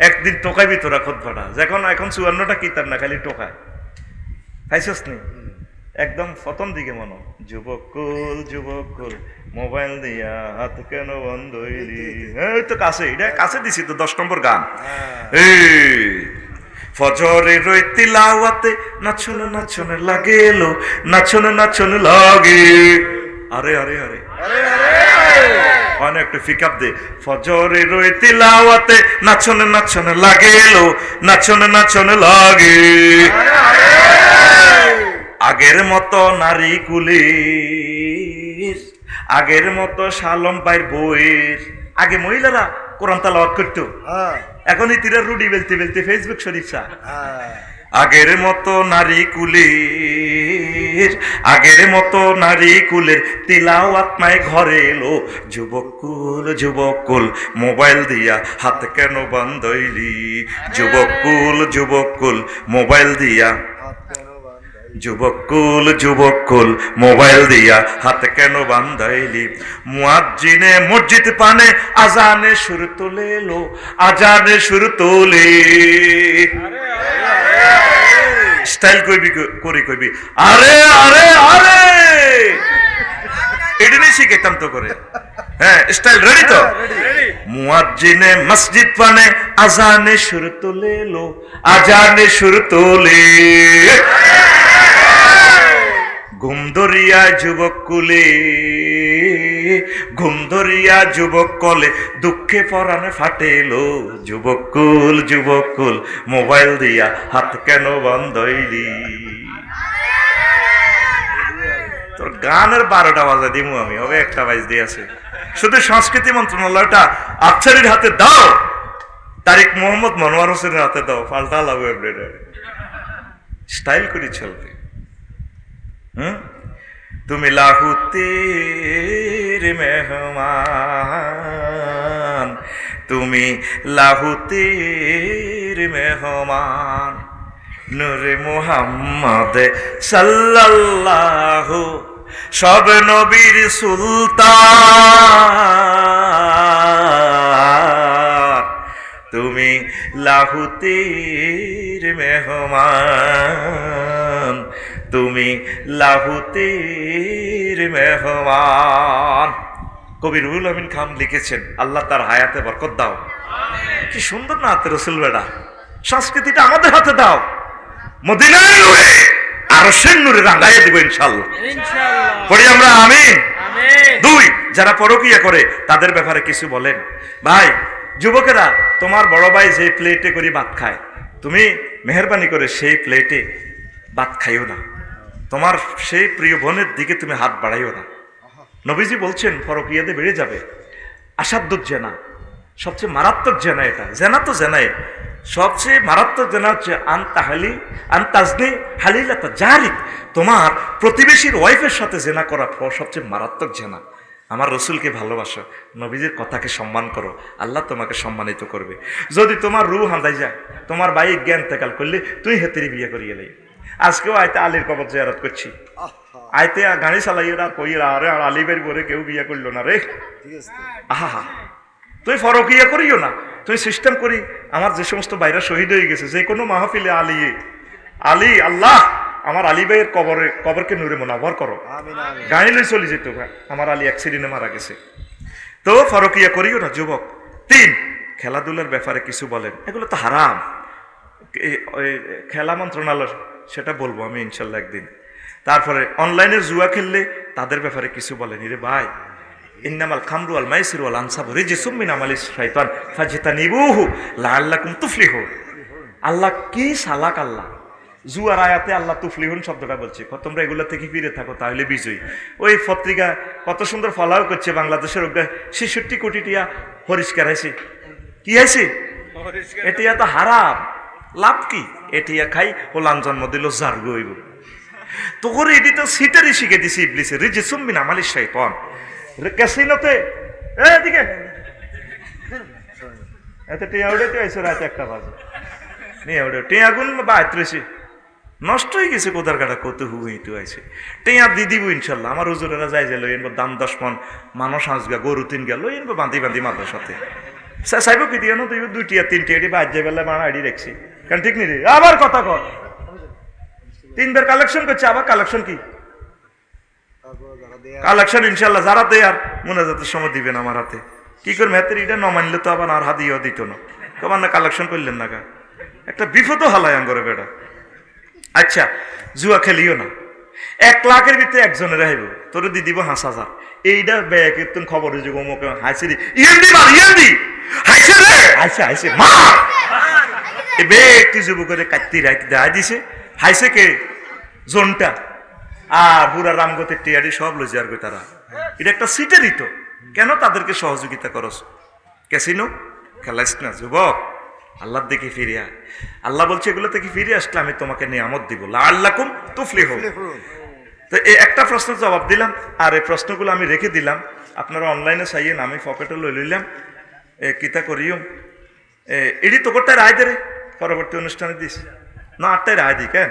একদিন টোকাইবি তোরা খুতবাটা, যখন এখন 54টা কিতাব না খালি টোকায়, পাইছস নি? একদম প্রথম দিকে মনো, যুবকুল যুবকুল মোবাইল দিয়া হাত কেন বন্ধ হইলি। এই তো কাছে, এটা কাছে দিছি তো, 10 নম্বর গান। এই ফজরে রই তিলাওয়াতে নাচনে নাচনে লাগেলো, নাচনে নাচনে লাগে। আরে আরে আরে অনেক একটু পিকআপ দে। ফজরে রই তিলাওয়াতে নাচনে নাচনে লাগেলো, নাচনে নাচনে লাগে। আগের মতো নারী কুলের, আগের মতো শালম ভাইয়ের বইয়ের। আগে মহিলারা কোরআন তেলাওয়াত করতো, এখন ইতিরা রুডি বেলতে বেলতে ফেসবুক শরীফ চা। আগের মতো নারী কুলের, আগের মতো নারী কুলের তিলাওয়াত নাই ঘরে এলো। যুবকুল যুবকুল মোবাইল দিয়া হাত কেন বান্ধাইলি, যুবকুল যুবকুল মোবাইল দিয়া, যুবকুল যুবকুল মোবাইল দিয়া হাত কেন বান্ধাইলি। মুয়াজ্জিনে মসজিদ পানে আজানে সুর তোলে লো, আজানে সুর তোলে। স্টাইল কইবি করি কইবি আরে আরে আরে, এটা নিয়ে শিখাইতাম তো করে। হ্যাঁ, স্টাইল রেডি তো? মুয়াজ্জিনে মসজিদ পানে আজানে সুর তোলে লো, আজানে সুর তোলে। ঘুম ধরিয়া যুবক কুলে, ঘুম ধরিয়া যুবক কলে, দুঃখে পরাণে ফাটেলো। যুবকুল যুবকুল মোবাইল দিয়া হাত কেন বান্ধাইলি। তোর গানের 12টা বাজা দিমু আমি, হবে 1টা বাজ দিয়েছে। শুধু সংস্কৃতি মন্ত্রণালয়টা আফসারির হাতে দাও, তারিক মোহাম্মদ মনোয়ার হোসেনের হাতে দাও, পাল্টা লাগবে। স্টাইল করে চলবে। তুমি লাহুতের মেহমান, তুমি লাহুতের মেহমান। নূরে মুহাম্মদ সাল্লাল্লাহু সব নবীর সুলতান, তুমি লাহুতের মেহমান, তুমি লাহুতের মেহমান। কবি রুহুল আমিন খান লিখেছেন, আল্লাহ তার হায়াতে বরকত দাও। কি সুন্দর না হাতে রসুল বেড়া। সংস্কৃতিটা আমাদের হাতে দাও, মদিনার নূরে আরশের নূরে রাঙাইয়া দিব ইনশাআল্লাহ। পড়ি আমরা আমিন। 2, যারা পরকীয়া করে তাদের ব্যাপারে কিছু বলেন। ভাই যুবকেরা, তোমার বড় ভাই যে প্লেটে করে ভাত খায়, তুমি মেহরবানি করে সেই প্লেটে ভাত খাইও না। তোমার সেই প্রিয় বোনের দিকে তুমি হাত বাড়াইও না। নবীজি বলছেন পরকীয়াতে বেড়ে যাবে। আসাদ্দুজ জেনা, সবচেয়ে মারাত্মক জেনা এটা। জেনা তো জেনাই, সবচেয়ে মারাত্মক জেনা হচ্ছে আন্তাজনি হালিলাতা জারিক, তোমার প্রতিবেশীর ওয়াইফের সাথে জেনা করা সবচেয়ে মারাত্মক জেনা। আমার রসুলকে ভালোবাসো, নবীজির কথাকে সম্মান করো, আল্লাহ তোমাকে সম্মানিত করবে। যদি তোমার রুহ হাঁদাই যায়, তোমার ভাই জ্ঞান তেকাল করলে তুই হেতেরি বিয়ে করিয়ে লাই। আজকেও আইতে আলীর কবর জিয়ারত করছি, আইতে গাড়ি চালাইরা কইরা আরে আলিবের পরে কেউ বিয়ে করলো না রে। আহা, তুই ফরকিয়া করিও না, তুই সিস্টেম করি। আমার যে সমস্ত বাইরা শহীদ হয়ে গেছে, যে কোনো মাহফিলে আলী আল্লাহ আমার আলী ভাইয়ের কবরকে নূরে মুনাওয়ার করো। গাড়ি লই চলে যেত, আমার আলী অ্যাক্সিডেন্টে মারা গেছে। তো ফরকিয়া করিও না যুবক। 3, খেলাধুলার ব্যাপারে কিছু বলেন, এগুলো তো হারাম। খেলা মন্ত্রণালয় সেটা বলবো আমি ইনশাল্লাহ একদিন। তারপরে অনলাইনে জুয়া খেললে তাদের ব্যাপারে কিছু বলেনি রে ভাই। ইন্নামাল খামরু ওয়াল মাইসিরু ওয়াল আনসাবু রিজসুম মিন আমালিশ শাইতান ফাজতানিবুহু লাআল্লাকুম তুফলিহুন। আল্লাহ কি সালাক আল্লাহ, জুয়ার আয়াতে আল্লাহ তুফলিহুন শব্দটা বলছে, তোমরা এগুলো থেকে ফিরে থাকো তাহলে বিজয়ী। ওই পত্রিকা কত সুন্দর ফলাও করছে, বাংলাদেশের ৬৬ কোটি টিয়া পরিষ্কার হয়েছে। কি হয়েছে? এটিয়া তো হারাম, লাভ কি? এটিয়া খাই হোলান জন্ম দিল জার গইব। তো করে এটি তো সিটারই শিখে দিছি ইবলিসে, রিজসুম মিন আমালিশ শাইতান। ক্যাসিনোতে এদিকে এত টিয়া উড়েতে আইসো রাত ১টা বাজে নিয়ে উড়ে টিয়া গুণ বাইত রয়েছে, নষ্ট হয়ে গেছে কোদার কাটা কত হুইতে আইছে। টিয়া দি দিব ইনশাল্লাহ। আমার হুজুরেরা যাই যে লই এনবো দাম 10 মন মানুষ হাঁসগা গরু 3 গেল এনবো বাঁধি বাঁধি মাথার সাথে চাইব কি দিয়ে না তুই 2 টিয়া 3 টিয়া বাদ যে বেলা মানা আইডি রাখছি কারণ ঠিক নেই রে। আবার কথা কর 3 বার কালেকশন করছে, আবার কালেকশন কি কালেকশন ইনশাল্লাহ যারা দেয় আর মোনাজাতের সময় দিবেন আমার হাতে। কি করবেন হাতের এটা ন মানলে তো আবার আর হাদিও দিত না, তোমার না কালেকশন করলেন না গা, একটা বিপদও হালায় আঙ্গরে বেটা। আচ্ছা জুয়া খেলিও না, 1 লাখের ভিতরে একজনের আইব তোর দি দিব 5,000। এইটা ব্যাগে তুমি খবর হয়ে যাবো মুখে হাসি দি ইয়ান্দি মার ইয়ান্দি হাসে রে হাসে হাসে মা এ ব্যক্তি যুবকের কাটতি রাখতে দেয় দিছে। হাইছে কে? জোনটা আর পুরা রামগতের টিয়ারি সব লজিয়ার গো তারা। এটা একটা সিটেরই তো, কেন তাদেরকে সহযোগিতা করস? ক্যাসিনো খেলাইস না যুবক, আল্লাহর দিকে ফিরে আয়। আল্লাহ বলছে এগুলো থেকে ফিরে আসলে আমি তোমাকে নিয়ামত দিব, লাআল্লাকুম তুফলিহুন। তো এই একটা প্রশ্নের জবাব দিলাম, আর এই প্রশ্নগুলো আমি রেখে দিলাম, আপনারা অনলাইনে চাইয়েন, আমি পকেটে লই লইলাম। কিতা করিও এডি তো করতে রায় দে রে, পরবর্তী অনুষ্ঠানে দিস না 8টায় রায় দিই কেন?